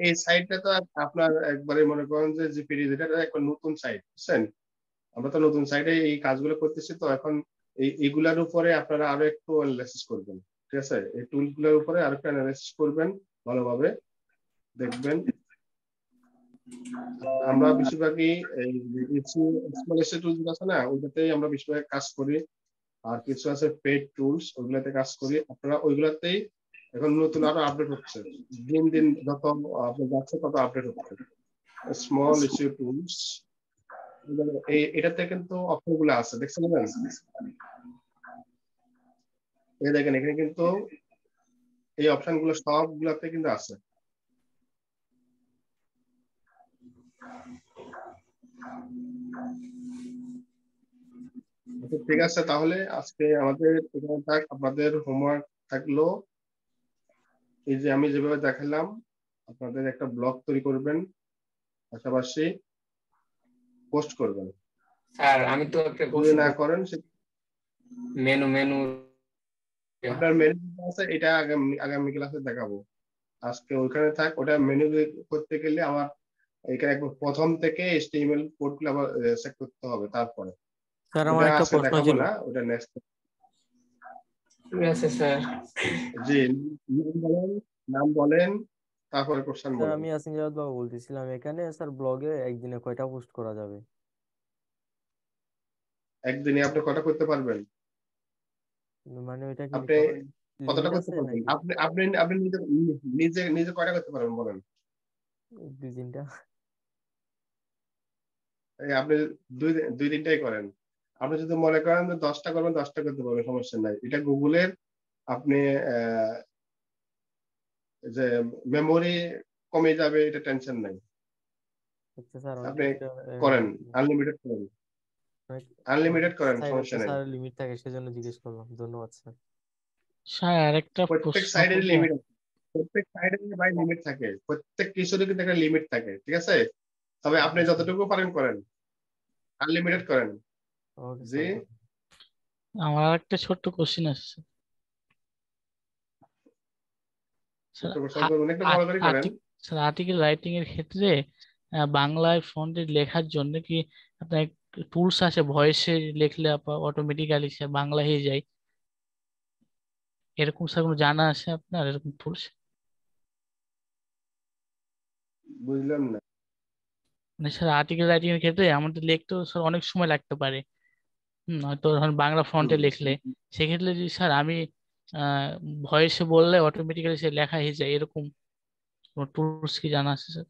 এই সাইটটা তো আপনার একবারে মনে করেন যে জিপিডি, যেটা একটা নতুন সাইট, বুঝছেন? আমরা তো নতুন সাইটে এই কাজগুলো করতেছি, তো এখন এইগুলার উপরে আপনারা আরো একটু অ্যানালাইসিস করবেন, ঠিক আছে? এই টুলগুলোর উপরে আরো একটু অ্যানালাইসিস করবেন ভালোভাবে, দেখবেন। আমরা বেশিরভাগই এই স্মল টুলস আছে না, ওইটাতেই আমরা বেশিরভাগ কাজ করি। আর কিছু আছে পেইড টুলস, ওইগুলাতে কাজ করি। আপনারা ওইগুলাতেই এখন নতুন আরো আপডেট হচ্ছে, দিন দিন যত আপনি যাচ্ছে তত আপডেট হচ্ছে। স্মল ইস্যু টুলস, এটাতে কিন্তু অপশন গুলো আছে, দেখছেন? এই দেখেন এখানে কিন্তু এই অপশন গুলো সবগুলাতে কিন্তু আছে। ঠিক আছে, তাহলে আজকে আমাদের এখানে থাক, আপনাদের হোমওয়ার্ক থাকলো এই যে আমি যেভাবে দেখালাম, আপনাদের একটা ব্লগ তৈরি করবেন, পাশাপাশি পোস্ট করবেন।
স্যার আমি তো একটা
যদি না করেন
মেনু
আপনার মেনু আছে, এটা আগামী ক্লাসে দেখাবো। আজকে ওইখানে থাক, ওটা মেনু করতে গেলে আমার এখানে একবার প্রথম থেকে HTML কোড গুলো আবার সেট করতে হবে, তারপরে
স্যার আমার
ওটা
একটা
আজকে
প্রশ্ন
দেখাবো
ছিল।
না, ওটা নেক্সট।
ঠিক আছে স্যার।
জি, নাম বলেন, তারপরে কোশ্চেন
স্যার
বলেন।
আমি ইয়াসিন জাওয়াদ বাবু বলতেছিলাম, এখানে স্যার ব্লগে একদিনে কয়টা পোস্ট করা যাবে?
একদিনে আপনি কটা করতে পারবেন?
মানে ওইটা কি
আপনি কতটা
লিমিট
করতে
আছে
পারবেন?
নাকি?
আপনি আপনি আপনি নিজে নিজে নিজে কয়টা করতে পারবেন বলেন?
2-3টা।
এই আপনি দুই দুই তিনটাই করেন। আপনি যদি মনে করেন যে 10টা করবেন, 10টা করতে পারবেন, সমস্যা নাই। এটা গুগলের আপনি যে মেমোরি কমে যাবে, এটা টেনশন নাই।
আচ্ছা স্যার
আপনি
অনেক
করেন, আনলিমিটেড করেন, আনলিমিটেড করেন,
সাইডে
সমস্যা নাই।
স্যার লিমিট থাকে সেজন্য জিজ্ঞেস করলাম। ধন্যবাদ স্যার।
স্যার আরেকটা
প্রত্যেক
প্রশ্ন
সাইডের
করবো।
লিমিট আছে, প্রত্যেক সাইডের ভাই লিমিট থাকে, প্রত্যেক কিছুরই কিন্তু একটা লিমিট থাকে, ঠিক আছে? তবে আপনি যতটুকু পারেন করেন, আনলিমিটেড করেন।
ওকে
জি,
স্যার।
আমার আরেকটা ছোট্ট কোশ্চিন আছে স্যার।
ছোট কোশ্চেন করবেন, একটু বড় করে করেন।
স্যার আর্টিকেল রাইটিং এর ক্ষেত্রে বাংলায় ফন্টে লেখার জন্য কি আপনার টুলস আছে? ভয়েসে লিখলে অটোমেটিক্যালি সে বাংলা হয়ে যায়, এরকম স্যার কোনো জানা আছে আপনার এরকম টুলস?
বুঝলাম না।
মানে স্যার আর্টিকেল রাইটিং এর ক্ষেত্রে আমাদের লিখতেও স্যার অনেক সময় লাগতে পারে। হয়তো ধরুন বাংলা ফন্টে লিখলে, সেক্ষেত্রে যদি স্যার আমি ভয়েসে বললে অটোমেটিক্যালি সে লেখা হয়ে যায়, এরকম কোনো টুলস কি জানা আছে স্যার?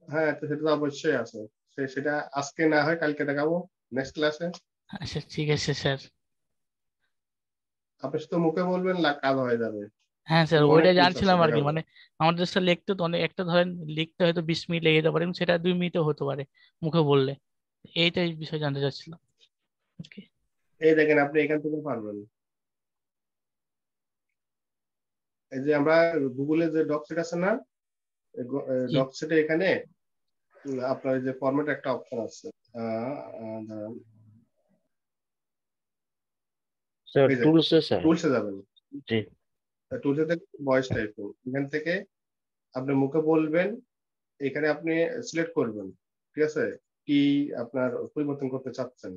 হ্যাঁ, তো সেটা তো অবশ্যই আছে। সেটা আজকে না হয় কালকে দেখাবো নেক্সট ক্লাসে।
আচ্ছা ঠিক আছে স্যার।
আপনি শুধু মুখে বলবেন, কাজ হয়ে যাবে।
হ্যাঁ স্যার,
এরকম অনেক
ওইটা
টুলস আছে
জানছিলাম আর কি,
দেখাবো।
মানে আমাদের দেশটা লিখতে তো অনেক, একটা ধরেন লিখতে হয়তো 20 মিনিট লেগে যেতে পারে, কিন্তু সেটা 2 মিনিটও হতে পারে মুখে বললে। এইটাই বিষয় জানতে চাচ্ছিলাম। ওকে।
এই দেখেন আপনি এখান থেকে পারবেন। এই যে আমরা গুগলে যে ডক সেট আছে না,
জি
ডক সেটে এখানে আপনার এই যে ফরম্যাট একটা অপশন আছে। দাঁড়ান,
স্যার
এই যে
টুলসে স্যার।
টুলসে যাবেন,
জি
টুলসে থেকে ভয়েস টাইপিং, এখান থেকে আপনি মুখে বলবেন, এখানে আপনি সিলেক্ট করবেন, ঠিক আছে, কি আপনার পরিবর্তন করতে চাচ্ছেন।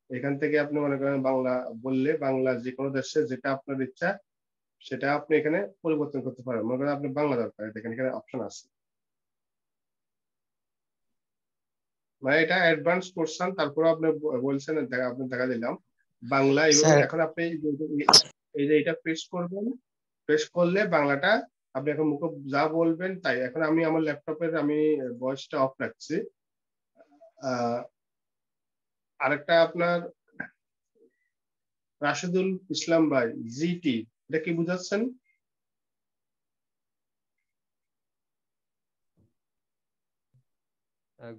এখান থেকে আপনি মনে করেন বাংলা বললে বাংলা যে কোনো দেশে যেটা আপনার ইচ্ছা সেটা আপনি এখানে পরিবর্তন করতে পারেন। মনে করেন আপনি বাংলা দরকার, দেখেন এখানে অপশন আছে। মানে এটা অ্যাডভান্স করছেন, তারপরে আপনি বলছেন, আপনি দেখা দিলাম বাংলা এইভাবে।
স্যার
এখন আপনি এই যে এটা প্রেস করবেন, প্রেস করলে বাংলাটা আপনি এখন মুখে যা বলবেন তাই। এখন আমি আমার ল্যাপটপের আমি ভয়েসটা অফ রাখছি। আরেকটা আপনার রাশেদুল ইসলাম ভাই, জিটি, এটা কি বুঝাচ্ছেন?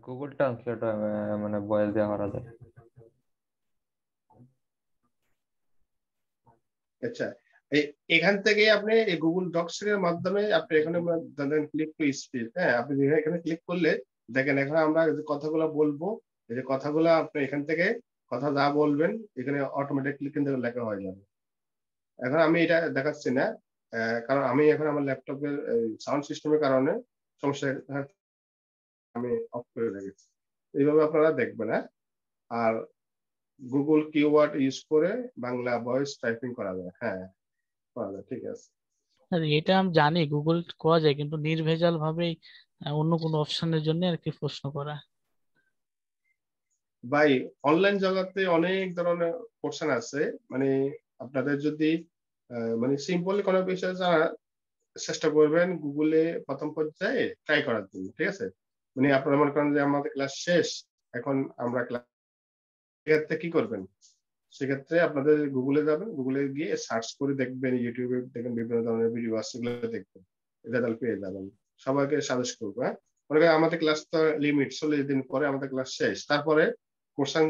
গুগল ট্রান্সলেট মানে ভয়েস দেওয়া করা যায়।
আচ্ছা, এখান থেকে আপনি এই গুগল ডক্স এর মাধ্যমে আপনি এখানে ক্লিক টু স্পিচ, হ্যাঁ, আপনি এখানে ক্লিক করলে দেখেন এখন আমরা যে কথাগুলো বলবো, এই যে কথাগুলো আপনি এখান থেকে কথা যা বলবেন এখানে অটোমেটিকলি কিন্তু লেখা হয়ে যাবে। এখন আমি এটা দেখাচ্ছি না, কারণ আমি এখন আমার ল্যাপটপের সাউন্ড সিস্টেমের কারণে সমস্যা, আমি অফ করে রেখেছি। এইভাবে আপনারা দেখবেন। হ্যাঁ, আর গুগল কিওয়ার্ড ইউজ করে বাংলা ভয়েস টাইপিং করা যায়। হ্যাঁ, করা যায়, ঠিক আছে।
স্যার, এটা আমি জানি গুগল করা যায়, কিন্তু নির্ভেজাল ভাবেই অন্য কোনো অপশনের জন্য আর কি প্রশ্ন করা।
ভাই অনলাইন জগতে অনেক ধরনের কোশ্চেন আছে, মানে আপনাদের যদি মানে সিম্পলি কোনো বিষয় জানা, চেষ্টা করবেন গুগলে প্রথম পর্যায়ে ট্রাই করার জন্য, ঠিক আছে। মানে আপনারা মনে করেন যে আমাদের ক্লাস শেষ, এখন আমরা ক্লাস, সেক্ষেত্রে কি করবেন, সেক্ষেত্রে আপনাদের গুগলে যাবেন, গুগলে গিয়ে সার্চ করে দেখবেন, ইউটিউবে দেখবেন বিভিন্ন ধরনের ভিডিও আছে, সেগুলো দেখবেন, রেজাল্ট পেয়ে যাবেন। সবাইকে সাজেস্ট করবো। হ্যাঁ, মনে করেন আমাদের ক্লাস তো লিমিট 40 দিন পরে আমাদের ক্লাস শেষ, তারপরে কোশ্চেন,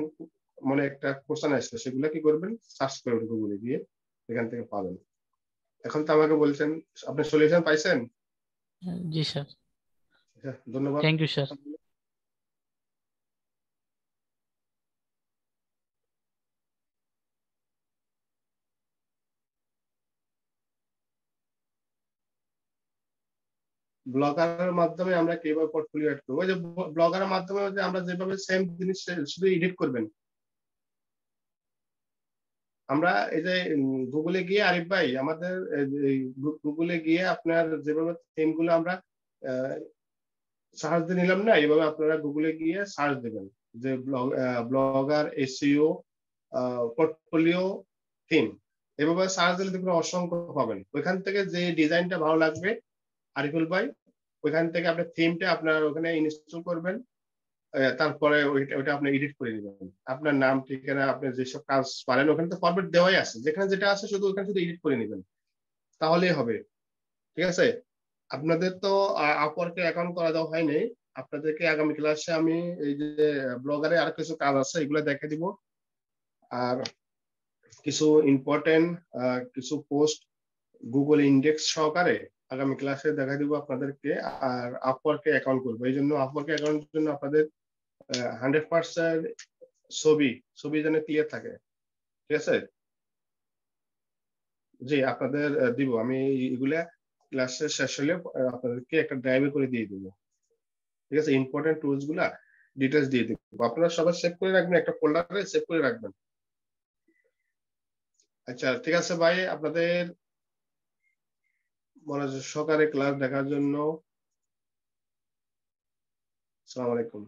মানে একটা কোশ্চেন আসছে, সেগুলো কি করবেন, সার্চ করবেন গুগলে গিয়ে, এখান থেকে পাবেন। এখন তো আমাকে বলছেন আপনি সলিউশন পাইছেন।
জি স্যার,
আচ্ছা, ধন্যবাদ।
Thank you sir.
ব্লগারের মাধ্যমে আমরা কিভাবে পোর্টফোলিও এড করবো, ওই যে ব্লগারের মাধ্যমে যে আমরা যেভাবে সেম জিনিস শুধু এডিট করবেন। আমরা এই যে গুগলে গিয়ে, আরিফ ভাই আমাদের গুগলে গিয়ে আপনার যেভাবে থিম গুলো আমরা সার্চ দিয়ে নিলাম না, এইভাবে আপনারা গুগলে গিয়ে সার্চ দেবেন যে ব্লগার এসইও পোর্টফোলিও থিম, এভাবে সার্চ দিলে দেখবেন অসংখ্য পাবেন। ওইখান থেকে যে ডিজাইনটা ভালো লাগবে আরিফুল ভাই, ওইখান থেকে আপনার থিমটা আপনার ওখানে ইনস্টল করবেন, তারপরে ওইটা আপনি এডিট করে নেবেন। আপনার নাম, ঠিকানা, আপনি যেসব কাজ পারেন ওখানে তো ফরম্যাট দেওয়াই আছে, যেখানে যেটা আছে শুধু ওখানে শুধু এডিট করে নেবেন, তাহলেই হবে, ঠিক আছে। আপনাদের তো আপওয়ার্কে অ্যাকাউন্ট করা দেওয়া হয়নি, আপনাদেরকে আগামী ক্লাসে আমি এই যে ব্লগারে আর কিছু কাজ আছে এগুলো দেখে দিব, আর কিছু ইম্পর্টেন্ট কিছু পোস্ট গুগল ইন্ডেক্স সহকারে আগামী ক্লাসে দেখা দিব আপনাদেরকে। আর আপওয়ার্কে অ্যাকাউন্ট করবো, এই জন্য আপওয়ার্কে অ্যাকাউন্টের জন্য আপনাদের 100% ছবি যেন ক্লিয়ার থাকে, ঠিক আছে। জি, আপনাদের দিব আমি এগুলা, ক্লাসের শেষ হলে আপনাদেরকে একটা ড্রাইভে করে দিয়ে দিব, ঠিক আছে। ইম্পর্টেন্ট টুলস গুলা ডিটেলস দিয়ে দিব, আপনারা সবাই সেভ করে রাখবেন, একটা ফোল্ডারে সেভ করে রাখবেন। আচ্ছা, ঠিক আছে ভাই, আপনাদের মনোযোগ সহকারে ক্লাস দেখার জন্য আসসালামু আলাইকুম।